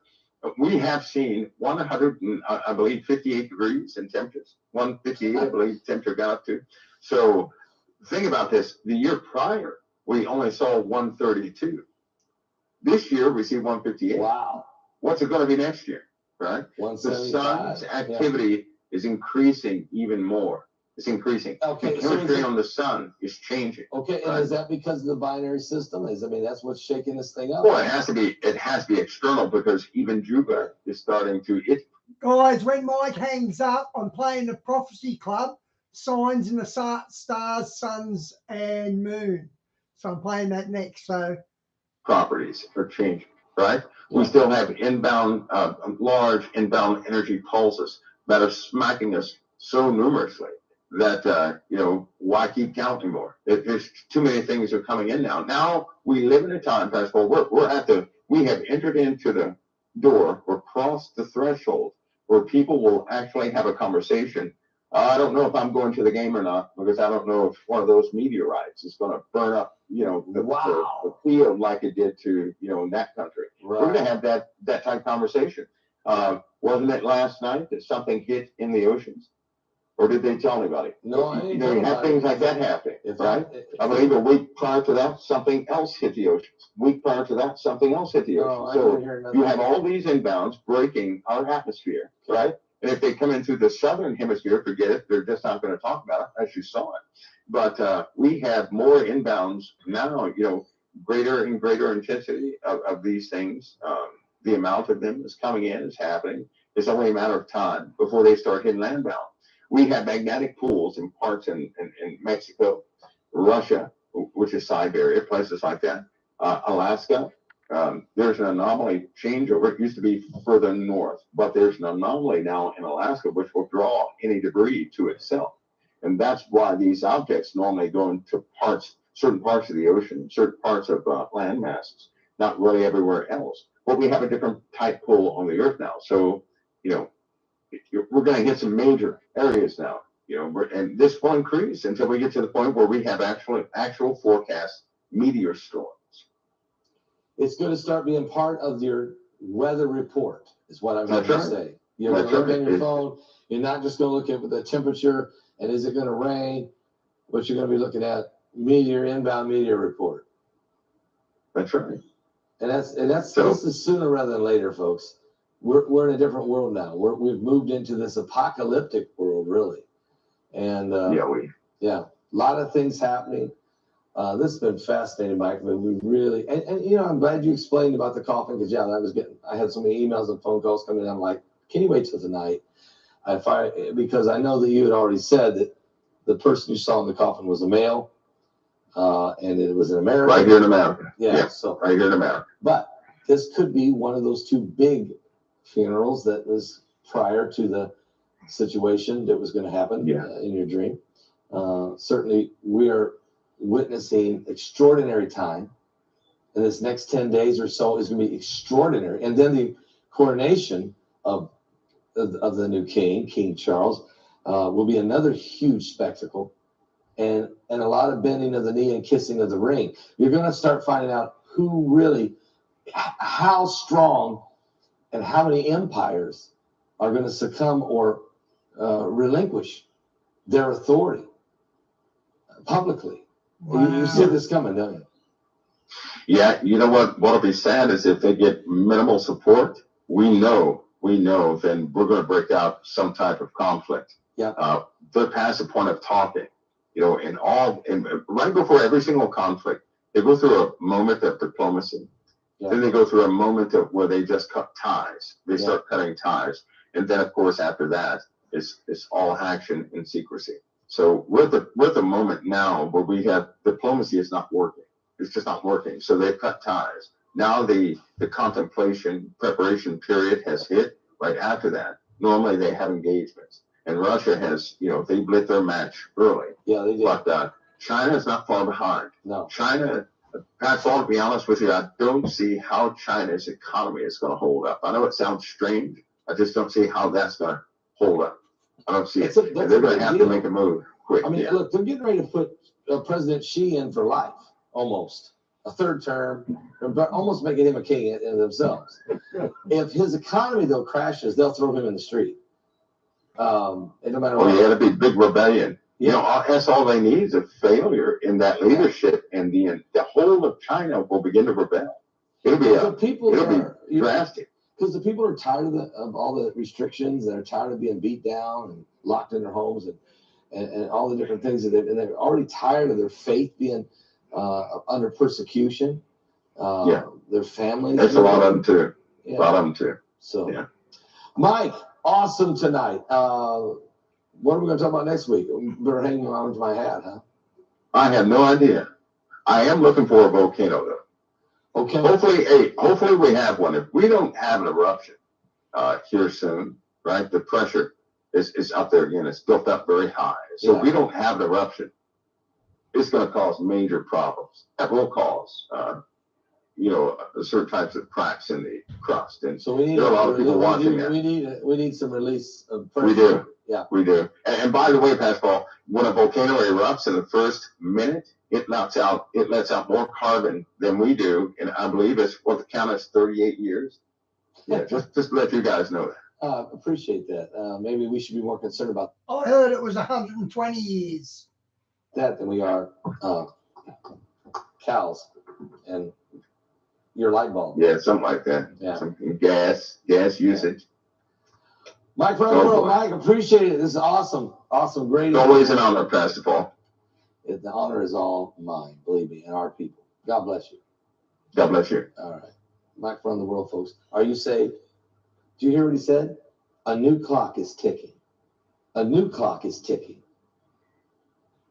We have seen 58 degrees in temperatures. 158, I believe, temperature got up to. So think about this. The year prior, we only saw 132. This year, we see 158. Wow. What's it going to be next year, right? The sun's activity is increasing even more. It's increasing. Okay, The so chemistry on the sun is changing. Okay, and is that because of the binary system? That's what's shaking this thing up. Well, it has to be external, because even Jupiter is starting to Guys, when Mike hangs up, I'm playing the Prophecy Club, Signs in the Stars, Suns, and Moon. So I'm playing that next. So properties are changing, right? Yeah. We still have large inbound energy pulses that are smacking us so numerously that, why keep counting more? There's too many things are coming in now. Now we live in a time, Pastor, we have entered into the door or crossed the threshold where people will actually have a conversation. I don't know if I'm going to the game or not, because I don't know if one of those meteorites is going to burn up, the field like it did to, in that country. Right. We're going to have that type of conversation. Wasn't it last night that something hit in the oceans? Or did they tell anybody? No, I didn't you have things like that happening, right? I believe a week prior to that, something else hit the oceans. Week prior to that, something else hit the oceans. So you have all these inbounds breaking our atmosphere, right? And if they come into the southern hemisphere, forget it. They're just not going to talk about it, as you saw it. But we have more inbounds now, greater and greater intensity of these things. The amount of them is coming in, is happening. It's only a matter of time before they start hitting landbound. We have magnetic pools in parts in Mexico, Russia, which is Siberia, places like that, Alaska. There's an anomaly changeover. It used to be further north, but there's an anomaly now in Alaska which will draw any debris to itself. And that's why these objects normally go into certain parts of the ocean, certain parts of land masses, not really everywhere else. But we have a different type pull on the Earth now. So, we're going to get some major areas now, and this will increase until we get to the point where we have actual forecast meteor storms. It's going to start being part of your weather report, is what I'm going to say. You're going to look on your phone. You're not just going to look at the temperature and is it going to rain, but you're going to be looking at inbound meteor report. That's right. And this is sooner rather than later, folks. We're in a different world now. We've moved into this apocalyptic world, really. And a lot of things happening. This has been fascinating, Mike. But we really, and I'm glad you explained about the coffin, because I had so many emails and phone calls coming in. I'm like, can you wait till tonight? Because I know that you had already said that the person you saw in the coffin was a male, and it was in America. Right here in America. Yeah. So right here in America. But this could be one of those two big funerals that was prior to the situation that was going to happen in your dream. Certainly, we are witnessing extraordinary time, and this next 10 days or so is going to be extraordinary. And then the coronation of the new king, King Charles, will be another huge spectacle, and a lot of bending of the knee and kissing of the ring. You're going to start finding out how strong and how many empires are going to succumb or relinquish their authority publicly. Wow. You see this coming, don't you? Yeah, you know what'll be sad is if they get minimal support, we know then we're going to break out some type of conflict. Yeah. They're past the point of talking, and right before every single conflict, they go through a moment of diplomacy. Yeah. Then they go through a moment of where they just cut ties. They start cutting ties. And then, of course, after that, it's all action and secrecy. So we're at the moment now where we have diplomacy is not working. It's just not working. So they've cut ties. Now the contemplation preparation period has hit. Right after that, normally they have engagements. And Russia has, they lit their match early. Yeah, they did. But China is not far behind. No. China, Pat, to be honest with you, I don't see how China's economy is going to hold up. I know it sounds strange. I just don't see how that's going to hold up. I don't see it. They're going to have to make a move quick. I mean, look, they're getting ready to put President Xi in for life, almost. A third term, almost making him a king in themselves. If his economy, though, crashes, they'll throw him in the street. No matter what. He had a big rebellion. Yeah. That's all they need is a failure in that leadership, and the whole of China will begin to rebel. It'll be drastic. Because the people are tired of all the restrictions. They're tired of being beat down and locked in their homes. And and all the different things that they're already tired of their faith being under persecution. Their families. That's a lot of them too. Yeah. A lot of them too. So, yeah. Mike, awesome tonight. What are we going to talk about next week? Better hang on to my hat, huh? I have no idea. I am looking for a volcano though. Okay. Hopefully we have one. If we don't have an eruption here soon, right? The pressure is up there again. It's built up very high. So if we don't have an eruption, it's going to cause major problems. That will cause, certain types of cracks in the crust. And so we need there are a lot of people watching that. We need some release of pressure. We do. Yeah. We do. And by the way, Pascal, when a volcano erupts in the first minute, it lets out more carbon than we do. And I believe it's what the count is 38 years. Yeah, just to let you guys know that. Appreciate that. Maybe we should be more concerned about I heard it was 120 years. that than we are cows and your light bulb. Yeah, something like that. Yeah. Some gas usage. Mike from the world, Mike, appreciate it. This is awesome. Awesome, great. It's always an honor, Pastor Paul. The honor is all mine, believe me, and our people. God bless you. God bless you. All right. Mike from the world, folks. Are you saved? Do you hear what he said? A new clock is ticking. A new clock is ticking.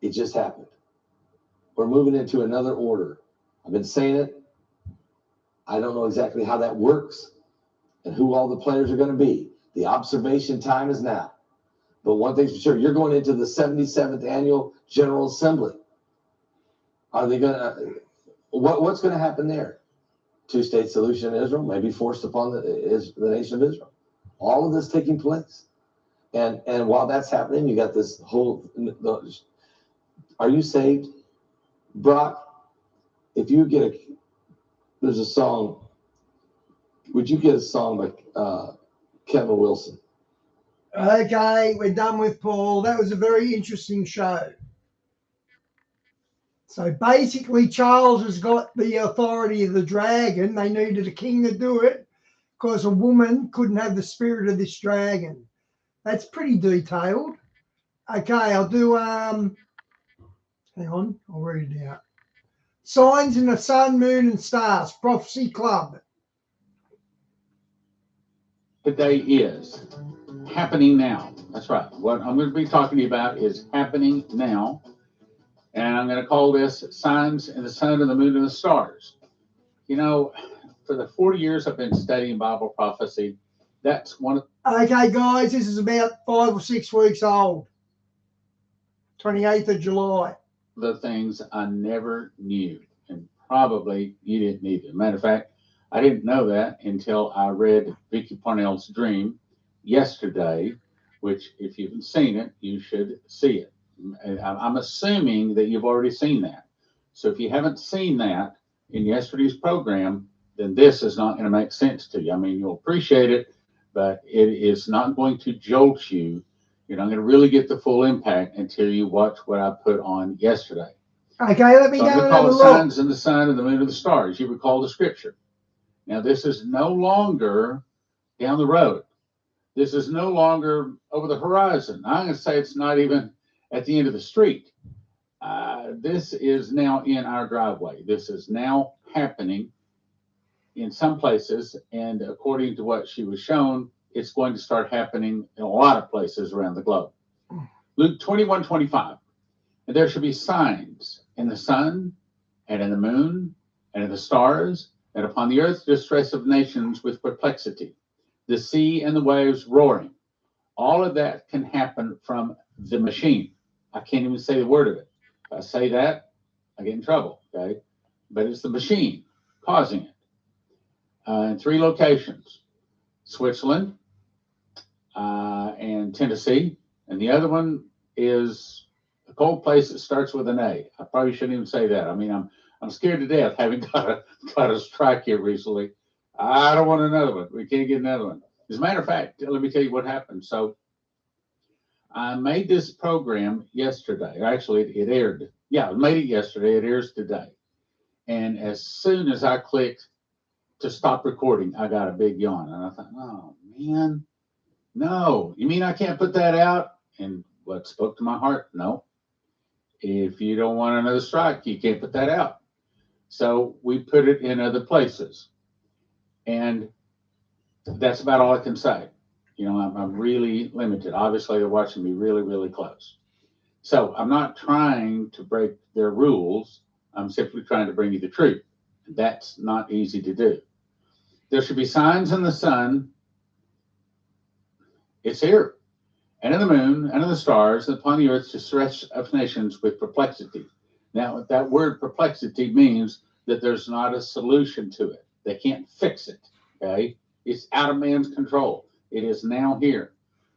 It just happened. We're moving into another order. I've been saying it. I don't know exactly how that works and who all the players are going to be. The observation time is now. But one thing's for sure, you're going into the 77th Annual General Assembly. Are they going to, what's going to happen there? Two-state solution in Israel may be forced upon the nation of Israel. All of this taking place. And while that's happening, you got this whole, are you saved? Brock, if you get there's a song, would you get a song by Kevin Wilson? Okay, we're done with Paul. That was a very interesting show. So basically, Charles has got the authority of the dragon. They needed a king to do it because a woman couldn't have the spirit of this dragon. That's pretty detailed. Okay, I'll do, hang on, I'll read it out. Signs in the sun, moon, and stars, Prophecy Club. Today is happening now. That's right. What I'm going to be talking to you about is happening now. And I'm going to call this Signs in the Sun and the Moon and the Stars. You know, for the 40 years I've been studying Bible prophecy, that's one of... Okay, guys, this is about 5 or 6 weeks old. 28th of July. The things I never knew, and probably you didn't either. Matter of fact, I didn't know that until I read Vicky Parnell's dream yesterday, which if you haven't seen it, you should see it. I'm assuming that you've already seen that. So if you haven't seen that in yesterday's program, then this is not going to make sense to you. I mean, you'll appreciate it, but it is not going to jolt you. You're not going to really get the full impact until you watch what I put on yesterday. Okay, let me go and have a look. Signs in the sun and the moon and the stars. You recall the scripture. Now, this is no longer down the road. This is no longer over the horizon. I'm going to say it's not even at the end of the street. This is now in our driveway. This is now happening in some places. And according to what she was shown, it's going to start happening in a lot of places around the globe. Luke 21:25. And there shall be signs in the sun and in the moon and in the stars, and upon the earth distress of nations with perplexity, the sea and the waves roaring. All of that can happen from the machine. I can't even say the word of it. If I say that, I get in trouble, okay? But it's the machine causing it. In 3 locations, Switzerland and Tennessee, and the other one is a cold place that starts with an A. I probably shouldn't even say that. I mean, I'm scared to death having got a strike here recently. I don't want another one. We can't get another one. As a matter of fact, let me tell you what happened. So I made this program yesterday. Actually, it aired. Yeah, I made it yesterday. It airs today. And as soon as I clicked to stop recording, I got a big yawn. And I thought, oh, man, no. You mean I can't put that out? And What spoke to my heart? No. If you don't want another strike, you can't put that out. So we put it in other places. And that's about all I can say. I'm really limited. Obviously, they're watching me really, really close. So I'm not trying to break their rules. I'm simply trying to bring you the truth. That's not easy to do. There should be signs in the sun. It's here. And in the moon, and in the stars, and upon the earth to stretch of nations with perplexity. Now, that word perplexity means that there's not a solution to it. They can't fix it, okay? It's out of man's control. It is now here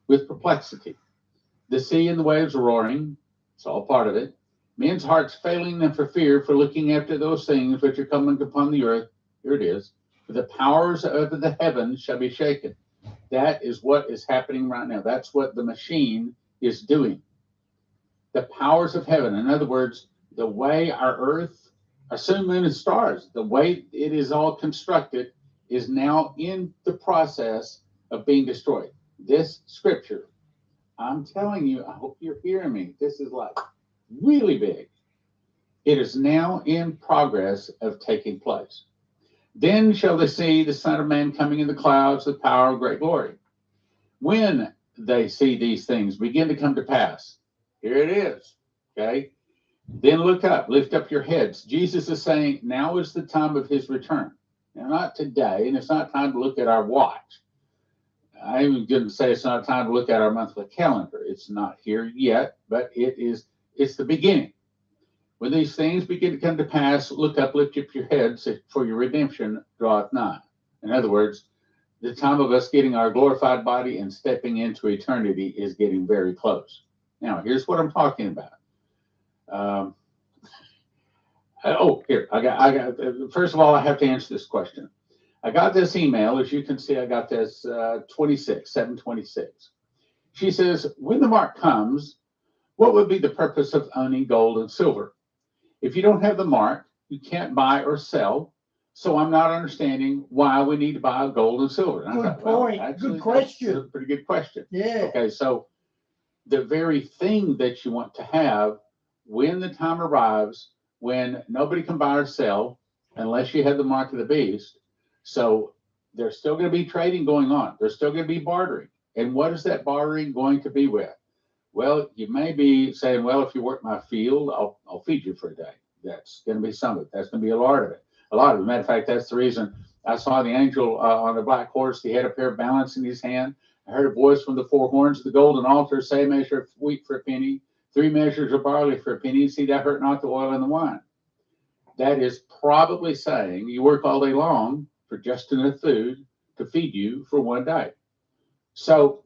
with perplexity. The sea and the waves are roaring. It's all part of it. Men's hearts failing them for fear for looking after those things which are coming upon the earth. Here it is. For the powers of the heavens shall be shaken. That is what is happening right now. That's what the machine is doing. The powers of heaven. In other words, the way our earth, our sun, moon, and stars, the way it is all constructed is now in the process of being destroyed. This scripture, I'm telling you, I hope you're hearing me. This is like really big. It is now in progress of taking place. Then shall they see the Son of Man coming in the clouds with power and great glory. When they see these things begin to come to pass, here it is, okay? Then look up, lift up your heads. Jesus is saying now is the time of his return. Now, not today, and it's not time to look at our watch. I even didn't say it's not time to look at our monthly calendar. It's not here yet, but it's the beginning. When these things begin to come to pass, look up, lift up your heads, for your redemption draweth nigh. In other words, the time of us getting our glorified body and stepping into eternity is getting very close. Now, here's what I'm talking about. Here, I got. First of all, I have to answer this question. I got this email, as you can see, I got this 726. She says, when the mark comes, what would be the purpose of owning gold and silver? If you don't have the mark, you can't buy or sell. So I'm not understanding why we need to buy gold and silver. And Good point. Actually, good question. That's a pretty good question. Yeah. Okay, so the very thing that you want to have when the time arrives, when nobody can buy or sell unless you have the mark of the beast. So there's still going to be trading going on. There's still going to be bartering. And what is that bartering going to be with? Well, you may be saying, well, if you work my field, I'll feed you for a day. That's going to be some of it. That's going to be a lot of it. Matter of fact, that's the reason I saw the angel on a black horse. He had a pair of balance in his hand. I heard a voice from the four horns of the golden altar say, a measure of wheat for a penny, 3 measures of barley for a penny. See, that hurt not the oil and the wine. That is probably saying you work all day long for just enough food to feed you for one day. So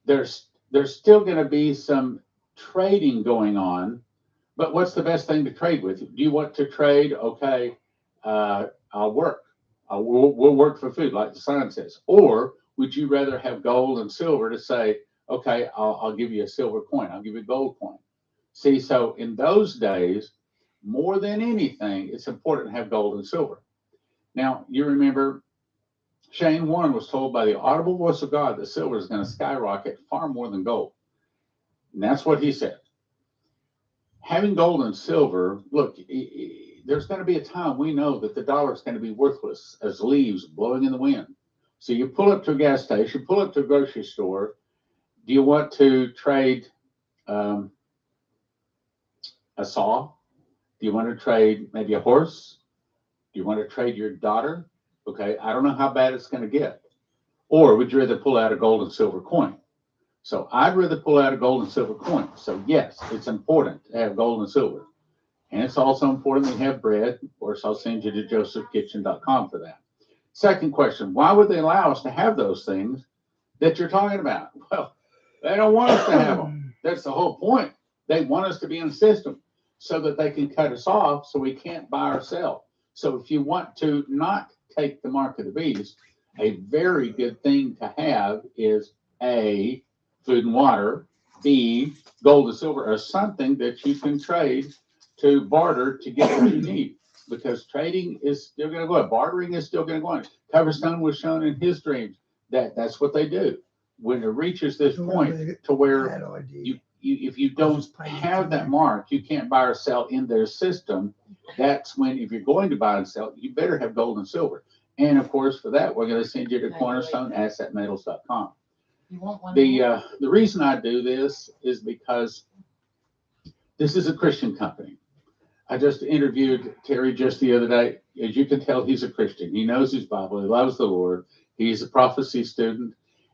there's still going to be some trading going on, but what's the best thing to trade with? Do you want to trade? Okay, I'll work. We'll work for food, like the sign says. Or would you rather have gold and silver to say, okay, I'll give you a silver coin. I'll give you a gold coin. See, so in those days, more than anything, it's important to have gold and silver. Now, you remember Shane Warren was told by the audible voice of God that silver is going to skyrocket far more than gold. And that's what he said. Having gold and silver, look, there's going to be a time we know that the dollar is going to be worthless as leaves blowing in the wind. So you pull up to a gas station, pull up to a grocery store. Do you want to trade a saw? Do you want to trade maybe a horse? Do you want to trade your daughter? Okay, I don't know how bad it's going to get. Or would you rather pull out a gold and silver coin? So I'd rather pull out a gold and silver coin. So yes, it's important to have gold and silver. And it's also important to have bread. Of course, I'll send you to josephkitchen.com for that. Second question, why would they allow us to have those things that you're talking about? Well, they don't want us to have them. That's the whole point. They want us to be in the system so that they can cut us off so we can't buy or sell. So if you want to not take the mark of the beast, a very good thing to have is A, food and water, B, gold and silver, or something that you can trade to barter to get what you need. Because trading is still going to go on. Bartering is still going to go on. Coverstone was shown in his dreams that that's what they do. When it reaches this point to where if you don't have that mark, you can't buy or sell in their system. That's when, if you're going to buy and sell, you better have gold and silver. And of course, for that, we're going to send you to cornerstoneassetmetals.com. You want one? The reason I do this is because this is a Christian company. I just interviewed Terry just the other day. As you can tell, he's a Christian. He knows his Bible. He loves the Lord. He's a prophecy student,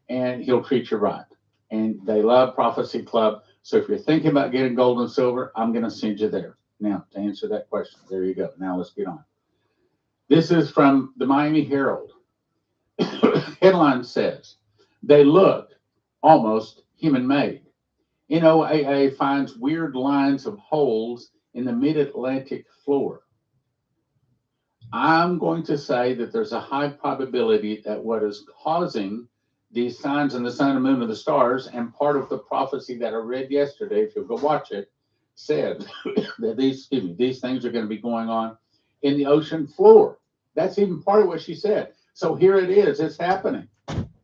and he'll treat you right. And they love Prophecy Club. So if you're thinking about getting gold and silver, I'm going to send you there. Now, to answer that question, there you go. Now let's get on. This is from the Miami Herald. Headline says, they look almost human-made. NOAA finds weird lines of holes in the mid-Atlantic floor. I'm going to say that there's a high probability that what is causing these signs in the sun and moon and the stars, and part of the prophecy that I read yesterday, if you'll go watch it, said that these things are going to be going on in the ocean floor. That's even part of what she said. So here it is. It's happening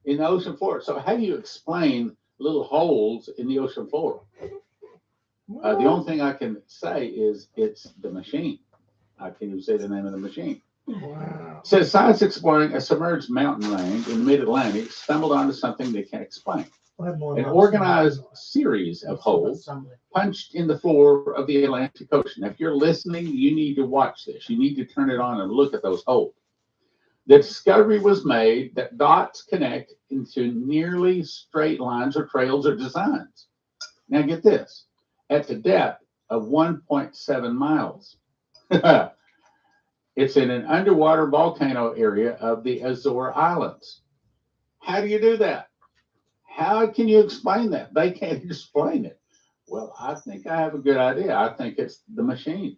in the ocean floor. So how do you explain little holes in the ocean floor? The only thing I can say is it's the machine. I can't even say the name of the machine. Wow. It says science exploring a submerged mountain range in the mid-Atlantic stumbled onto something they can't explain. An organized series of holes punched in the floor of the Atlantic Ocean. Now, if you're listening, you need to watch this. You need to turn it on and look at those holes. The discovery was made that dots connect into nearly straight lines or trails or designs. Now get this, at the depth of 1.7 miles. It's in an underwater volcano area of the Azore Islands. How do you do that? How can you explain that? They can't explain it. Well, I think I have a good idea. I think it's the machine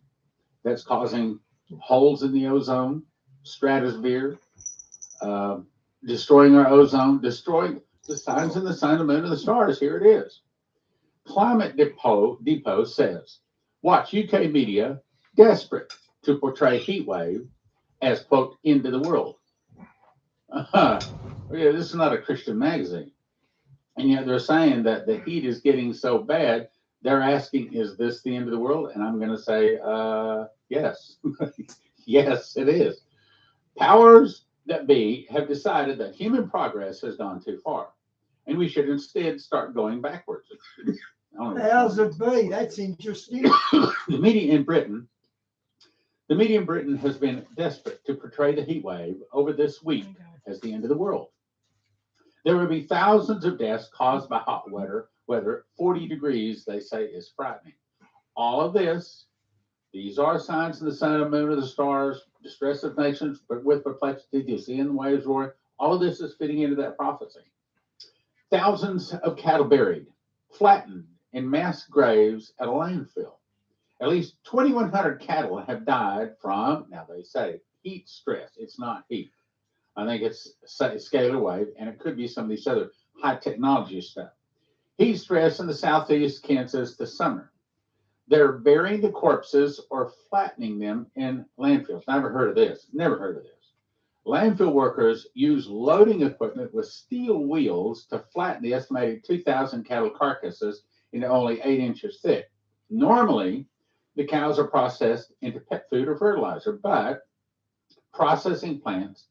that's causing holes in the ozone, stratosphere, destroying our ozone, destroying the signs in the sun, the moon, and the stars. Here it is. Climate Depot says, watch UK media desperate to portray heat wave as, quote, end of the world. Yeah, this is not a Christian magazine. And yet they're saying that the heat is getting so bad, they're asking, is this the end of the world? And I'm going to say, yes. Yes, it is. Powers that be have decided that human progress has gone too far, and we should instead start going backwards. How's it be? That's interesting. The media in Britain has been desperate to portray the heat wave over this week as the end of the world. There will be thousands of deaths caused by hot weather. 40 degrees, they say, is frightening. All of this, these are signs in the sun and moon of the stars, distress of nations, but with perplexity, you see in the waves roaring. All of this is fitting into that prophecy. Thousands of cattle buried, flattened in mass graves at a landfill. At least 2,100 cattle have died from, now they say, heat stress. It's not heat. I think it's scalar wave, and it could be some of these other high technology stuff. Heat stress in the southeast Kansas this summer. They're burying the corpses or flattening them in landfills. Never heard of this. Never heard of this. Landfill workers use loading equipment with steel wheels to flatten the estimated 2,000 cattle carcasses into only 8 inches thick. Normally, the cows are processed into pet food or fertilizer, but processing plants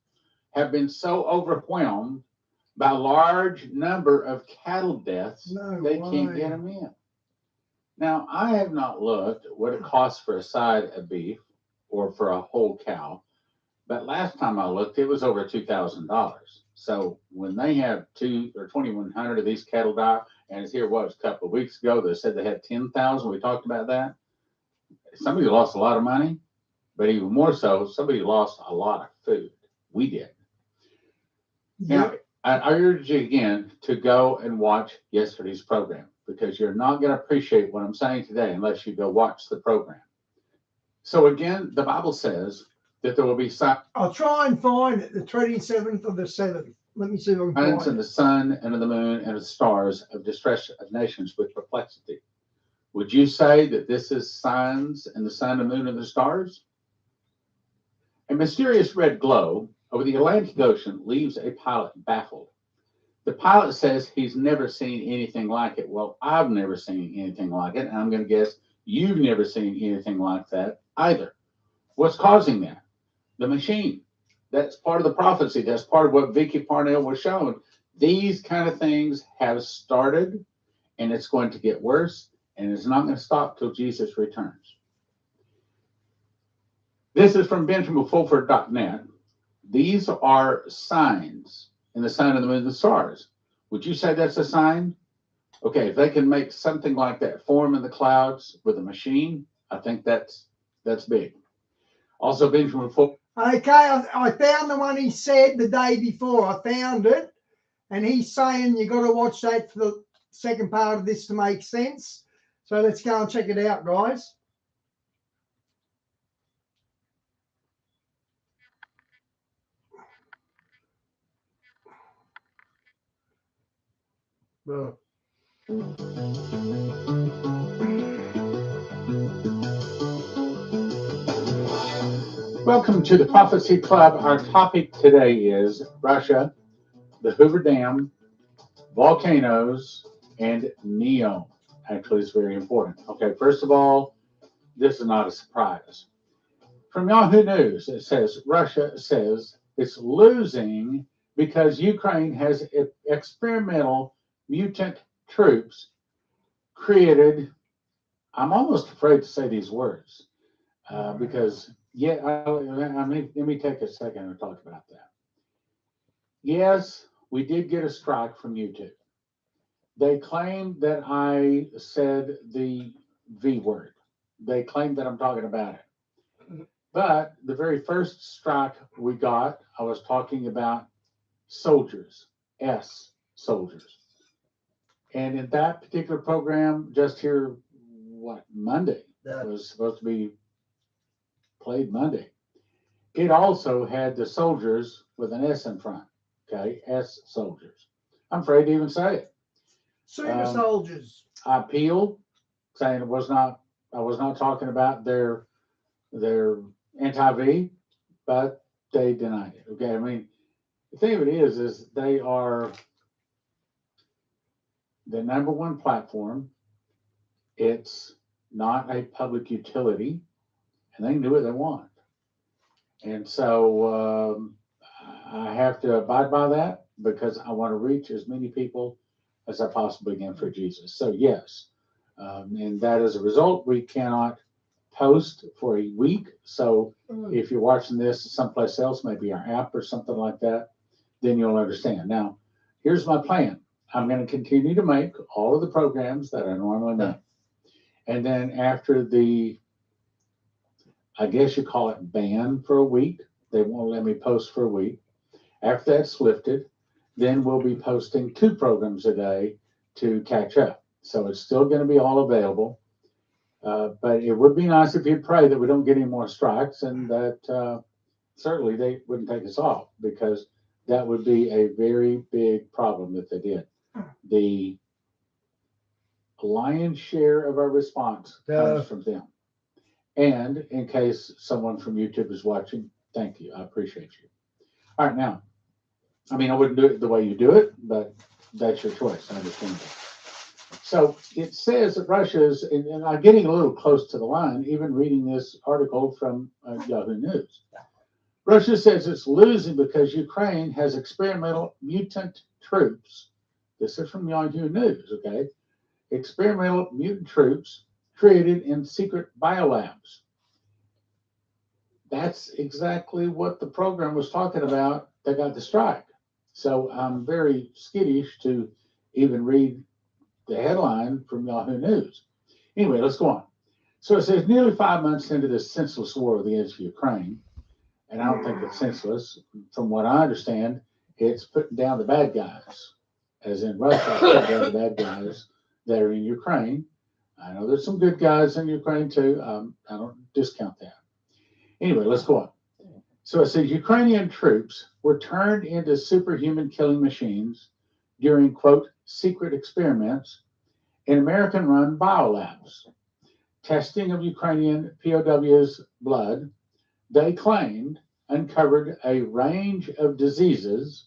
have been so overwhelmed by a large number of cattle deaths, they can't get them in. Now, I have not looked at what it costs for a side of beef or for a whole cow, but last time I looked, it was over $2,000. So when they have 2 or 2,100 of these cattle die, and it's here, what was a couple of weeks ago, they said they had 10,000. We talked about that. Somebody lost a lot of money, but even more so, somebody lost a lot of food. We did. Now, I urge you again to go and watch yesterday's program, because you're not going to appreciate what I'm saying today unless you go watch the program. So again, the Bible says that there will be signs. I'll try and find it, the 27th of the 7th. Let me see if I can find it. In the sun and in the moon and the stars of distress of nations with perplexity. Would you say that this is signs in the sun and moon and the stars? A mysterious red glow over the Atlantic Ocean leaves a pilot baffled. The pilot says he's never seen anything like it. Well, I've never seen anything like it, and I'm going to guess you've never seen anything like that either. What's causing that? The machine. That's part of the prophecy. That's part of what Vicky Parnell was showing. These kind of things have started, and it's going to get worse, and it's not going to stop till Jesus returns. This is from BenjaminFulford.net. These are signs in the sign of the moon and the stars. Would you say that's a sign? Okay, if they can make something like that form in the clouds with a machine, I think that's big. Also, Benjamin Fulford. Okay, I found the one he said the day before. I found it, and he's saying you got to watch that for the second part of this to make sense. So let's go and check it out, guys. Well. Welcome to the Prophecy Club. Our topic today is Russia, the Hoover Dam, volcanoes, and NEOM. Actually, it's very important. Okay, first of all, this is not a surprise. From Yahoo News, it says Russia says it's losing because Ukraine has experimental mutant troops created. I'm almost afraid to say these words because, let me take a second and talk about that. Yes, we did get a strike from YouTube. They claim that I said the V word. They claim that I'm talking about it. But the very first strike we got, I was talking about soldiers, soldiers. And in that particular program, just here, Monday, was supposed to be played Monday. It also had the soldiers with an S in front. Okay, S soldiers. I'm afraid to even say it. Super soldiers. I appealed, saying I was not talking about their anti-V, but they denied it. Okay, I mean, the thing of it is they are the number one platform. It's not a public utility, and they can do what they want. And so I have to abide by that because I want to reach as many people as I possibly can for Jesus. So yes, and that as a result, we cannot post for a week. So if you're watching this someplace else, maybe our app or something like that, then you'll understand. Now, here's my plan. I'm going to continue to make all of the programs that I normally make. And then after the, I guess you call it ban for a week, they won't let me post for a week. After that's lifted, then we'll be posting 2 programs a day to catch up. So it's still going to be all available. But it would be nice if you'd pray that we don't get any more strikes and that certainly they wouldn't take us off, because that would be a very big problem if they did. The lion's share of our response comes from them. And in case someone from YouTube is watching, thank you. I appreciate you. All right, now, I mean, I wouldn't do it the way you do it, but that's your choice. I understand that. So it says that Russia is, and I'm getting a little close to the line, even reading this article from Yahoo News. Russia says it's losing because Ukraine has experimental mutant troops. This is from Yahoo News, okay? Experimental mutant troops created in secret biolabs. That's exactly what the program was talking about that got the strike. So I'm very skittish to even read the headline from Yahoo News. Anyway, let's go on. So it says nearly 5 months into this senseless war against Ukraine, and I don't think it's senseless. From what I understand, it's putting down the bad guys, as in Russia, putting down the bad guys that are in Ukraine. I know there's some good guys in Ukraine too. I don't discount that. Anyway, let's go on. So it says Ukrainian troops were turned into superhuman killing machines during, quote, secret experiments in American-run biolabs. Testing of Ukrainian POWs' blood, they claimed, uncovered a range of diseases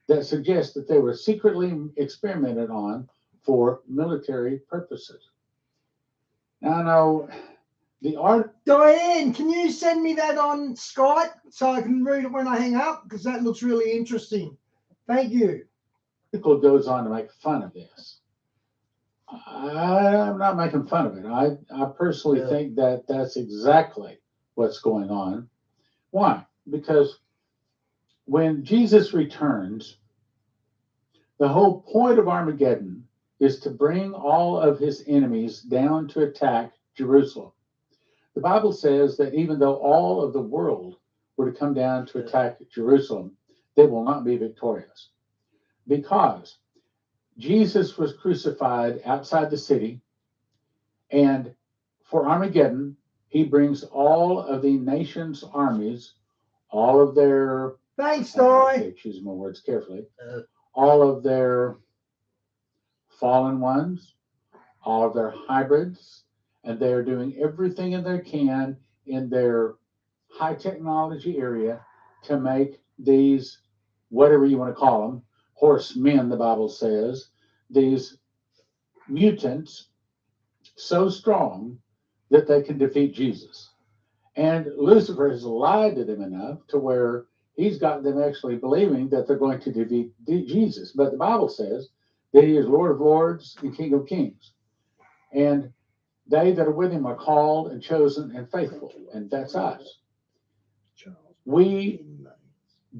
that suggests that they were secretly experimented on for military purposes. Now, I know the art. Diane, can you send me that on Skype so I can read it when I hang up? Because that looks really interesting. Thank you. Article goes on to make fun of this. I'm not making fun of it. I personally think that that's exactly what's going on. Why? Because when Jesus returns, the whole point of Armageddon is to bring all of his enemies down to attack Jerusalem. The Bible says that even though all of the world were to come down to attack Jerusalem, they will not be victorious. Because Jesus was crucified outside the city, and for Armageddon, he brings all of the nation's armies, all of their, Thanks, Di. choose my words carefully, all of their fallen ones, all of their hybrids, and they're doing everything in they can in their high technology area to make these, whatever you want to call them, horsemen, the Bible says, these mutants so strong that they can defeat Jesus. And Lucifer has lied to them enough to where he's gotten them actually believing that they're going to defeat Jesus. But the Bible says that he is Lord of Lords and King of Kings. And they that are with him are called and chosen and faithful. And that's us. We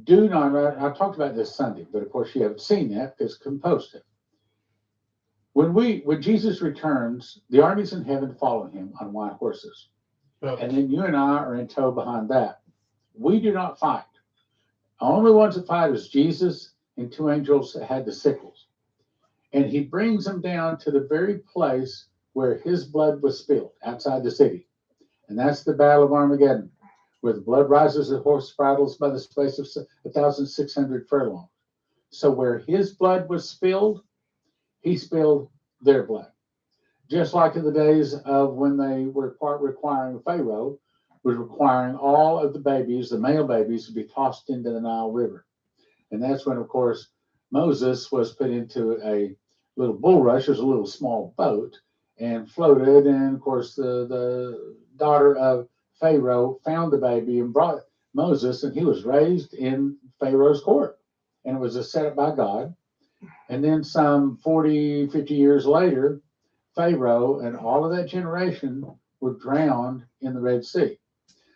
do not, I talked about this Sunday, but of course you haven't seen that because it's posted. When Jesus returns, the armies in heaven follow him on white horses. And then you and I are in tow behind that. We do not fight. The only ones that fight is Jesus and two angels that had the sickles. And he brings them down to the very place where his blood was spilled outside the city. And that's the Battle of Armageddon, where the blood rises as horse bridles by the space of 1,600 furlongs. So where his blood was spilled, he spilled their blood. Just like in the days of when they were requiring Pharaoh, was requiring all of the babies, the male babies, to be tossed into the Nile River. And that's when, of course, Moses was put into a little bulrush, there's a little small boat, and floated. And of course, the daughter of Pharaoh found the baby and brought Moses, and he was raised in Pharaoh's court. And it was a setup by God. And then some 40, 50 years later, Pharaoh and all of that generation were drowned in the Red Sea.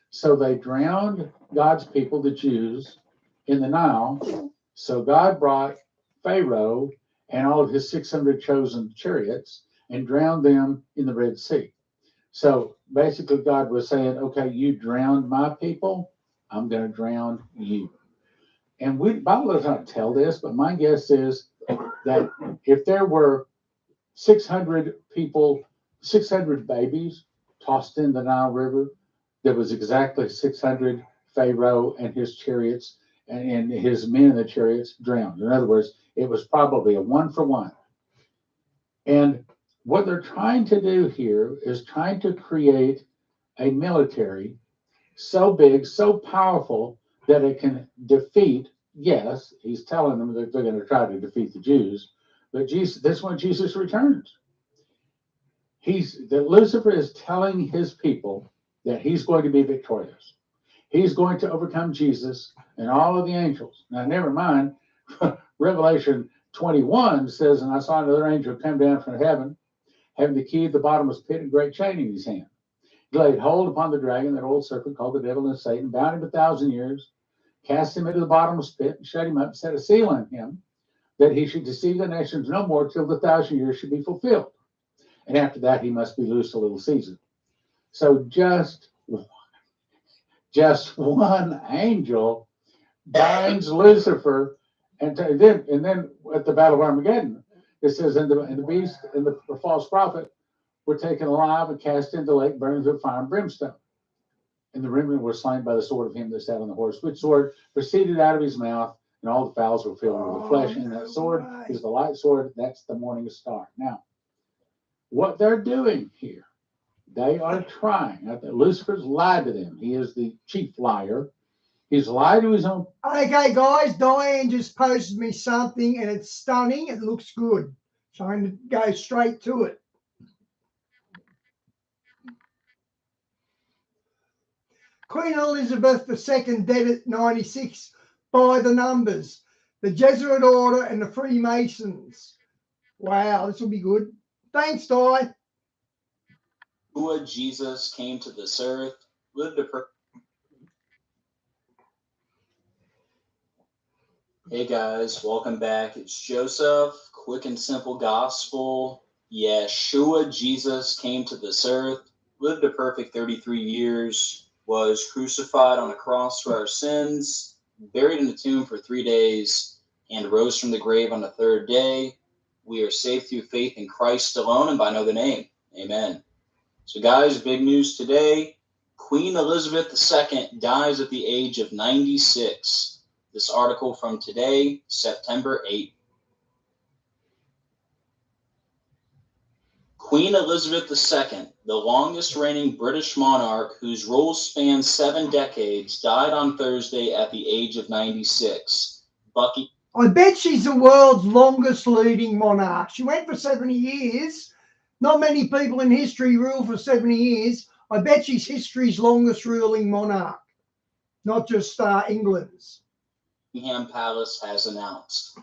So they drowned God's people, the Jews, in the Nile. So God brought Pharaoh and all of his 600 chosen chariots and drowned them in the Red Sea. So basically God was saying, okay, you drowned my people, I'm going to drown you. And the Bible does not tell this, but my guess is that if there were 600 people, 600 babies tossed in the Nile River, there was exactly 600 Pharaoh and his chariots and his men in the chariots drowned. In other words, it was probably a 1-for-1. And what they're trying to do here is trying to create a military so big, so powerful that it can defeat. Yes, he's telling them that they're going to try to defeat the Jews, but Jesus, that's when Jesus returns. That Lucifer is telling his people that he's going to be victorious. He's going to overcome Jesus and all of the angels. Now, never mind, Revelation 21 says, and I saw another angel come down from heaven, having the key of the bottomless pit and great chain in his hand. He laid hold upon the dragon, that old serpent called the devil and Satan, bound him 1,000 years, cast him into the bottomless pit, and shut him up, and set a seal on him, that he should deceive the nations no more till the 1,000 years should be fulfilled. And after that, he must be loosed a little season. So just one angel binds Lucifer, and then at the Battle of Armageddon, it says, and the beast and the false prophet were taken alive and cast into the lake, burning with fire and brimstone. And the remnant were slain by the sword of him that sat on the horse, which sword proceeded out of his mouth, and all the fowls were filled with the flesh. And that sword is the light sword. That's the morning star. Now, what they're doing here, they are trying. Lucifer's lied to them. He is the chief liar. He's lied to his own. Okay, guys, Diane just posted me something and it's stunning. It looks good. So I'm going to go straight to it. Queen Elizabeth II dead at 96 by the numbers. The Jesuit order and the Freemasons. Wow, this will be good. Thanks, Di. Yeshua, Jesus came to this earth, lived a Hey guys, welcome back. It's Joseph. Quick and simple gospel. Yeshua, Jesus came to this earth, lived a perfect 33 years, was crucified on a cross for our sins, buried in a tomb for 3 days, and rose from the grave on the third day. We are saved through faith in Christ alone and by no other name. Amen. So guys, big news today. Queen Elizabeth II dies at the age of 96. This article from today, September 8th. Queen Elizabeth II, the longest reigning British monarch whose rule spanned 7 decades, died on Thursday at the age of 96. I bet she's the world's longest leading monarch. She went for 70 years. Not many people in history rule for 70 years. I bet she's history's longest ruling monarch, not just England's. Buckingham Palace has announced.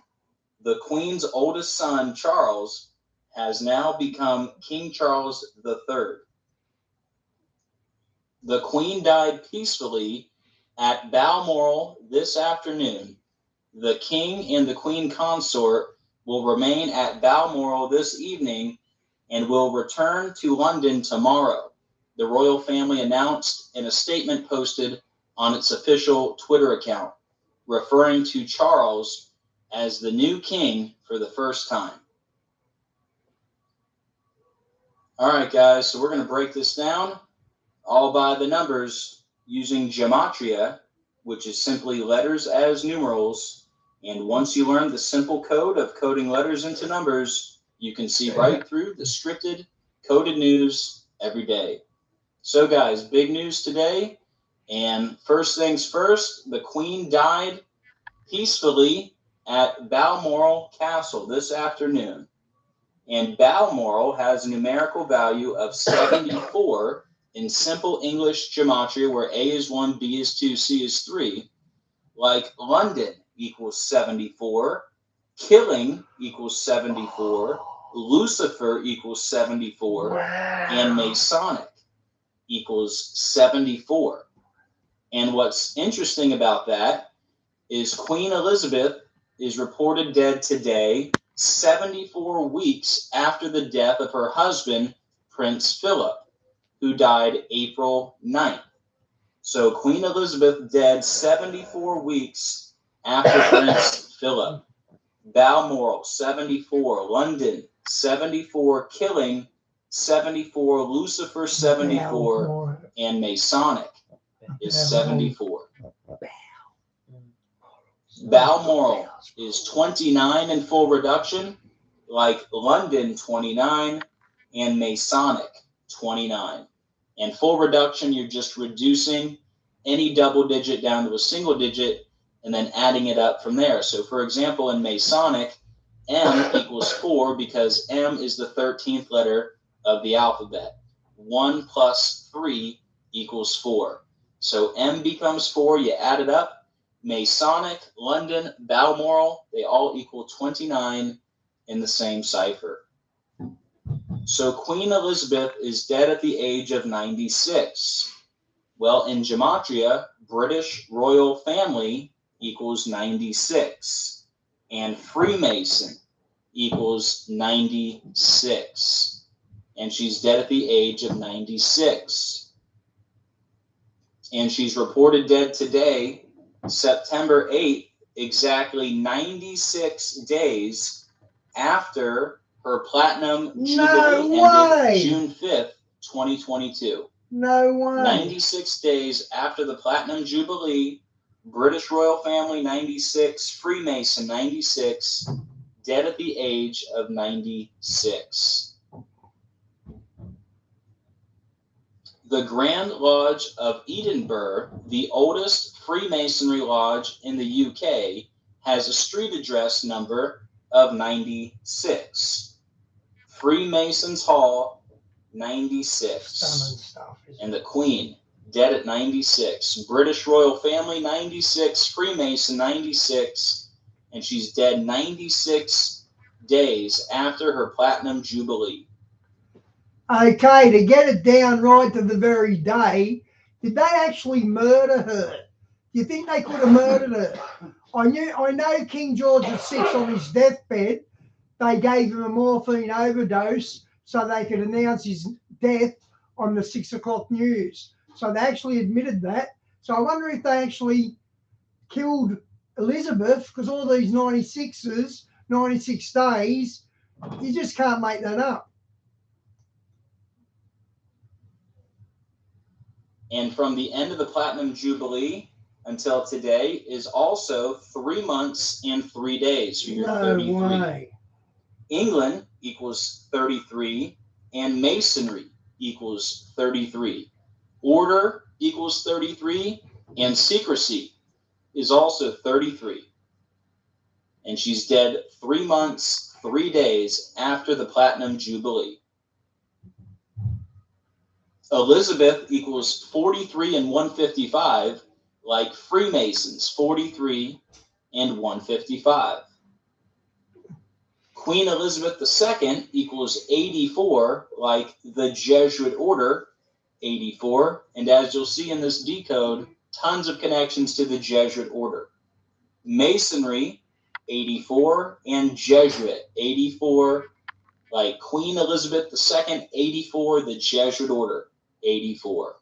The Queen's oldest son, Charles, has now become King Charles III. The Queen died peacefully at Balmoral this afternoon. The King and the Queen Consort will remain at Balmoral this evening and will return to London tomorrow, the royal family announced in a statement posted on its official Twitter account, referring to Charles as the new king for the first time. All right, guys, so we're going to break this down all by the numbers using gematria, which is simply letters as numerals. And once you learn the simple code of coding letters into numbers, you can see right through the scripted, coded news every day. So, guys, big news today. And first things first, the Queen died peacefully at Balmoral Castle this afternoon. And Balmoral has a numerical value of 74 in simple English gematria, where A is 1, B is 2, C is 3. Like London equals 74, killing equals 74, Lucifer equals 74, wow, and Masonic equals 74. And what's interesting about that is Queen Elizabeth is reported dead today, 74 weeks after the death of her husband, Prince Philip, who died April 9th. So Queen Elizabeth dead 74 weeks after Prince Philip. Balmoral, 74. London, 74. Killing, 74. Lucifer, 74. And Masonic is 74. Balmoral is 29 in full reduction, like London 29 and Masonic 29. And full reduction, you're just reducing any double digit down to a single digit and then adding it up from there. So for example, in Masonic, M equals 4 because M is the 13th letter of the alphabet. 1 plus 3 equals 4. So M becomes 4, you add it up. Masonic, London, Balmoral, they all equal 29 in the same cipher. So Queen Elizabeth is dead at the age of 96. Well, in gematria, British royal family equals 96. And Freemason equals 96. And she's dead at the age of 96. And she's reported dead today, September 8th, exactly 96 days after her platinum jubilee ended June 5th, 2022. No way. 96 days after the platinum jubilee, British royal family 96, Freemason 96, dead at the age of 96. The Grand Lodge of Edinburgh, the oldest Freemasonry lodge in the UK, has a street address number of 96. Freemasons Hall, 96. Stunning stuff. And the Queen, dead at 96. British royal family, 96. Freemason, 96. And she's dead 96 days after her platinum jubilee. Okay, to get it down right to the very day, did they actually murder her? Do you think they could have murdered her? I know King George VI on his deathbed, they gave him a morphine overdose so they could announce his death on the 6 o'clock news. So they actually admitted that. So I wonder if they actually killed Elizabeth, because all these 96s, 96 days, you just can't make that up. And from the end of the Platinum Jubilee until today is also 3 months and 3 days for your 33. Way. England equals 33, and Masonry equals 33. Order equals 33, and secrecy is also 33. And she's dead 3 months, 3 days after the Platinum Jubilee. Elizabeth equals 43 and 155, like Freemasons, 43 and 155. Queen Elizabeth II equals 84, like the Jesuit order, 84. And as you'll see in this decode, tons of connections to the Jesuit order. Masonry, 84, and Jesuit, 84, like Queen Elizabeth II, 84, the Jesuit order, 84.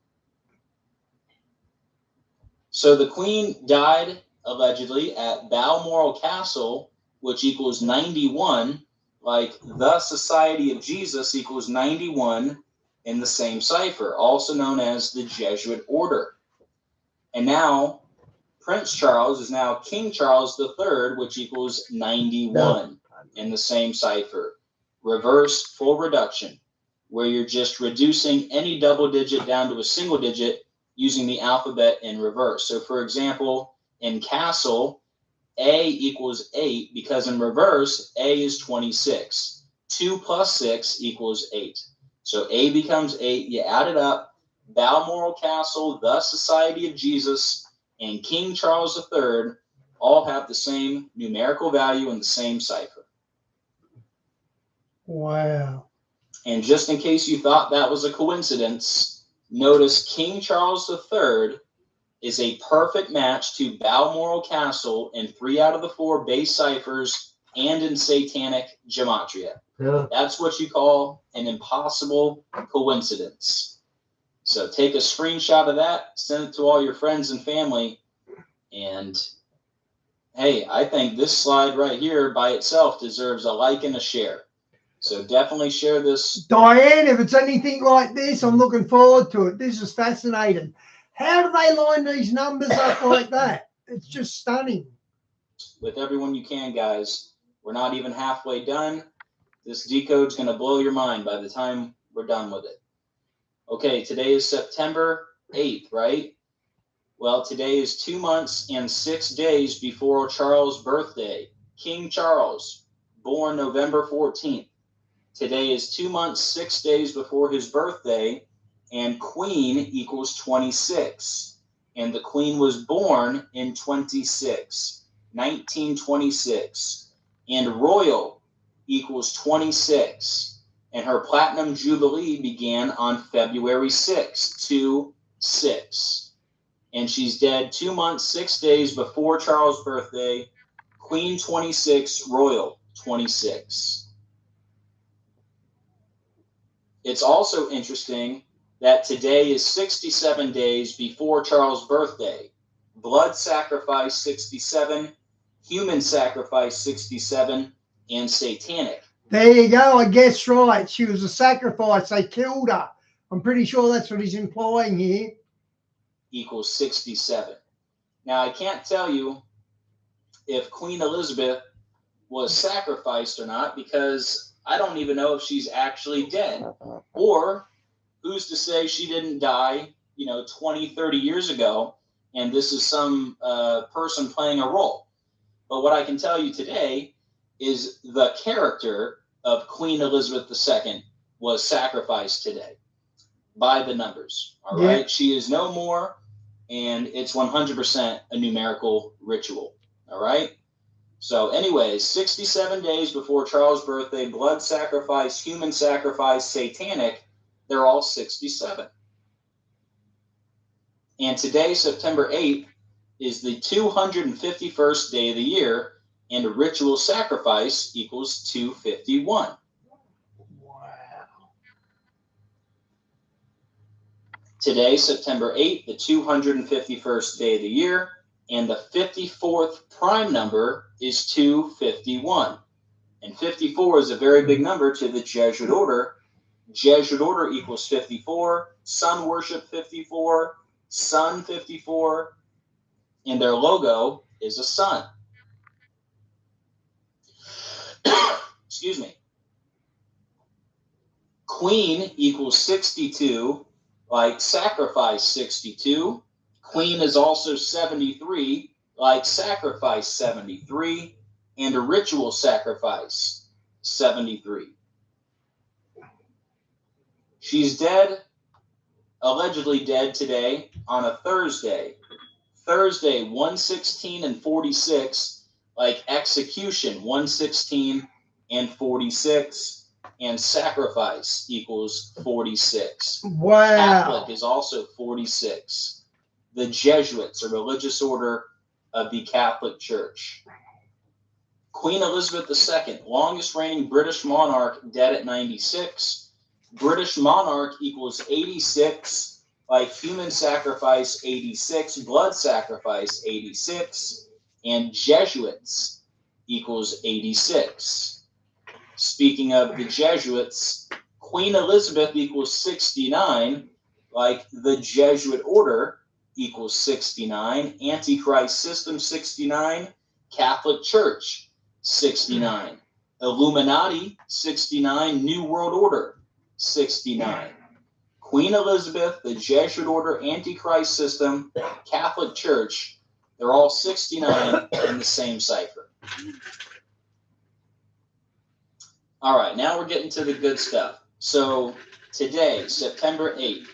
So the Queen died, allegedly, at Balmoral Castle, which equals 91, like the Society of Jesus equals 91 in the same cipher, also known as the Jesuit order. And now Prince Charles is now King Charles III, which equals 91 in the same cipher. Reverse full reduction, where you're just reducing any double digit down to a single digit using the alphabet in reverse. So for example, in Castle, A equals 8, because in reverse, A is 26. 2 plus 6 equals 8. So A becomes 8, you add it up. Balmoral Castle, the Society of Jesus, and King Charles III all have the same numerical value in the same cipher. Wow. And just in case you thought that was a coincidence, notice King Charles III is a perfect match to Balmoral Castle in 3 out of the 4 base ciphers and in satanic gematria. Yeah. That's what you call an impossible coincidence. So take a screenshot of that, send it to all your friends and family, and hey, I think this slide right here by itself deserves a like and a share. So definitely share this. Diane, if it's anything like this, I'm looking forward to it. This is fascinating. How do they line these numbers up like that? It's just stunning. With everyone you can, guys. We're not even halfway done. This decode's going to blow your mind by the time we're done with it. Okay, today is September 8th, right? Well, today is 2 months and 6 days before Charles' birthday. King Charles, born November 14th. Today is 2 months, 6 days before his birthday, and Queen equals 26. And the Queen was born in 1926. And Royal equals 26. And her Platinum Jubilee began on February 6th, 26. And she's dead 2 months, 6 days before Charles' birthday. Queen 26, Royal 26. It's also interesting that today is 67 days before Charles' birthday. Blood sacrifice 67, human sacrifice 67, and satanic. There you go. I guess right. She was a sacrifice. They killed her. I'm pretty sure that's what he's implying here. Equals 67. Now, I can't tell you if Queen Elizabeth was sacrificed or not, because I don't even know if she's actually dead, or who's to say she didn't die, 20, 30 years ago, and this is some person playing a role. But what I can tell you today is the character of Queen Elizabeth II was sacrificed today by the numbers. All right. Yeah. She is no more, and it's 100% a numerical ritual. All right. So anyways, 67 days before Charles' birthday, blood sacrifice, human sacrifice, satanic, they're all 67. And today, September 8th, is the 251st day of the year, and a ritual sacrifice equals 251. Wow. Today, September 8th, the 251st day of the year, and the 54th prime number is 251. And 54 is a very big number to the Jesuit order. Jesuit order equals 54, sun worship 54, sun 54, and their logo is a sun. Excuse me. Queen equals 62, like sacrifice 62. Queen is also 73, like sacrifice 73, and a ritual sacrifice 73. She's dead, allegedly dead today on a Thursday. Thursday, 116 and 46, like execution, 116 and 46, and sacrifice equals 46. Wow. Catholic is also 46. The Jesuits, a religious order of the Catholic Church. Queen Elizabeth II, longest reigning British monarch, dead at 96. British monarch equals 86, like human sacrifice 86, blood sacrifice 86, and Jesuits equals 86. Speaking of the Jesuits, Queen Elizabeth equals 69, like the Jesuit order equals 69, Antichrist system 69, Catholic Church 69, Illuminati 69, New World Order 69. Queen Elizabeth, the Jesuit order, Antichrist system, Catholic Church, they're all 69 in the same cipher. All right, now we're getting to the good stuff. So today, September 8th,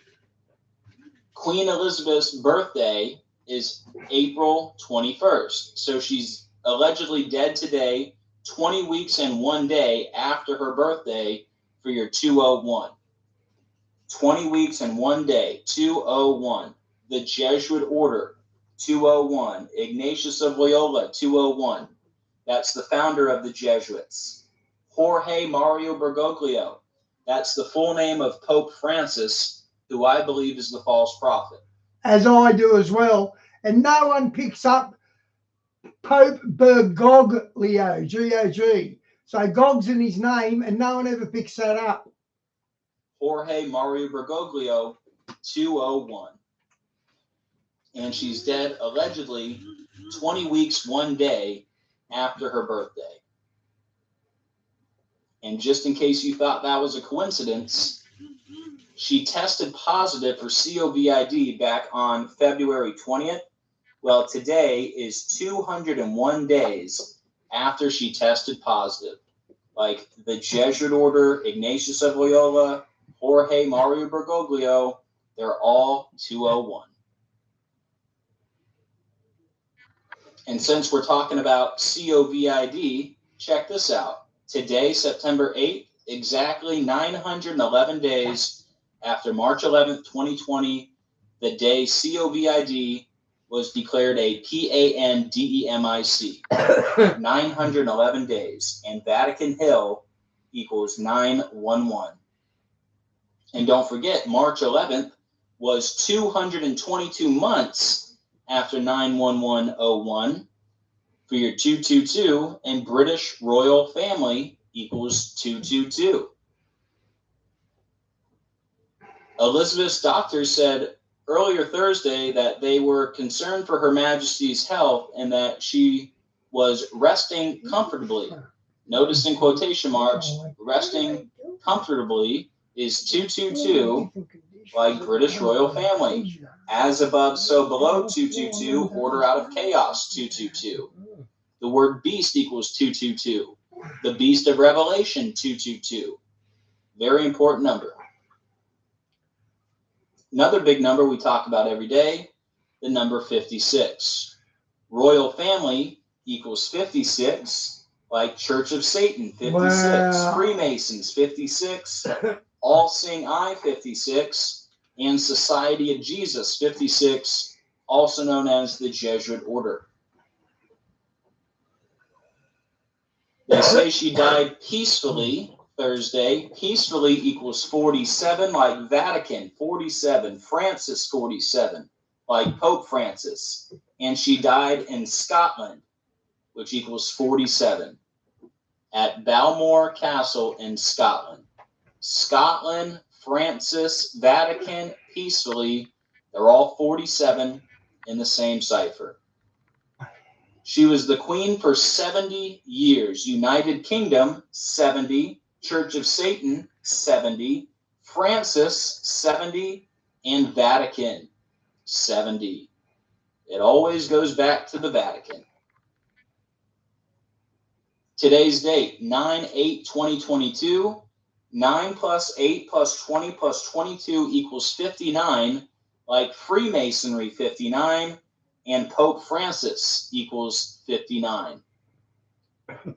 Queen Elizabeth's birthday is April 21st. So she's allegedly dead today, 20 weeks and 1 day after her birthday for your 201. 20 weeks and 1 day, 201. The Jesuit order, 201. Ignatius of Loyola, 201. That's the founder of the Jesuits. Jorge Mario Bergoglio, that's the full name of Pope Francis, who I believe is the false prophet. As I do as well. And no one picks up Pope Bergoglio, G-O-G. So Gog's in his name, and no one ever picks that up. Jorge Mario Bergoglio, 201. And she's dead allegedly 20 weeks, 1 day after her birthday. And just in case you thought that was a coincidence, she tested positive for COVID back on February 20th. Well, today is 201 days after she tested positive. Like the Jesuit order, Ignatius of Loyola, Jorge Mario Bergoglio, they're all 201. And since we're talking about COVID, check this out. Today, September 8th, exactly 911 days after March 11th, 2020, the day COVID was declared a pandemic. 911 days. And Vatican Hill equals 911. And don't forget, March 11th was 222 months after 9/11/01 for your 222, and British royal family equals 222. Elizabeth's doctors said earlier Thursday that they were concerned for Her Majesty's health and that she was resting comfortably. Notice in quotation marks, resting comfortably is 222, like British royal family. As above, so below 222, order out of chaos 222. The word beast equals 222. The beast of Revelation 222. Very important number. Another big number we talk about every day, the number 56. Royal family equals 56, like Church of Satan 56, Wow. Freemasons 56, All Seeing Eye 56, and Society of Jesus 56, also known as the Jesuit Order. They say she died peacefully Thursday. Peacefully equals 47, like Vatican 47, Francis 47, like Pope Francis. And she died in Scotland, which equals 47, at Balmoral Castle in Scotland. Scotland, Francis, Vatican, peacefully, they're all 47 in the same cipher. She was the queen for 70 years. United Kingdom, 70. Church of Satan, 70. Francis, 70. And Vatican, 70. It always goes back to the Vatican. Today's date, 9/8/2022. 9 plus 8 plus 20 plus 22 equals 59, like Freemasonry 59, and Pope Francis equals 59. And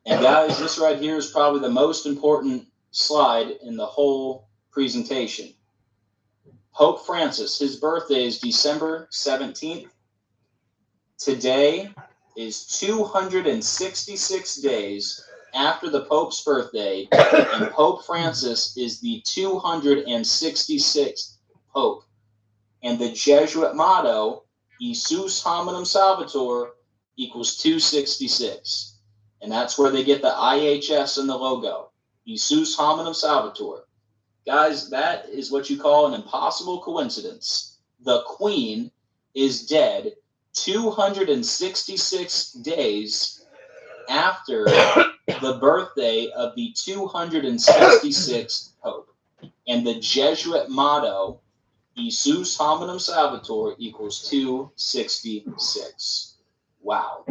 guys, this right here is probably the most important slide in the whole presentation. Pope Francis, his birthday is December 17th. Today is 266 days after the Pope's birthday, and Pope Francis is the 266th Pope. And the Jesuit motto, Jesus Hominum Salvator, equals 266. And that's where they get the IHS in the logo. Jesus Hominum Salvator. Guys, that is what you call an impossible coincidence. The Queen is dead 266 days after the birthday of the 266th Pope. And the Jesuit motto, Jesus Hominum Salvator, equals 266. Wow.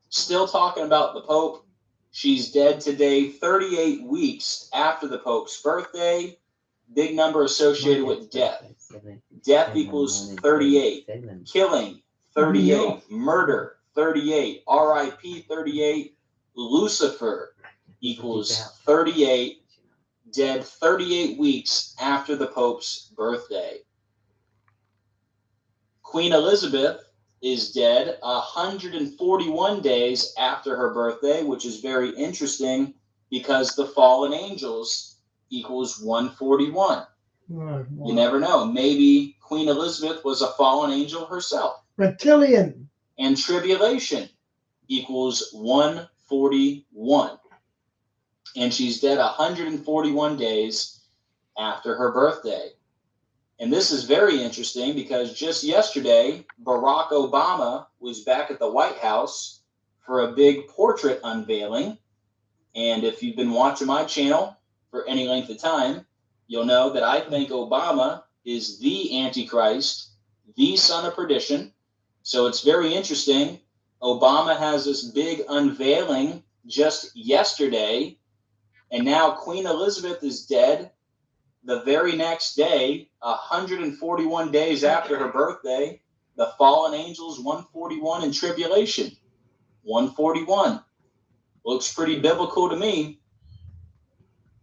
Still talking about the Pope. She's dead today, 38 weeks after the Pope's birthday. Big number associated with death. Death equals 38. Killing, 38. Murder, 38. RIP, 38. Lucifer equals 38. Dead 38 weeks after the Pope's birthday. Queen Elizabeth is dead 141 days after her birthday, which is very interesting because the fallen angels equals 141. You never know. Maybe Queen Elizabeth was a fallen angel herself. Reptilian. And tribulation equals 141. And she's dead 141 days after her birthday. And this is very interesting because just yesterday, Barack Obama was back at the White House for a big portrait unveiling. And if you've been watching my channel for any length of time, you'll know that I think Obama is the Antichrist, the son of perdition. So it's very interesting. Obama has this big unveiling just yesterday, and now Queen Elizabeth is dead the very next day, 141 days after her birthday. The fallen angels, 141, in tribulation, 141. Looks pretty biblical to me.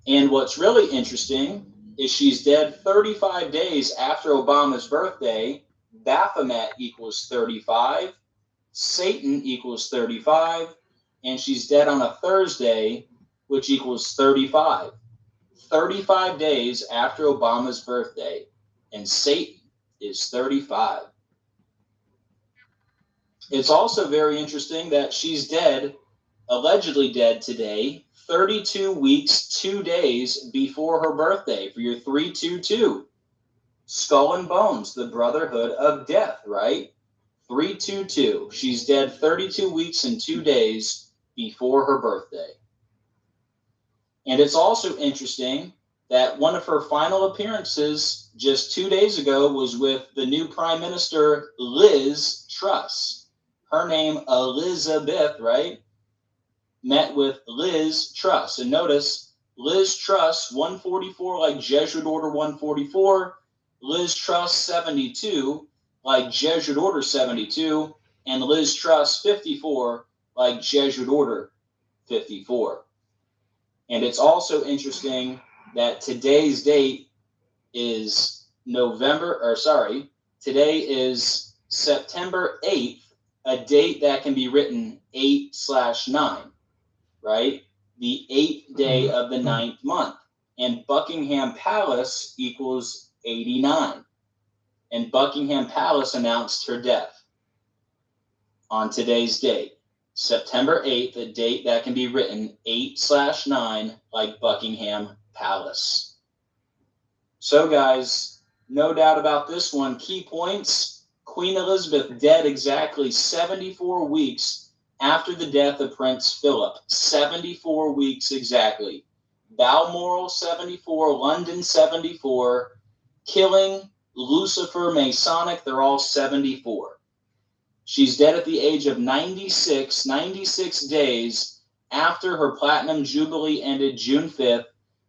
And what's really interesting is she's dead 35 days after Obama's birthday. Baphomet equals 35. Satan equals 35. And she's dead on a Thursday, which equals 35. 35 days after Obama's birthday. And Satan is 35. It's also very interesting that she's dead, allegedly dead today, 32 weeks, 2 days before her birthday, for your 322. Skull and Bones, the Brotherhood of Death, right? 322. She's dead 32 weeks and 2 days before her birthday. And it's also interesting that one of her final appearances just 2 days ago was with the new Prime Minister, Liz Truss. Her name, Elizabeth, right? Met with Liz Truss. And notice, Liz Truss, 144, like Jesuit Order 144. Liz Truss, 72, like Jesuit Order 72. And Liz Truss, 54, like Jesuit Order 54. And it's also interesting that today's date is today is September 8th, a date that can be written 8/9, right? The 8th day of the 9th month. And Buckingham Palace equals 89. And Buckingham Palace announced her death on today's date. September 8th, a date that can be written 8/9, like Buckingham Palace. So, guys, no doubt about this one. Key points: Queen Elizabeth dead exactly 74 weeks after the death of Prince Philip. 74 weeks exactly. Balmoral, 74. London, 74. Killing, Lucifer, Masonic, they're all 74. She's dead at the age of 96 days after her Platinum Jubilee ended June 5th.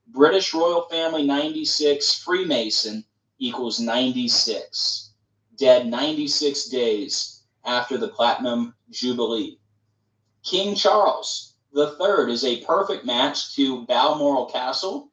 British royal family, 96. Freemason equals 96. Dead 96 days after the Platinum Jubilee. King Charles III is a perfect match to Balmoral Castle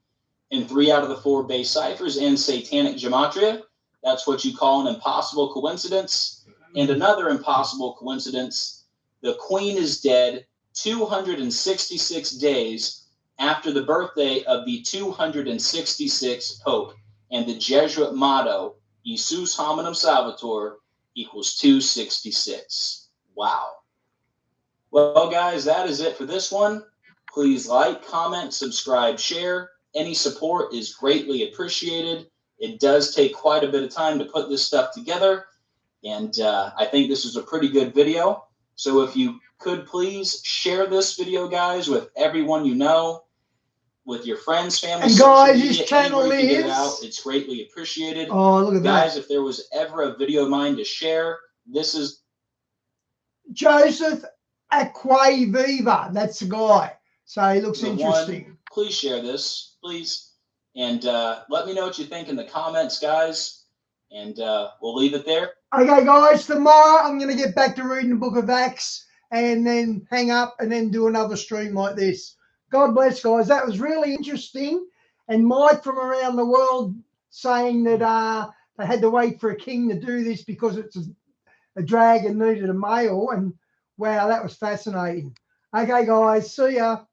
in 3 out of the 4 base ciphers and Satanic Gematria. That's what you call an impossible coincidence. And another impossible coincidence, the Queen is dead 266 days after the birthday of the 266th Pope. And the Jesuit motto, Iussus Hominum Salvator, equals 266. Wow. Well, guys, that is it for this one. Please like, comment, subscribe, share. Any support is greatly appreciated. It does take quite a bit of time to put this stuff together. And I think this is a pretty good video. So if you could please share this video, guys, with everyone you know, with your friends, family, and social guys, media, his channel anywhere you can get it is... out. It's greatly appreciated. Oh, look at guys, that. if there was ever a video of mine to share, this is Joseph Aquaviva. That's the guy. So he looks the interesting. one. Please share this, please. And let me know what you think in the comments, guys. And we'll leave it there. Okay, guys, tomorrow I'm going to get back to reading the book of Acts and then hang up and then do another stream like this. God bless, guys. That was really interesting. And Mike from around the world saying that they had to wait for a king to do this because it's a dragon needed a male. And wow, that was fascinating. Okay, guys, see ya.